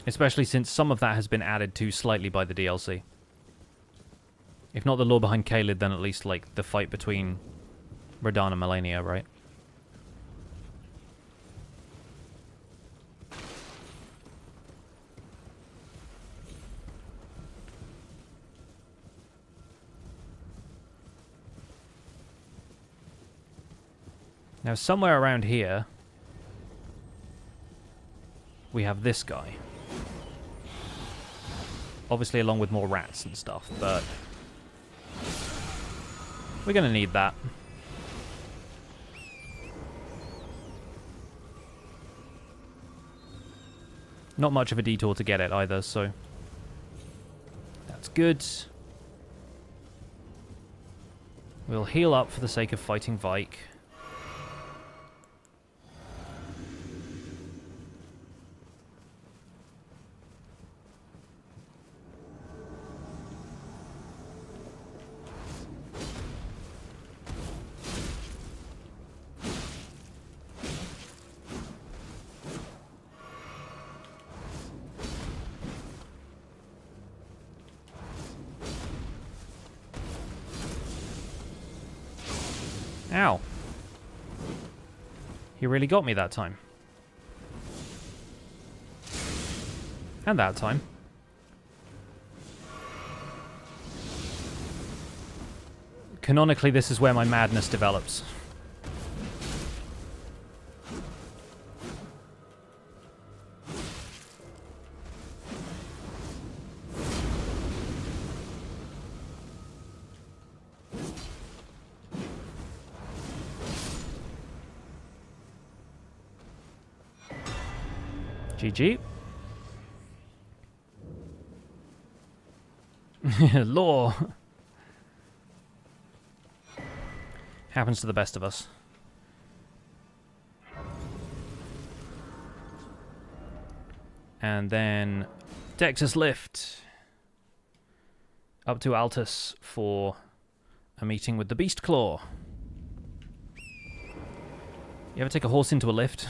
[SPEAKER 1] Especially since some of that has been added to slightly by the DLC. If not the lore behind Caelid, then at least, like, the fight between Radahn and Malenia, right? Now, somewhere around here, we have this guy. Obviously, along with more rats and stuff, but we're going to need that. Not much of a detour to get it either, so that's good. We'll heal up for the sake of fighting Vike. Ow. He really got me that time. And that time. Canonically, this is where my madness develops. GG. Law. Happens to the best of us. And then Dexter's Lift up to Altus for a meeting with the Beast Claw. You ever take a horse into a lift?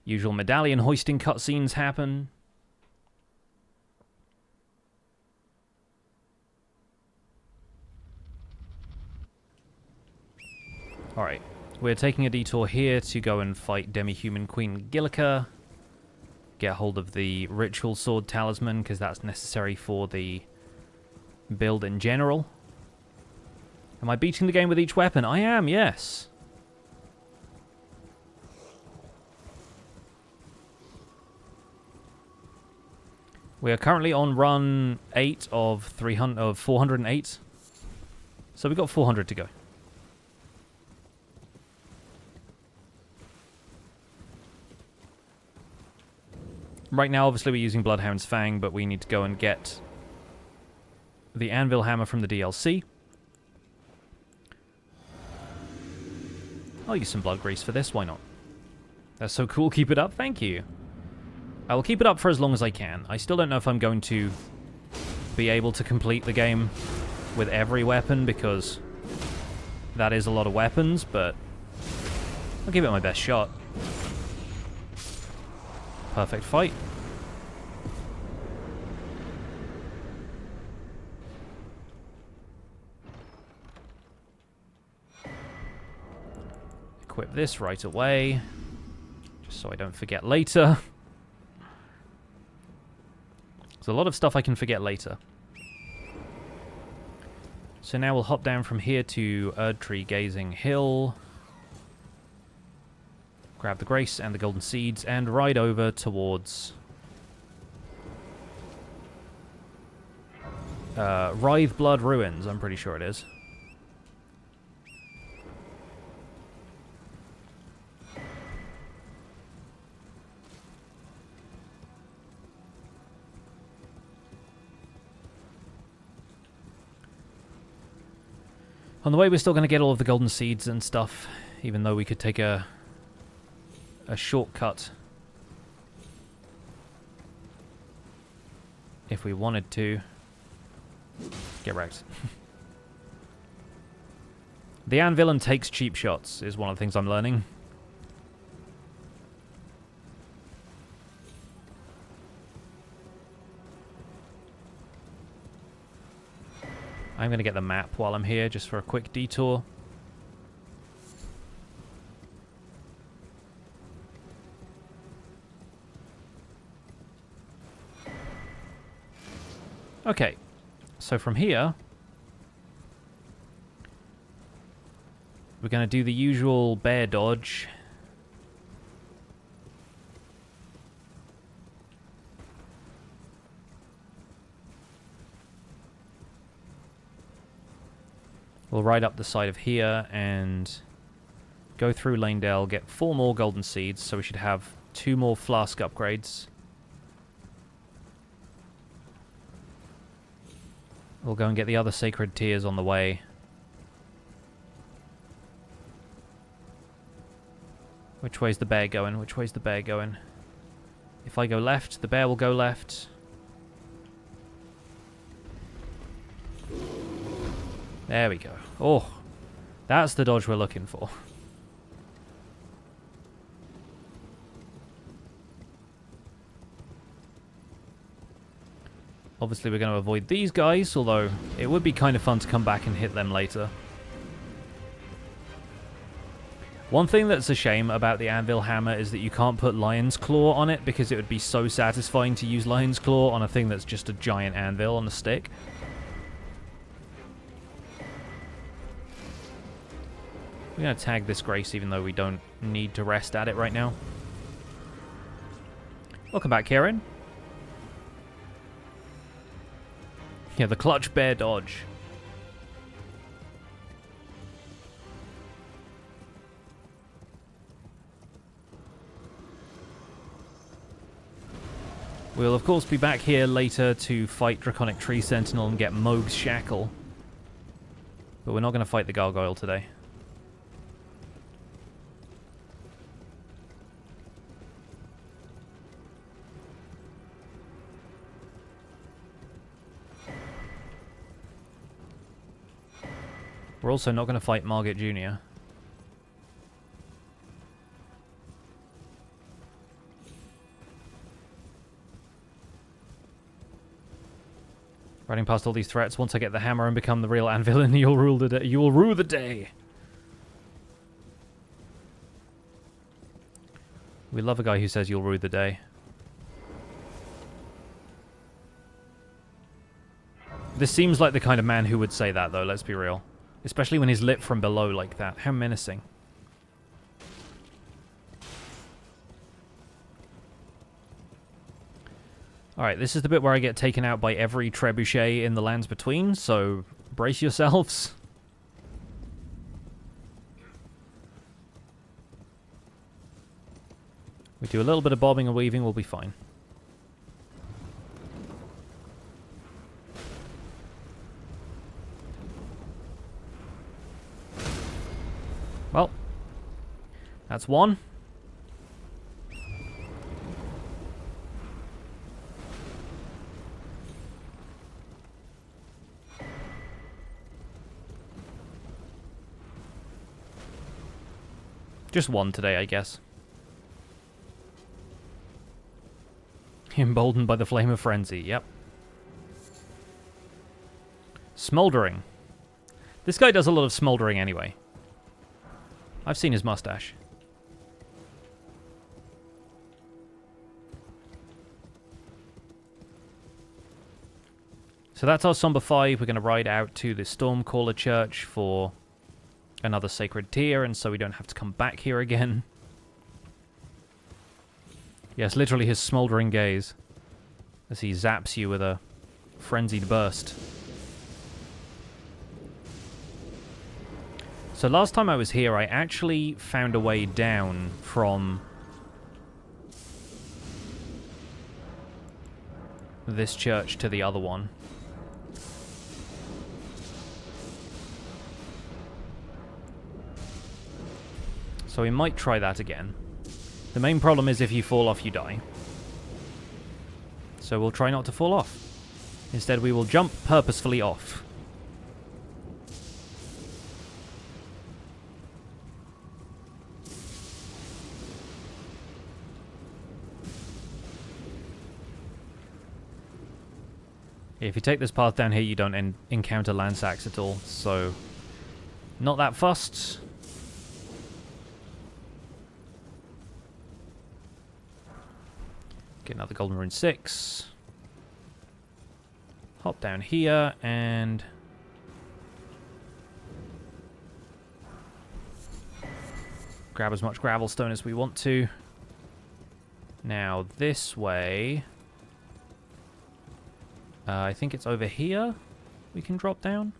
[SPEAKER 1] Usual medallion hoisting cutscenes happen. Alright, we're taking a detour here to go and fight Demi-Human Queen Gillica. Get hold of the Ritual Sword Talisman, because that's necessary for the build in general. Am I beating the game with each weapon? I am, yes. We are currently on run 8 of 408. So we've got 400 to go. Right now, obviously, we're using Bloodhound's Fang, but we need to go and get the Anvil Hammer from the DLC. I'll use some blood grease for this, why not? That's so cool, keep it up, thank you. I will keep it up for as long as I can. I still don't know if I'm going to be able to complete the game with every weapon, because that is a lot of weapons, but I'll give it my best shot. Perfect fight. Equip this right away, just so I don't forget later. There's a lot of stuff I can forget later. So now we'll hop down from here to Erdtree Gazing Hill. Grab the Grace and the Golden Seeds and ride over towards Writhe Blood Ruins, I'm pretty sure it is. On the way, we're still going to get all of the golden seeds and stuff, even though we could take a shortcut if we wanted to. Get wrecked. The Anvillain takes cheap shots, is one of the things I'm learning. I'm going to get the map while I'm here, just for a quick detour. Okay, so from here, we're going to do the usual bear dodge. We'll ride up the side of here and go through Lanedale, get 4 more golden seeds, so we should have 2 more flask upgrades. We'll go and get the other sacred tears on the way. Which way's the bear going? Which way's the bear going? If I go left, the bear will go left. There we go. Oh, that's the dodge we're looking for. Obviously, we're going to avoid these guys, although it would be kind of fun to come back and hit them later. One thing that's a shame about the Anvil Hammer is that you can't put Lion's Claw on it, because it would be so satisfying to use Lion's Claw on a thing that's just a giant anvil on a stick. We're going to tag this Grace, even though we don't need to rest at it right now. Welcome back, Kieran. Yeah, the clutch bear dodge. We'll, of course, be back here later to fight Draconic Tree Sentinel and get Moog's Shackle. But we're not going to fight the Gargoyle today. We're also not going to fight Margit Jr. Riding past all these threats, once I get the hammer and become the real Anvil, and you'll rule the day. You will rue the day. We love a guy who says you'll rue the day. This seems like the kind of man who would say that, though, let's be real. Especially when he's lit from below like that. How menacing. Alright, this is the bit where I get taken out by every trebuchet in the lands between, so brace yourselves. We do a little bit of bobbing and weaving, we'll be fine. Well, that's one. Just one today, I guess. Emboldened by the flame of frenzy, yep. Smoldering. This guy does a lot of smoldering anyway. I've seen his mustache. So that's our Somber 5. We're going to ride out to the Stormcaller Church for another sacred tier, and so we don't have to come back here again. Yes, literally his smoldering gaze as he zaps you with a frenzied burst. So last time I was here, I actually found a way down from this church to the other one. So we might try that again. The main problem is if you fall off, you die. So we'll try not to fall off. Instead, we will jump purposefully off. If you take this path down here, you don't encounter land sacks at all, so not that fussed. Get another Golden Rune 6. Hop down here and grab as much gravel stone as we want to. Now this way, I think it's over here we can drop down.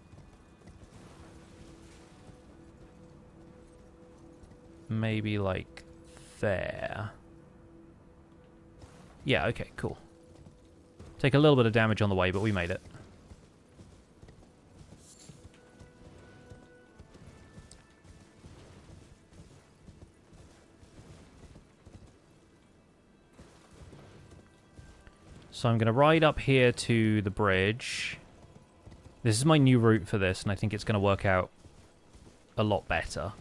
[SPEAKER 1] Maybe like there. Yeah, okay, cool. Take a little bit of damage on the way, but we made it. So I'm going to ride up here to the bridge. This is my new route for this, and I think it's going to work out a lot better.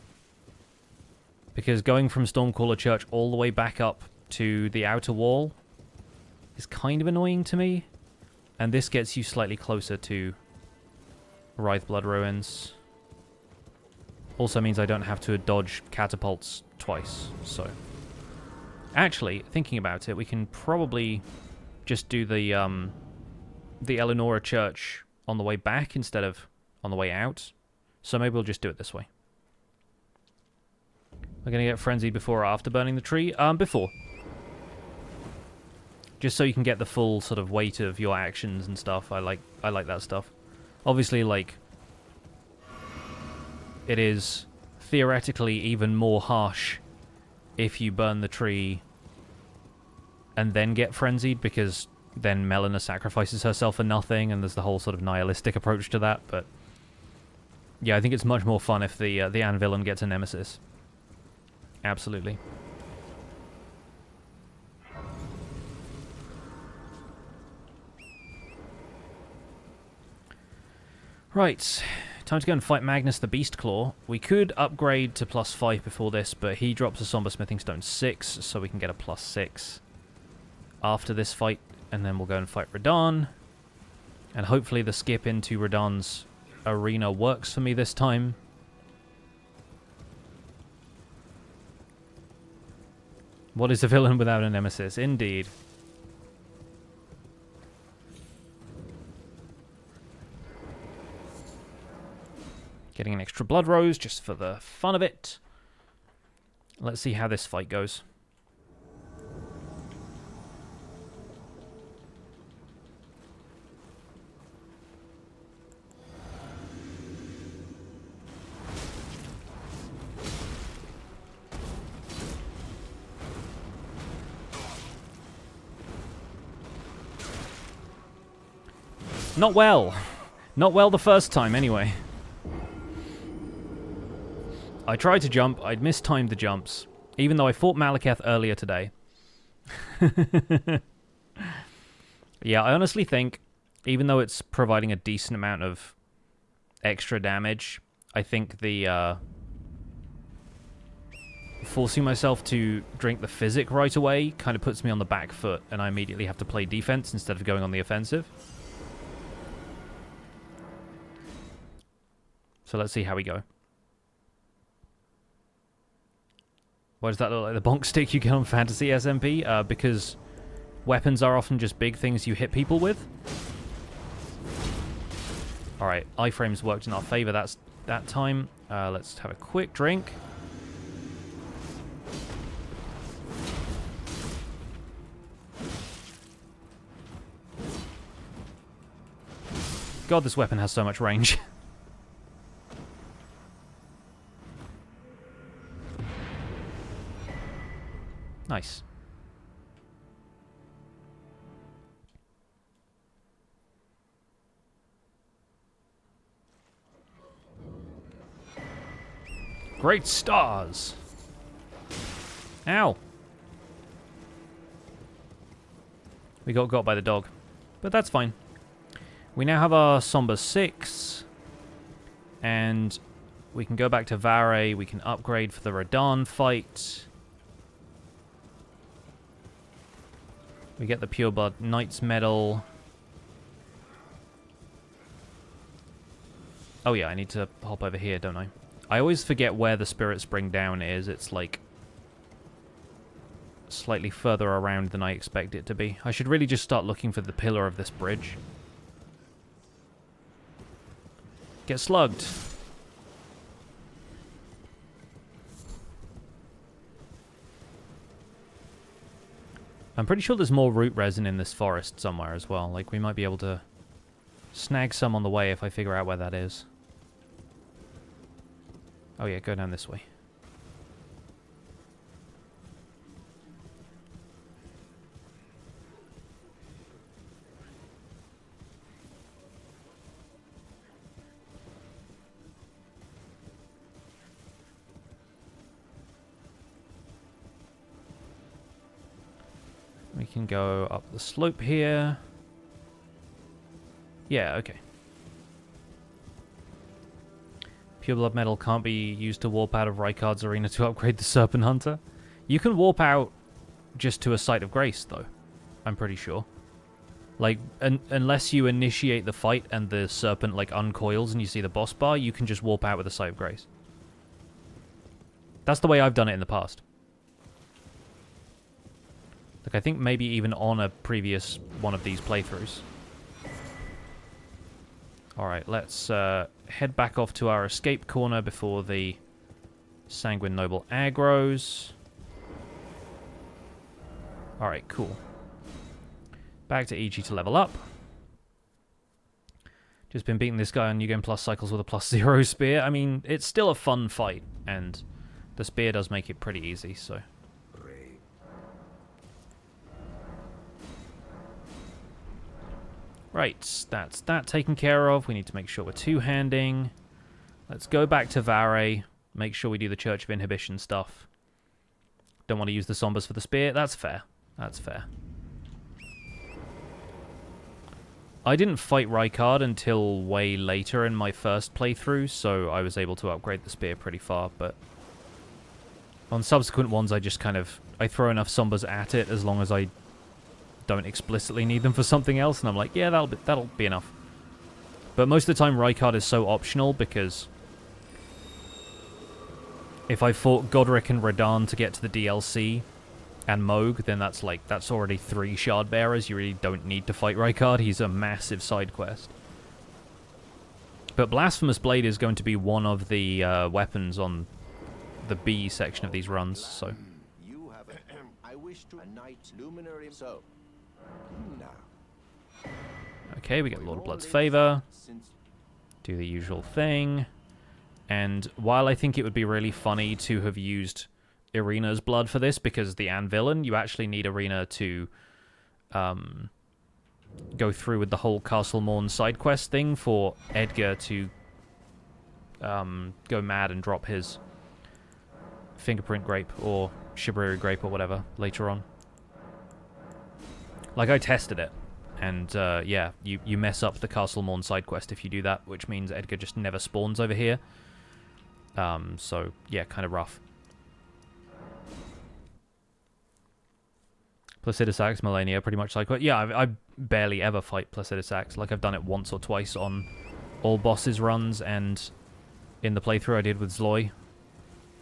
[SPEAKER 1] Because going from Stormcaller Church all the way back up to the outer wall is kind of annoying to me. And this gets you slightly closer to Writhe Blood Ruins. Also means I don't have to dodge catapults twice, so... Actually, thinking about it, we can probably just do the Eleonora Church on the way back instead of on the way out. So maybe we'll just do it this way. We're going to get frenzied before or after burning the tree? Before. Just so you can get the full sort of weight of your actions and stuff. I like that stuff. Obviously, like, it is theoretically even more harsh if you burn the tree and then get frenzied, because then Melina sacrifices herself for nothing, and there's the whole sort of nihilistic approach to that. But yeah, I think it's much more fun if the Anvillain gets a nemesis. Absolutely. Right, time to go and fight Magnus the Beast Claw. We could upgrade to +5 before this, but he drops a Somber Smithing Stone 6, so we can get a +6 after this fight, and then we'll go and fight Radagon. And hopefully the skip into Radagon's arena works for me this time. What is a villain without a nemesis? Indeed. Getting an extra blood rose just for the fun of it. Let's see how this fight goes. Not well. Not well the first time, anyway. I tried to jump. I'd mistimed the jumps. Even though I fought Maliketh earlier today. Yeah, I honestly think, even though it's providing a decent amount of extra damage, I think the forcing myself to drink the physic right away kind of puts me on the back foot, and I immediately have to play defense instead of going on the offensive. So let's see how we go. Why does that look like the bonk stick you get on Fantasy SMP? Because weapons are often just big things you hit people with. Alright, iframes worked in our favor that time. Let's have a quick drink. God, this weapon has so much range. Nice. Great stars. Ow. We got by the dog. But that's fine. We now have our Somber 6. And we can go back to Vare. We can upgrade for the Radagon fight. We get the Pure Blood Knight's Medal. Oh yeah, I need to hop over here, don't I? I always forget where the Spirit Spring Down is. It's like slightly further around than I expect it to be. I should really just start looking for the pillar of this bridge. Get slugged. I'm pretty sure there's more root resin in this forest somewhere as well. Like, we might be able to snag some on the way if I figure out where that is. Oh yeah, go down this way. We can go up the slope here. Yeah, okay. Pure Blood Metal can't be used to warp out of Rykard's arena to upgrade the Serpent Hunter. You can warp out just to a Site of Grace, though. I'm pretty sure. Like, unless you initiate the fight and the serpent, like, uncoils and you see the boss bar, you can just warp out with a Sight of Grace. That's the way I've done it in the past. Like, I think maybe even on a previous one of these playthroughs. Alright, let's head back off to our escape corner before the Sanguine Noble aggros. Alright, cool. Back to EG to level up. Just been beating this guy on New Game Plus cycles with a +0 spear. I mean, it's still a fun fight, and the spear does make it pretty easy, so... Right, that's that taken care of. We need to make sure we're two-handing. Let's go back to Vare. Make sure we do the Church of Inhibition stuff. Don't want to use the Sombers for the spear. That's fair. That's fair. I didn't fight Rykard until way later in my first playthrough, so I was able to upgrade the spear pretty far, but on subsequent ones I just kind of... I throw enough Sombers at it as long as I don't explicitly need them for something else, and I'm like, yeah, that'll be enough. But most of the time Rykard is so optional because if I fought Godric and Radagon to get to the DLC and Moog, then that's already 3 shard bearers. You really don't need to fight Rykard. He's a massive side quest. But Blasphemous Blade is going to be one of the weapons on the B section of these runs, so...
[SPEAKER 4] You have I wish to a knight luminary so. Now.
[SPEAKER 1] Okay, we get Lord of Blood's Favor. Do the usual thing. And while I think it would be really funny to have used Irina's blood for this, because the Anvillain, you actually need Irina to go through with the whole Castle Morn side quest thing for Edgar to go mad and drop his Fingerprint Grape or Shibariri Grape or whatever later on. Like, I tested it, and yeah, you mess up the Castle Morn side quest if you do that, which means Edgar just never spawns over here. So, yeah, kind of rough. Placidus Axe, Melania, pretty much like... Yeah, I barely ever fight Placidus Axe. Like, I've done it once or twice on all bosses runs, and in the playthrough I did with Zloy.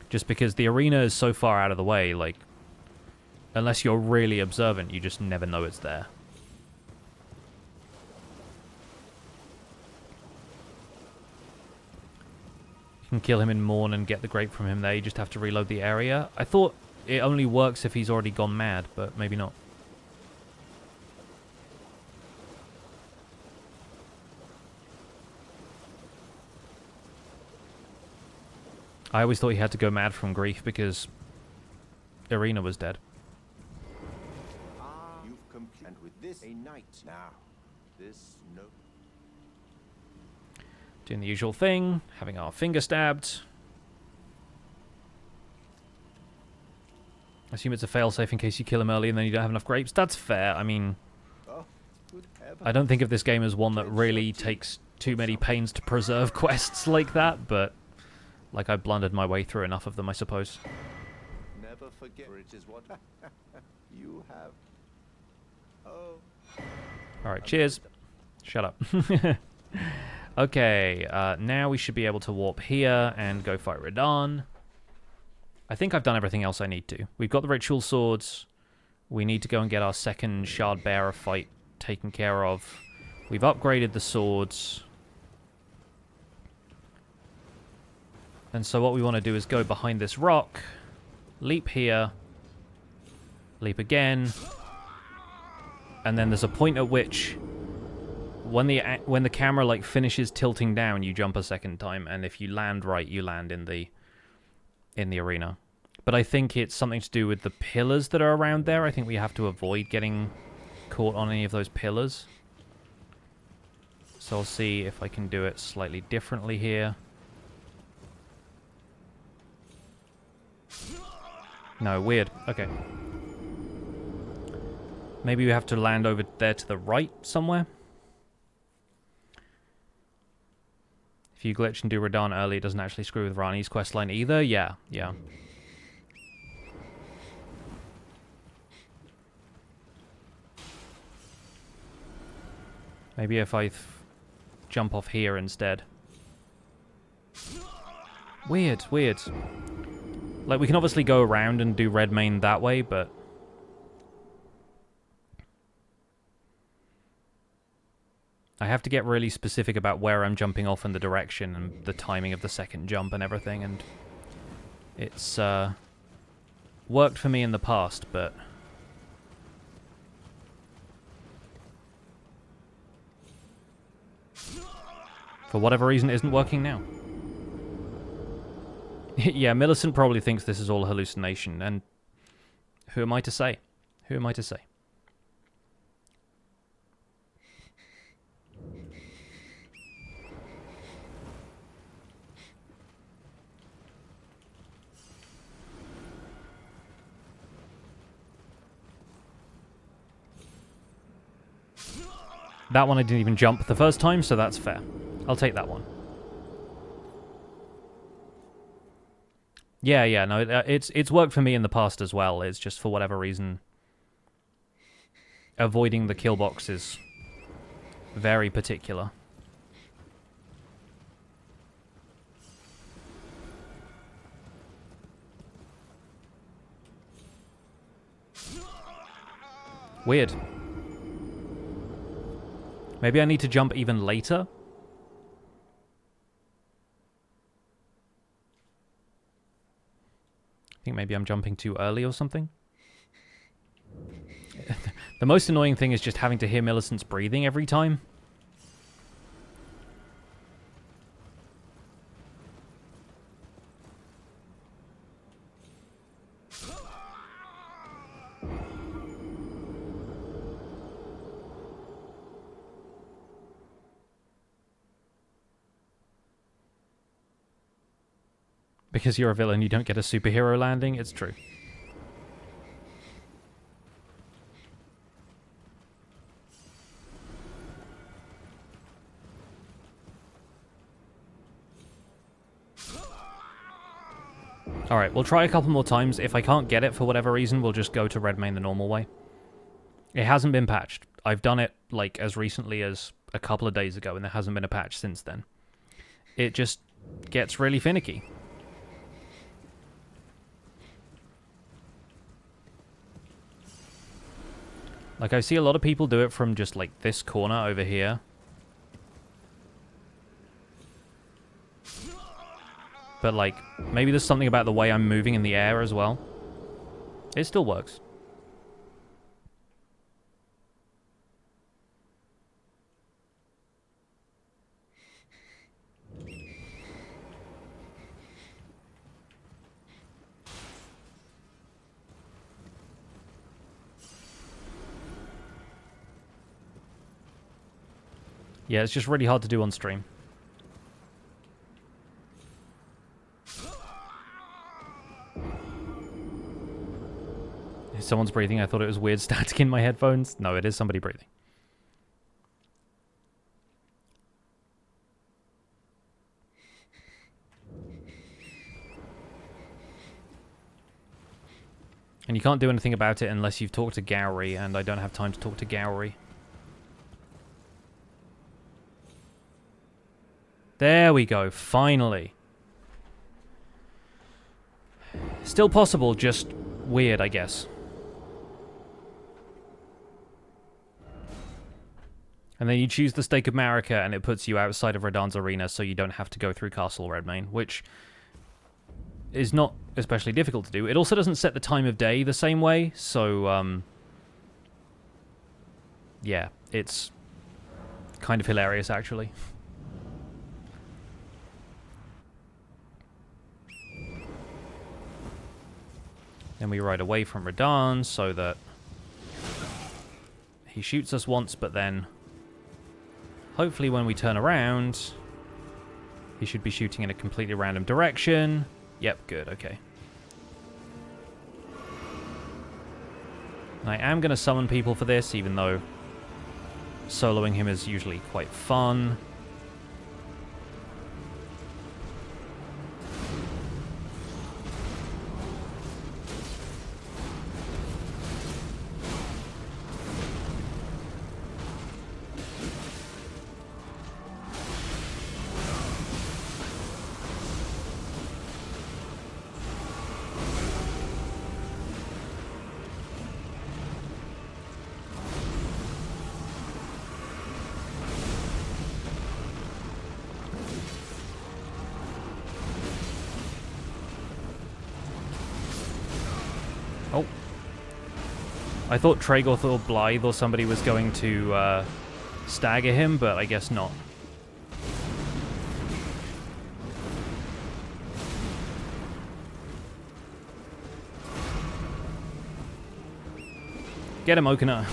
[SPEAKER 1] Just because the arena is so far out of the way, like... Unless you're really observant, you just never know it's there. You can kill him in Morn and get the grape from him there. You just have to reload the area. I thought it only works if he's already gone mad, but maybe not. I always thought he had to go mad from grief because Irina was dead.
[SPEAKER 4] You've completed with this a knight now. This no.
[SPEAKER 1] Doing the usual thing, having our finger stabbed. I assume it's a failsafe in case you kill him early and then you don't have enough grapes. That's fair. I mean, I don't think of this game as one that really takes too many pains to preserve quests like that, but like I blundered my way through enough of them, I suppose.
[SPEAKER 4] Never forget it is what you have. Oh.
[SPEAKER 1] Alright, cheers. Shut up. Okay, now we should be able to warp here and go fight Radagon. I think I've done everything else I need to. We've got the ritual swords. We need to go and get our second shard bearer fight taken care of. We've upgraded the swords. And so what we want to do is go behind this rock, leap here, leap again, and then there's a point at which when the camera like finishes tilting down, you jump a second time, and if you land right, you land in the arena. But I think it's something to do with the pillars that are around there. I think we have to avoid getting caught on any of those pillars. So I'll see if I can do it slightly differently here. No, weird. Okay. Maybe we have to land over there to the right somewhere. If you glitch and do Radagon early, it doesn't actually screw with Rani's questline either. Yeah, yeah. Maybe if I jump off here instead. Weird, weird. Like, we can obviously go around and do red main that way, but... I have to get really specific about where I'm jumping off and the direction and the timing of the second jump and everything, and... It's, worked for me in the past, but... For whatever reason, it isn't working now. Yeah, Millicent probably thinks this is all a hallucination, and who am I to say? Who am I to say? That one I didn't even jump the first time, so that's fair. I'll take that one. Yeah, no, it's worked for me in the past as well. It's just for whatever reason, avoiding the kill box is very particular. Weird. Maybe I need to jump even later? I think maybe I'm jumping too early or something. The most annoying thing is just having to hear Millicent's breathing every time. Because you're a villain, you don't get a superhero landing. It's true. Alright, we'll try a couple more times. If I can't get it for whatever reason, we'll just go to red main the normal way. It hasn't been patched. I've done it, like, as recently as a couple of days ago, and there hasn't been a patch since then. It just gets really finicky. Like, I see a lot of people do it from just, like, this corner over here. But, like, maybe there's something about the way I'm moving in the air as well. It still works. Yeah, it's just really hard to do on stream. If someone's breathing, I thought it was weird static in my headphones. No, it is somebody breathing. And you can't do anything about it unless you've talked to Gowry, and I don't have time to talk to Gowry. There we go, finally. Still possible, just weird, I guess. And then you choose the Stake of Marika, and it puts you outside of Radagon's arena, so you don't have to go through Castle Redmane, which is not especially difficult to do. It also doesn't set the time of day the same way, so, yeah, it's kind of hilarious, actually. Then we ride away from Radagon so that he shoots us once, but then hopefully when we turn around, he should be shooting in a completely random direction. Yep, good, okay. And I am going to summon people for this, even though soloing him is usually quite fun. Oh. I thought Tragoth or Blythe or somebody was going to stagger him, but I guess not. Get him, Okina.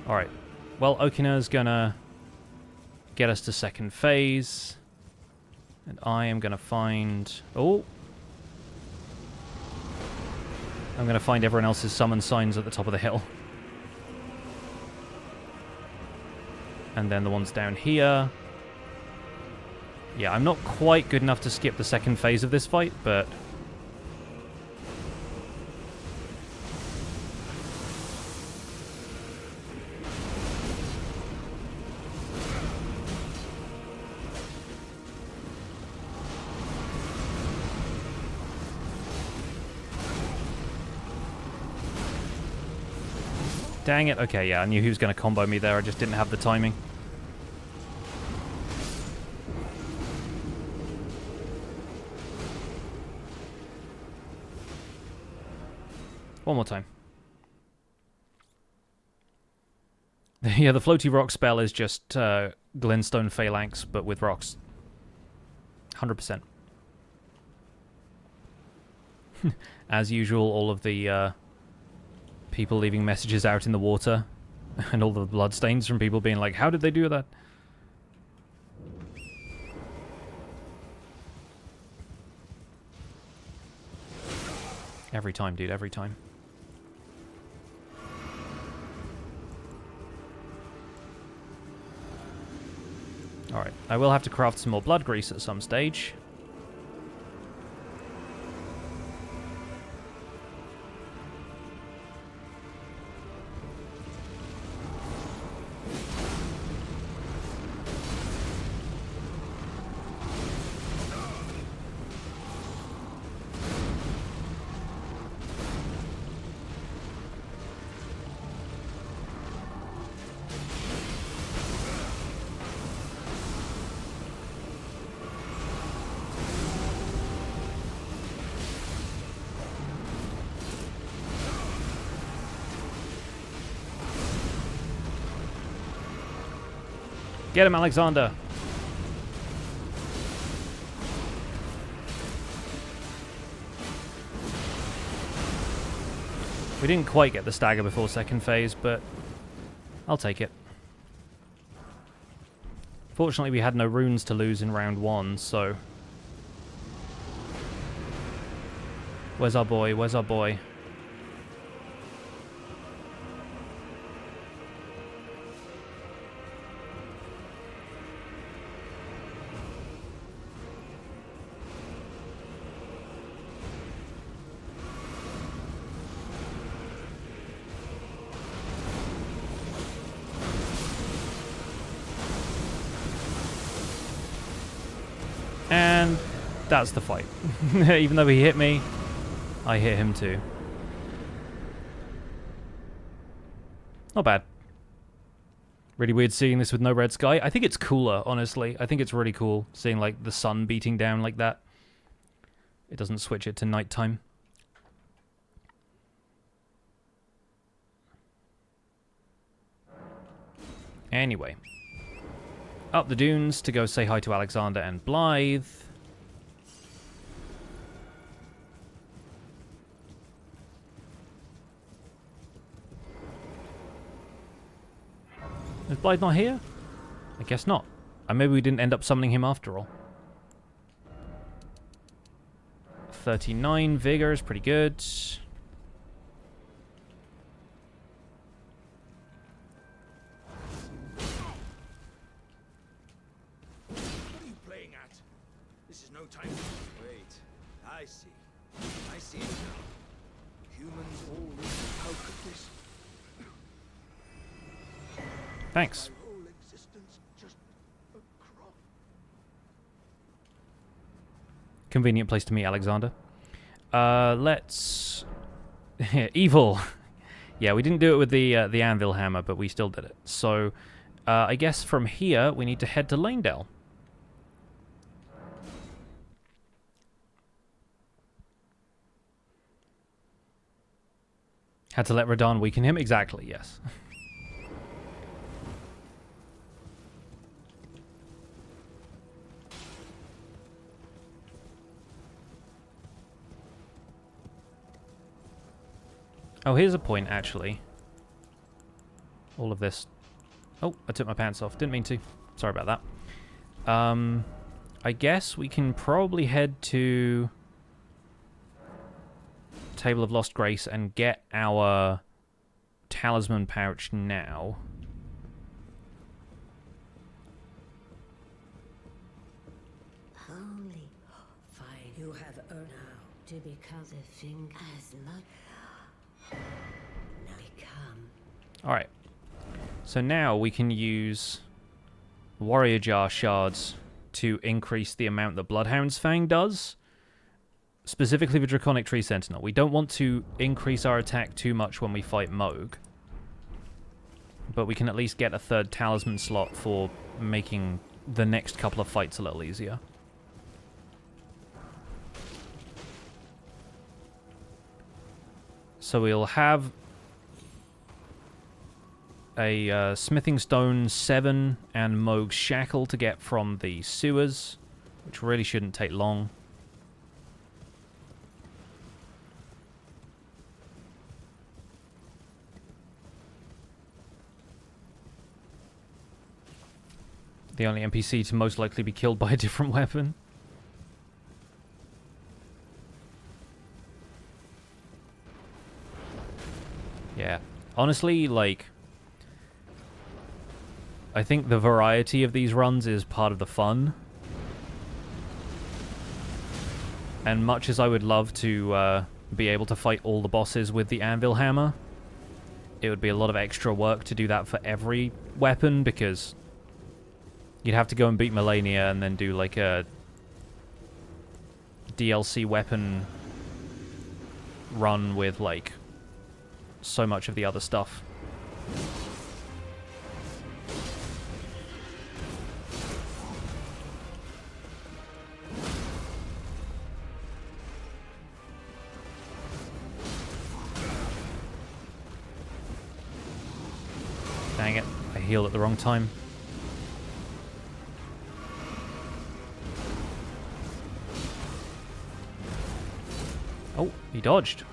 [SPEAKER 1] Alright. Well, Okina's gonna get us to second phase. And I am gonna find... Oh! I'm gonna find everyone else's summon signs at the top of the hill. And then the ones down here. Yeah, I'm not quite good enough to skip the second phase of this fight, but... Dang it. Okay, yeah, I knew he was going to combo me there. I just didn't have the timing. One more time. Yeah, the floaty rock spell is just glintstone phalanx, but with rocks. 100%. As usual, all of the... people leaving messages out in the water and all the bloodstains from people being like, how did they do that? Every time, dude, every time. Alright, I will have to craft some more blood grease at some stage. Get him, Alexander. We didn't quite get the stagger before second phase, but I'll take it. Fortunately, we had no runes to lose in round 1, so... Where's our boy? Where's our boy? And that's the fight. Even though he hit me, I hit him too. Not bad. Really weird seeing this with no red sky. I think it's cooler, honestly. I think it's really cool seeing like the sun beating down like that. It doesn't switch it to nighttime. Anyway. Up the dunes to go say hi to Alexander and Blythe. Is Blythe not here? I guess not. Maybe we didn't end up summoning him after all. 39 vigor is pretty good.
[SPEAKER 3] I see. I see it now. Humans all live. How could this?
[SPEAKER 1] Thanks.
[SPEAKER 3] My whole existence just a crop.
[SPEAKER 1] Convenient place to meet Alexander. Let's... Evil. Yeah, we didn't do it with the Anvil Hammer, but we still did it. So, I guess from here, we need to head to Lanedale. Had to let Radagon weaken him? Exactly, yes. Oh, here's a point, actually. All of this... Oh, I took my pants off. Didn't mean to. Sorry about that. I guess we can probably head to... Table of Lost Grace and get our talisman pouch now.
[SPEAKER 6] Holy, fine. You have earned now to become the thing as much. Now become.
[SPEAKER 1] Alright. So now we can use Warrior Jar shards to increase the amount that Bloodhound's Fang does. Specifically the Draconic Tree Sentinel. We don't want to increase our attack too much when we fight Moog. But we can at least get a third talisman slot for making the next couple of fights a little easier. So we'll have a Smithing Stone 7 and Moog's Shackle to get from the sewers, which really shouldn't take long. The only NPC to most likely be killed by a different weapon. Yeah. Honestly, like... I think the variety of these runs is part of the fun. And much as I would love to be able to fight all the bosses with the Anvil Hammer, it would be a lot of extra work to do that for every weapon, because you'd have to go and beat Melania and then do like a DLC weapon run with like so much of the other stuff. Dang it, I healed at the wrong time. Oh, he dodged.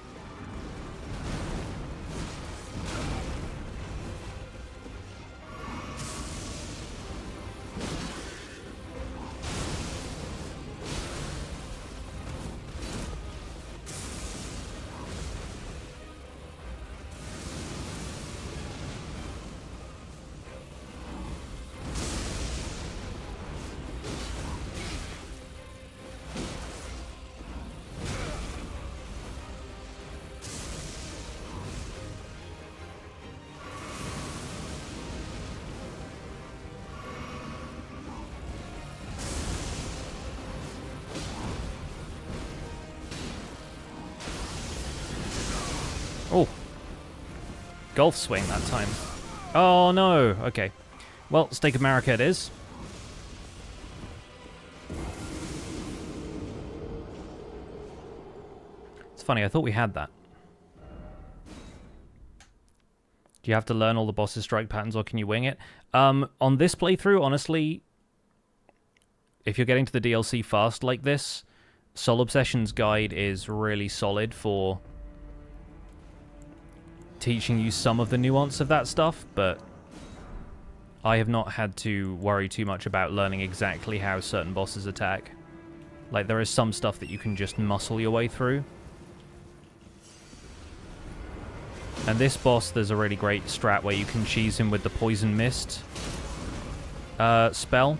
[SPEAKER 1] Oh. Golf swing that time. Oh no. Okay. Well, Stake of Marika it is. It's funny, I thought we had that. Do you have to learn all the boss's strike patterns or can you wing it? On this playthrough, honestly, if you're getting to the DLC fast like this, Soul Obsession's guide is really solid for teaching you some of the nuance of that stuff, but I have not had to worry too much about learning exactly how certain bosses attack. Like, there is some stuff that you can just muscle your way through. And this boss, there's a really great strat where you can cheese him with the Poison Mist spell.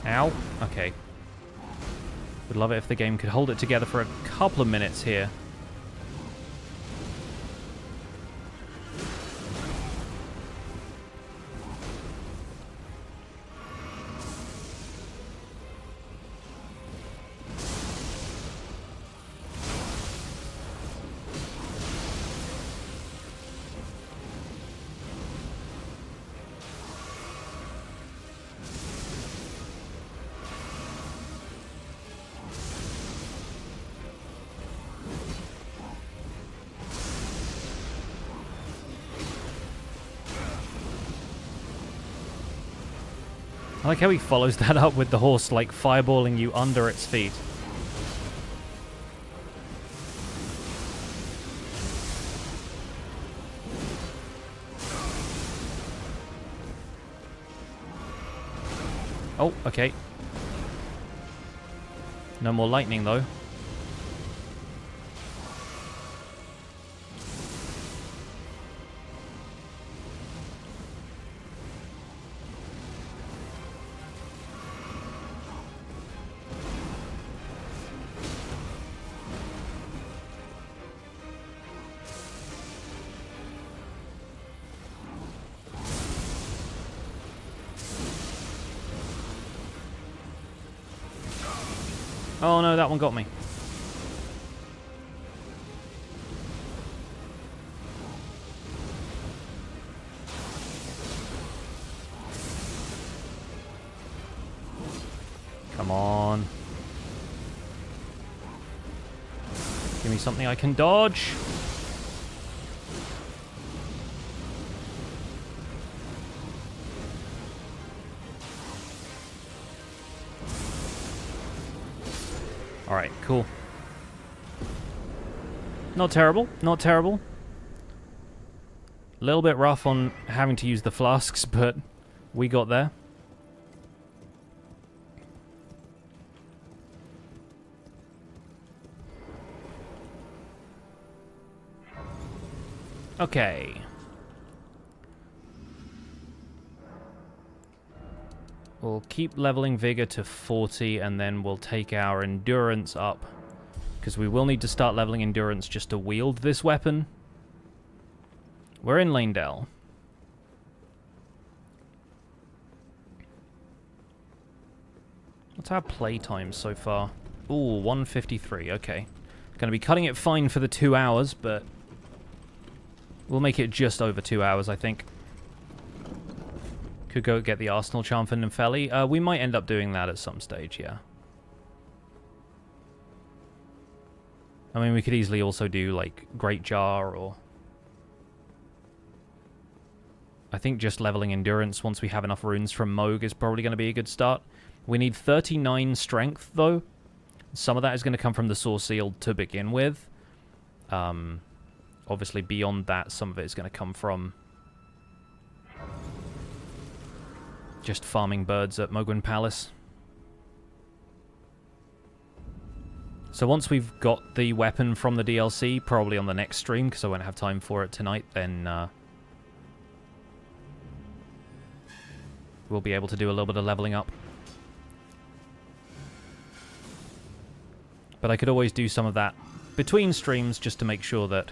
[SPEAKER 1] Ow. Okay. Would love it if the game could hold it together for a couple of minutes here. I like how he follows that up with the horse, like, fireballing you under its feet. Oh, okay. No more lightning, though. Oh no, that one got me. Come on. Give me something I can dodge. Alright, cool. Not terrible, not terrible. A little bit rough on having to use the flasks, but we got there. Okay. We'll keep leveling Vigor to 40, and then we'll take our Endurance up. Because we will need to start leveling Endurance just to wield this weapon. We're in Lanedale. What's our playtime so far? Ooh, 1:53, okay. Gonna be cutting it fine for the 2 hours, but we'll make it just over 2 hours, I think. Could go get the Arsenal charm for Nymphelli. We might end up doing that at some stage, yeah. I mean, we could easily also do, like, Great Jar, or... I think just leveling Endurance once we have enough runes from Moog is probably going to be a good start. We need 39 Strength, though. Some of that is going to come from the Source Seal to begin with. Obviously, beyond that, some of it is going to come from... just farming birds at Mohgwyn Palace. So once we've got the weapon from the DLC, probably on the next stream, because I won't have time for it tonight, then we'll be able to do a little bit of leveling up. But I could always do some of that between streams just to make sure that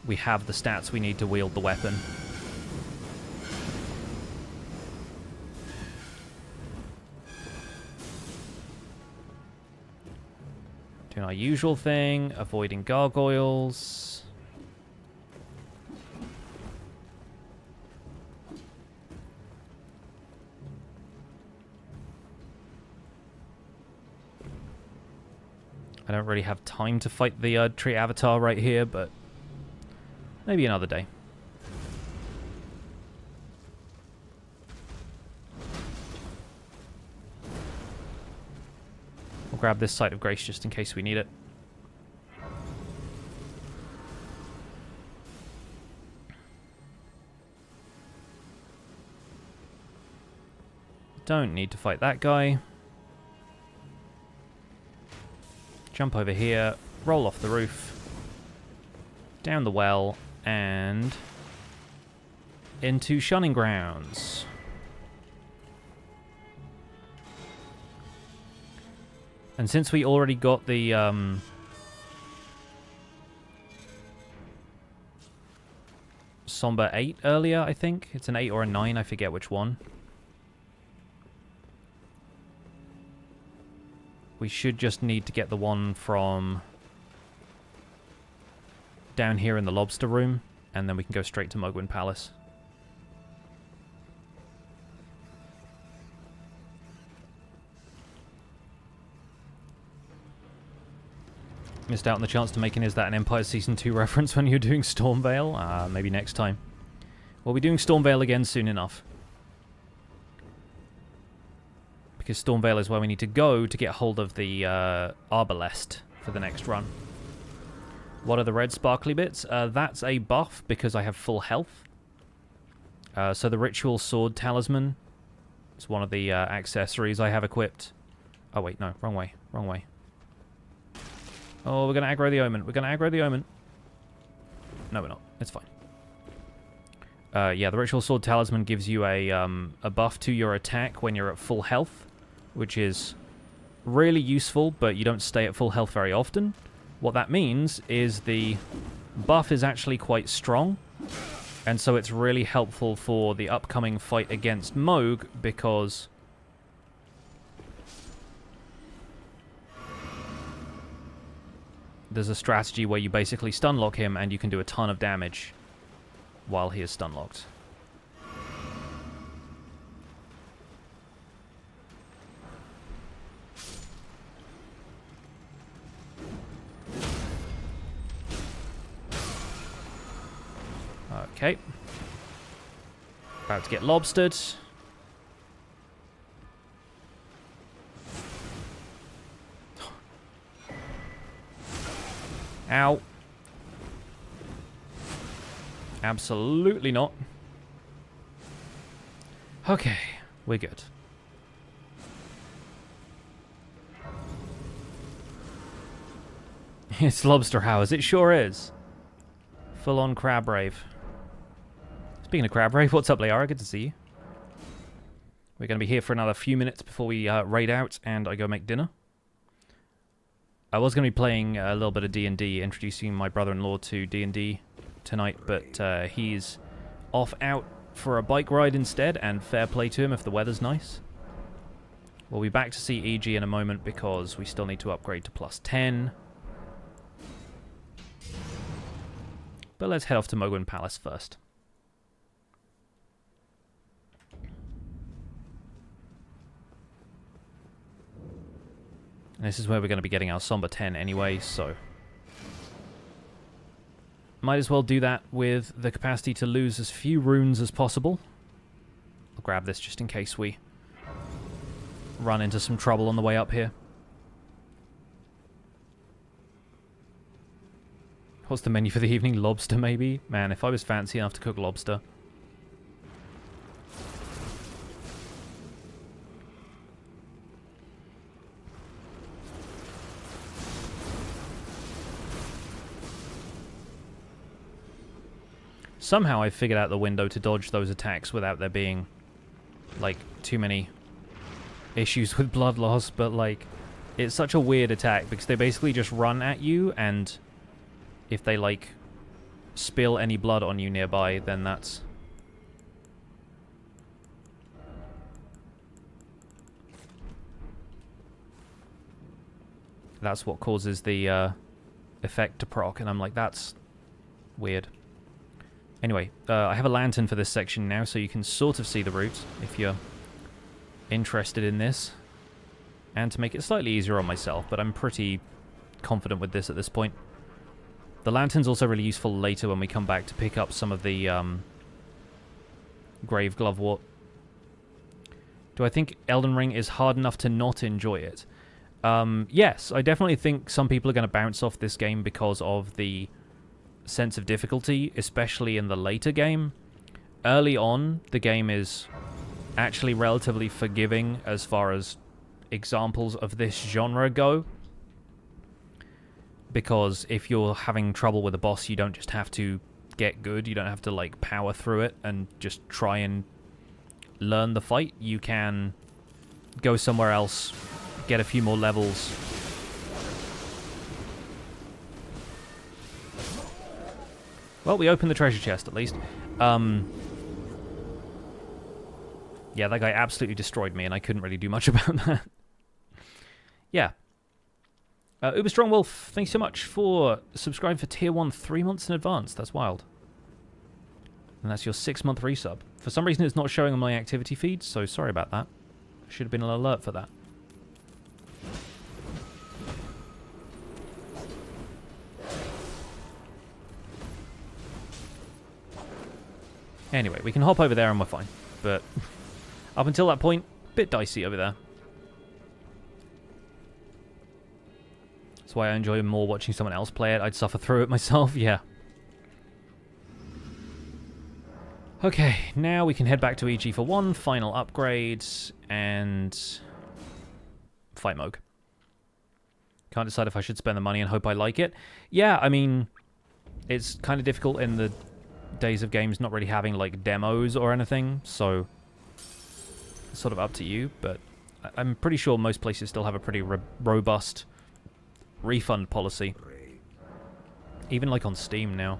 [SPEAKER 1] we have the stats we need to wield the weapon. Doing our usual thing, avoiding gargoyles. I don't really have time to fight the tree avatar right here, but maybe another day. We'll grab this Site of Grace just in case we need it. Don't need to fight that guy. Jump over here, roll off the roof, down the well, and into Shunning Grounds. And since we already got the Somber 8 earlier, I think. It's an 8 or a 9, I forget which one. We should just need to get the one from down here in the lobster room, and then we can go straight to Mohgwyn Palace. Missed out on the chance to make an Is That an Empire Season 2 reference when you're doing Stormvale? Maybe next time. We'll be doing Stormvale again soon enough. because Stormvale is where we need to go to get hold of the Arbalest for the next run. What are the red sparkly bits? That's a buff because I have full health. So the Ritual Sword Talisman is one of the accessories I have equipped. Oh wait, no, wrong way, wrong way. Oh, we're going to aggro the Omen. We're going to aggro the Omen. No, we're not. It's fine. Yeah, the Ritual Sword Talisman gives you a buff to your attack when you're at full health, which is really useful, but you don't stay at full health very often. What that means is the buff is actually quite strong, and so it's really helpful for the upcoming fight against Mohg, because there's a strategy where you basically stun lock him and you can do a ton of damage while he is stun locked. Okay. About to get lobstered. Ow. Absolutely not. Okay, we're good. It's Lobster House, it sure is. Full-on crab rave. Speaking of crab rave, what's up, Liara? Good to see you. We're going to be here for another few minutes before we raid out and I go make dinner. I was going to be playing a little bit of D&D, introducing my brother-in-law to D&D tonight, but he's off out for a bike ride instead, and fair play to him if the weather's nice. We'll be back to see EG in a moment because we still need to upgrade to +10. But let's head off to Mohgwyn Palace first. And this is where we're going to be getting our Somber 10 anyway, so might as well do that with the capacity to lose as few runes as possible. I'll grab this just in case we run into some trouble on the way up here. What's the menu for the evening? Lobster, maybe? Man, if I was fancy enough to cook lobster. Somehow I figured out the window to dodge those attacks without there being, like, too many issues with blood loss, but, like, it's such a weird attack because they basically just run at you, and if they, like, spill any blood on you nearby, then that's what causes the effect to proc, and I'm like, that's weird. Anyway, I have a lantern for this section now, so you can sort of see the route if you're interested in this. And to make it slightly easier on myself, but I'm pretty confident with this at this point. The lantern's also really useful later when we come back to pick up some of the Grave Glovewort. Do I think Elden Ring is hard enough to not enjoy it? Yes, I definitely think some people are going to bounce off this game because of the sense of difficulty, especially in the later game. Early on, the game is actually relatively forgiving as far as examples of this genre go. Because if you're having trouble with a boss, you don't just have to get good. You don't have to, like, power through it and just try and learn the fight. You can go somewhere else, get a few more levels. Well, we opened the treasure chest, at least. Yeah, that guy absolutely destroyed me, and I couldn't really do much about that. Yeah. Uber Strong Wolf, thanks so much for subscribing for Tier 1 3 months in advance. That's wild. And that's your 6-month resub. For some reason, it's not showing on my activity feed, so sorry about that. Should have been an alert for that. Anyway, we can hop over there and we're fine. But up until that point, bit dicey over there. That's why I enjoy more watching someone else play it. I'd suffer through it myself, yeah. Okay, now we can head back to EG for one final upgrade and fight Moog. Can't decide if I should spend the money and hope I like it. Yeah, I mean, it's kind of difficult in the days of games not really having like demos or anything, so it's sort of up to you, but I'm pretty sure most places still have a pretty robust refund policy. Even like on Steam now.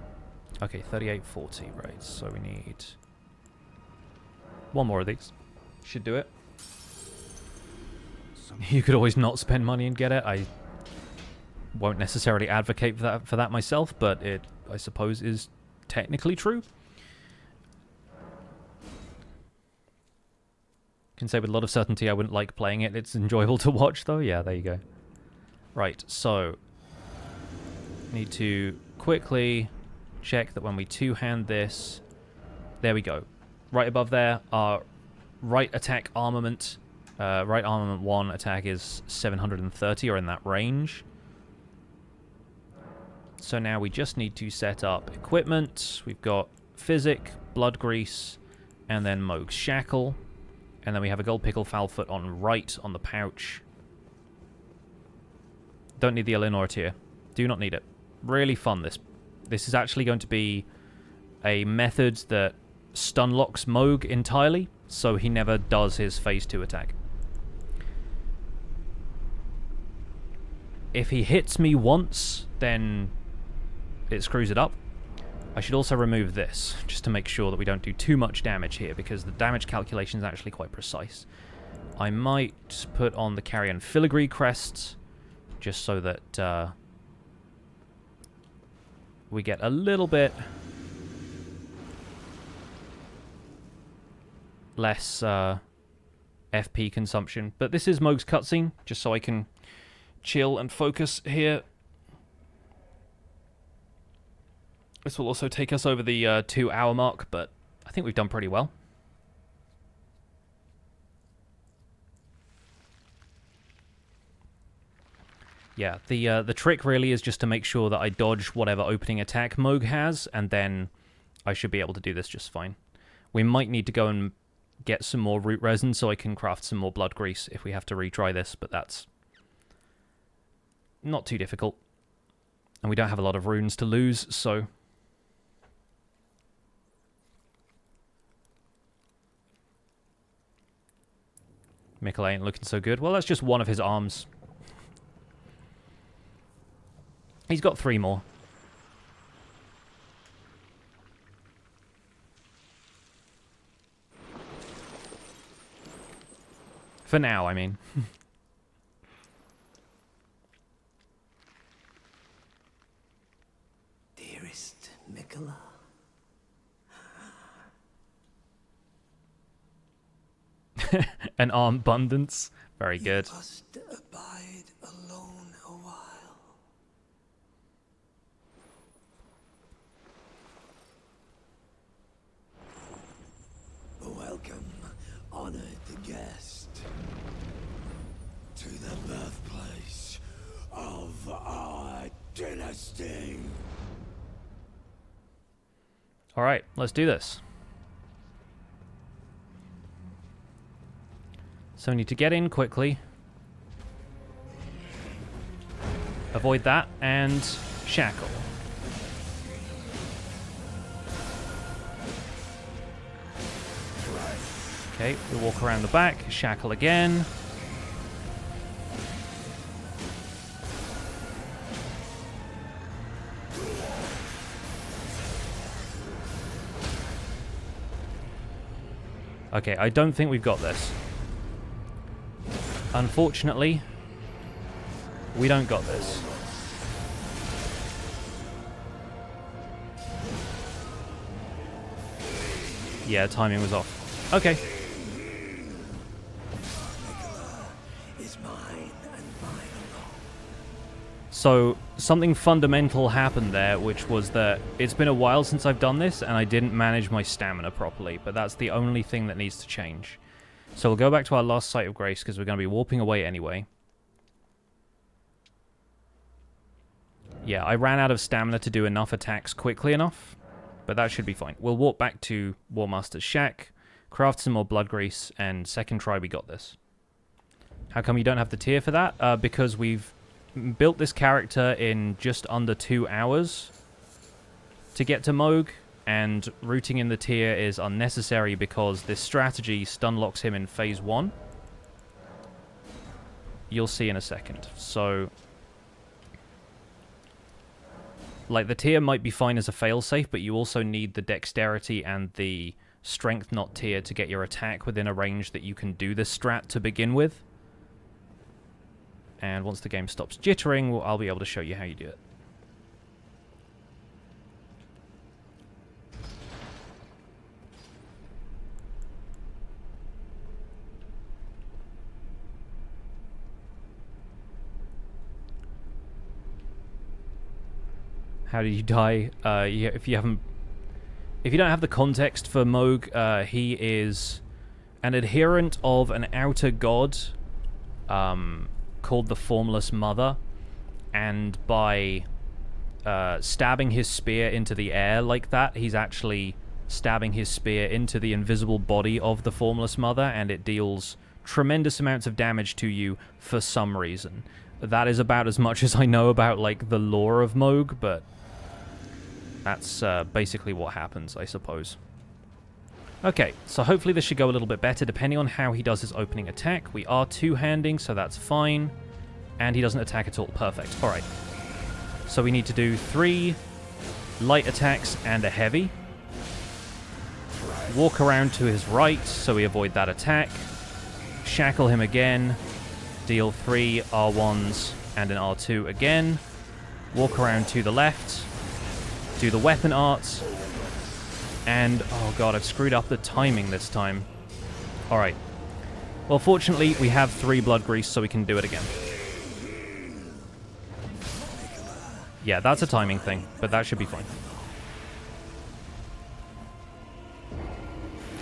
[SPEAKER 1] Okay, 38.40, right, so we need one more of these. Should do it. You could always not spend money and get it. I won't necessarily advocate for that myself, but it, I suppose, is technically true. Can say with a lot of certainty I wouldn't like playing it. It's enjoyable to watch, though. Yeah, there you go. Right, so need to quickly check that when we two-hand this, there we go. Right above there, our right attack armament. Right armament 1 attack is 730, or in that range. So now we just need to set up equipment. We've got Physic, Blood Grease, and then Moog's Shackle. And then we have a Gold Pickle Foulfoot on right on the pouch. Don't need the Eleanor tier. Do not need it. Really fun, this. This is actually going to be a method that stun locks Moog entirely, so he never does his phase 2 attack. If he hits me once, then it screws it up. I should also remove this, just to make sure that we don't do too much damage here, because the damage calculation is actually quite precise. I might put on the Carrion Filigree crests, just so that we get a little bit less FP consumption. But this is Moog's cutscene, just so I can chill and focus here. This will also take us over the 2-hour mark, but I think we've done pretty well. Yeah, the trick really is just to make sure that I dodge whatever opening attack Moog has, and then I should be able to do this just fine. We might need to go and get some more root resin so I can craft some more blood grease if we have to retry this, but that's not too difficult. And we don't have a lot of runes to lose, so... Mikkel ain't looking so good. Well, that's just one of his arms. He's got 3 more. For now, I mean.
[SPEAKER 7] Dearest Mikola.
[SPEAKER 1] An arm abundance. Very good.
[SPEAKER 7] You must abide alone a while. Welcome, honored guest, to the birthplace of our dynasty.
[SPEAKER 1] All right, let's do this. So we need to get in quickly. Avoid that, and shackle. Okay, we walk around the back, shackle again. Okay, I don't think we've got this. Unfortunately, we don't got this. Yeah, timing was off. Okay. So, something fundamental happened there, which was that it's been a while since I've done this, and I didn't manage my stamina properly, but that's the only thing that needs to change. So we'll go back to our last site of grace, because we're going to be warping away anyway. Yeah, I ran out of stamina to do enough attacks quickly enough, but that should be fine. We'll walk back to Warmaster's shack, craft some more blood grease, and second try we got this. How come you don't have the tier for that? Because we've built this character in just under 2 hours to get to Moog, and rooting in the tier is unnecessary because this strategy stun locks him in phase 1. You'll see in a second. So, like, the tier might be fine as a failsafe, but you also need the dexterity and the strength not tier to get your attack within a range that you can do this strat to begin with. And once the game stops jittering, I'll be able to show you how you do it. How did you die? If you don't have the context for Moog, he is an adherent of an outer god called the Formless Mother, and by stabbing his spear into the air like that, he's actually stabbing his spear into the invisible body of the Formless Mother, and it deals tremendous amounts of damage to you for some reason. That is about as much as I know about, like, the lore of Moog, but that's basically what happens, I suppose. Okay, so hopefully this should go a little bit better, depending on how he does his opening attack. We are two-handing, so that's fine. And he doesn't attack at all. Perfect. Alright. So we need to do 3 light attacks and a heavy. Walk around to his right, so we avoid that attack. Shackle him again. Deal 3 R1s and an R2 again. Walk around to the left. Do the weapon arts. And, oh god, I've screwed up the timing this time. Alright. Well, fortunately, we have 3 blood grease, so we can do it again. Yeah, that's a timing thing, but that should be fine.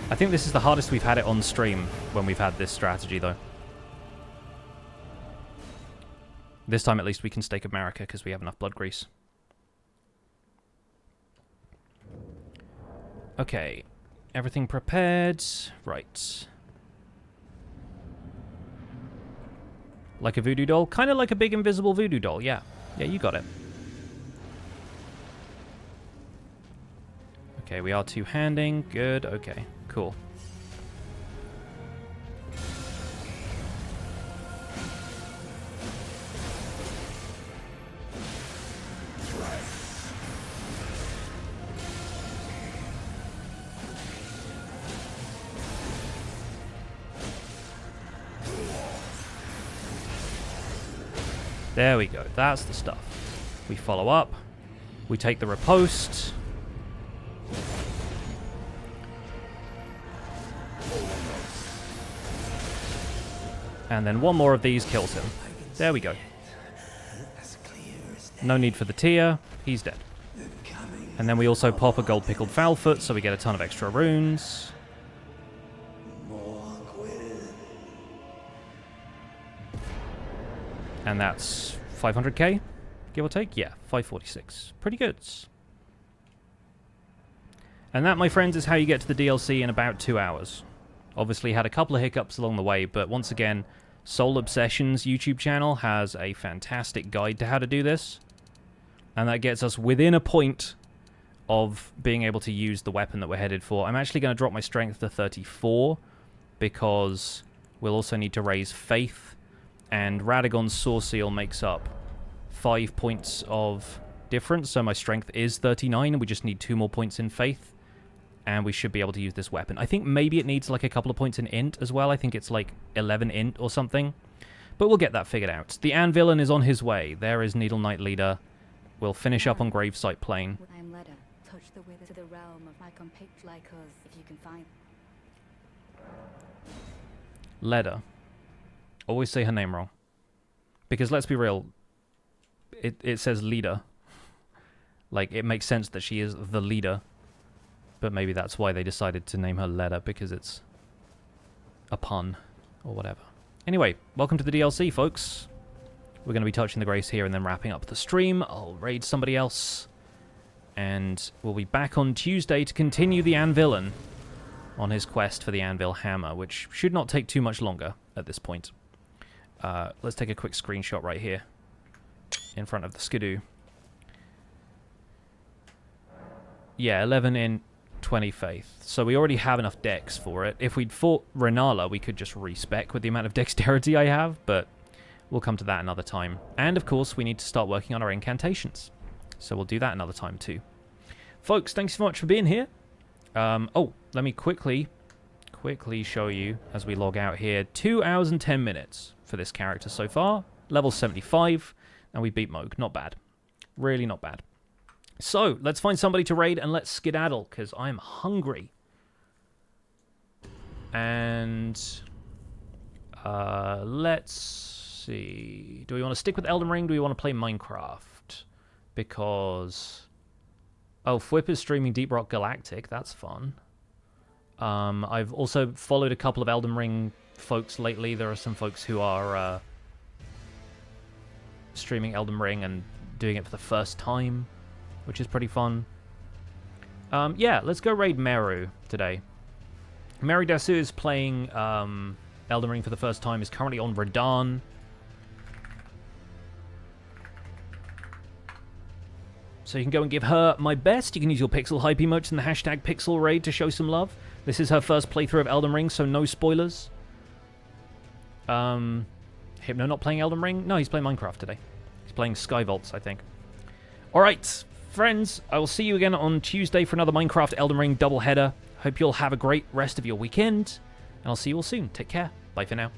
[SPEAKER 1] I think this is the hardest we've had it on stream when we've had this strategy, though. This time, at least, we can stake a Marika, because we have enough blood grease. Okay, everything prepared. Right. Like a voodoo doll? Kind of like a big invisible voodoo doll, yeah. Yeah, you got it. Okay, we are two-handing. Good, okay, cool. There we go. That's the stuff. We follow up. We take the riposte. And then one more of these kills him. There we go. No need for the tier. He's dead. And then we also pop a gold pickled foulfoot, so we get a ton of extra runes. And that's 500k, give or take? Yeah, 546. Pretty good. And that, my friends, is how you get to the DLC in about 2 hours. Obviously had a couple of hiccups along the way, but once again, Soul Obsession's YouTube channel has a fantastic guide to how to do this. And that gets us within a point of being able to use the weapon that we're headed for. I'm actually going to drop my strength to 34, because we'll also need to raise faith. And Radagon's Saw Seal makes up 5 points of difference, so my strength is 39, and we just need 2 more points in faith, and we should be able to use this weapon. I think maybe it needs like a couple of points in int as well. I think it's like 11 int or something, but we'll get that figured out. The Anvillain is on his way. There is Needle Knight Leader. We'll finish up on Gravesite Plain.
[SPEAKER 9] I'm Leda. Touch the wither to the realm of my compatriots like us, if you can find.
[SPEAKER 1] Leda. Always say her name wrong. Because let's be real, it says leader. Like, it makes sense that she is the leader. But maybe that's why they decided to name her Leda, because it's a pun, or whatever. Anyway, welcome to the DLC, folks. we're going to be touching the grace here and then wrapping up the stream. I'll raid somebody else. And we'll be back on Tuesday to continue the Anvilin on his quest for the Anvil Hammer, which should not take too much longer at this point. Let's take a quick screenshot right here in front of the skidoo. Yeah, 11 in 20 faith. So we already have enough dex for it. If we'd fought Renala, we could just respec with the amount of dexterity I have, but we'll come to that another time. And of course, we need to start working on our incantations. So we'll do that another time too. Folks, thanks so much for being here. Oh, let me quickly show you as we log out here. 2 hours and 10 minutes for this character so far. Level 75, and we beat Moog. Not bad. Really not bad. So, let's find somebody to raid and let's skedaddle, because I'm hungry. And let's see. Do we want to stick with Elden Ring? Do we want to play Minecraft? Because... Oh, Fwip is streaming Deep Rock Galactic. That's fun. I've also followed a couple of Elden Ring folks lately. There are some folks who are streaming Elden Ring and doing it for the first time, which is pretty fun. Yeah, let's go raid Meru today. Meru Dasu is playing Elden Ring for the first time, is currently on Radagon. So you can go and give her my best. You can use your Pixel Hype emotes and the hashtag Pixel Raid to show some love. This is her first playthrough of Elden Ring, so no spoilers. Hypno not playing Elden Ring? No, he's playing Minecraft today. He's playing Skyvaults, I think. Alright, friends, I will see you again on Tuesday for another Minecraft Elden Ring doubleheader. Hope you'll have a great rest of your weekend, and I'll see you all soon. Take care. Bye for now.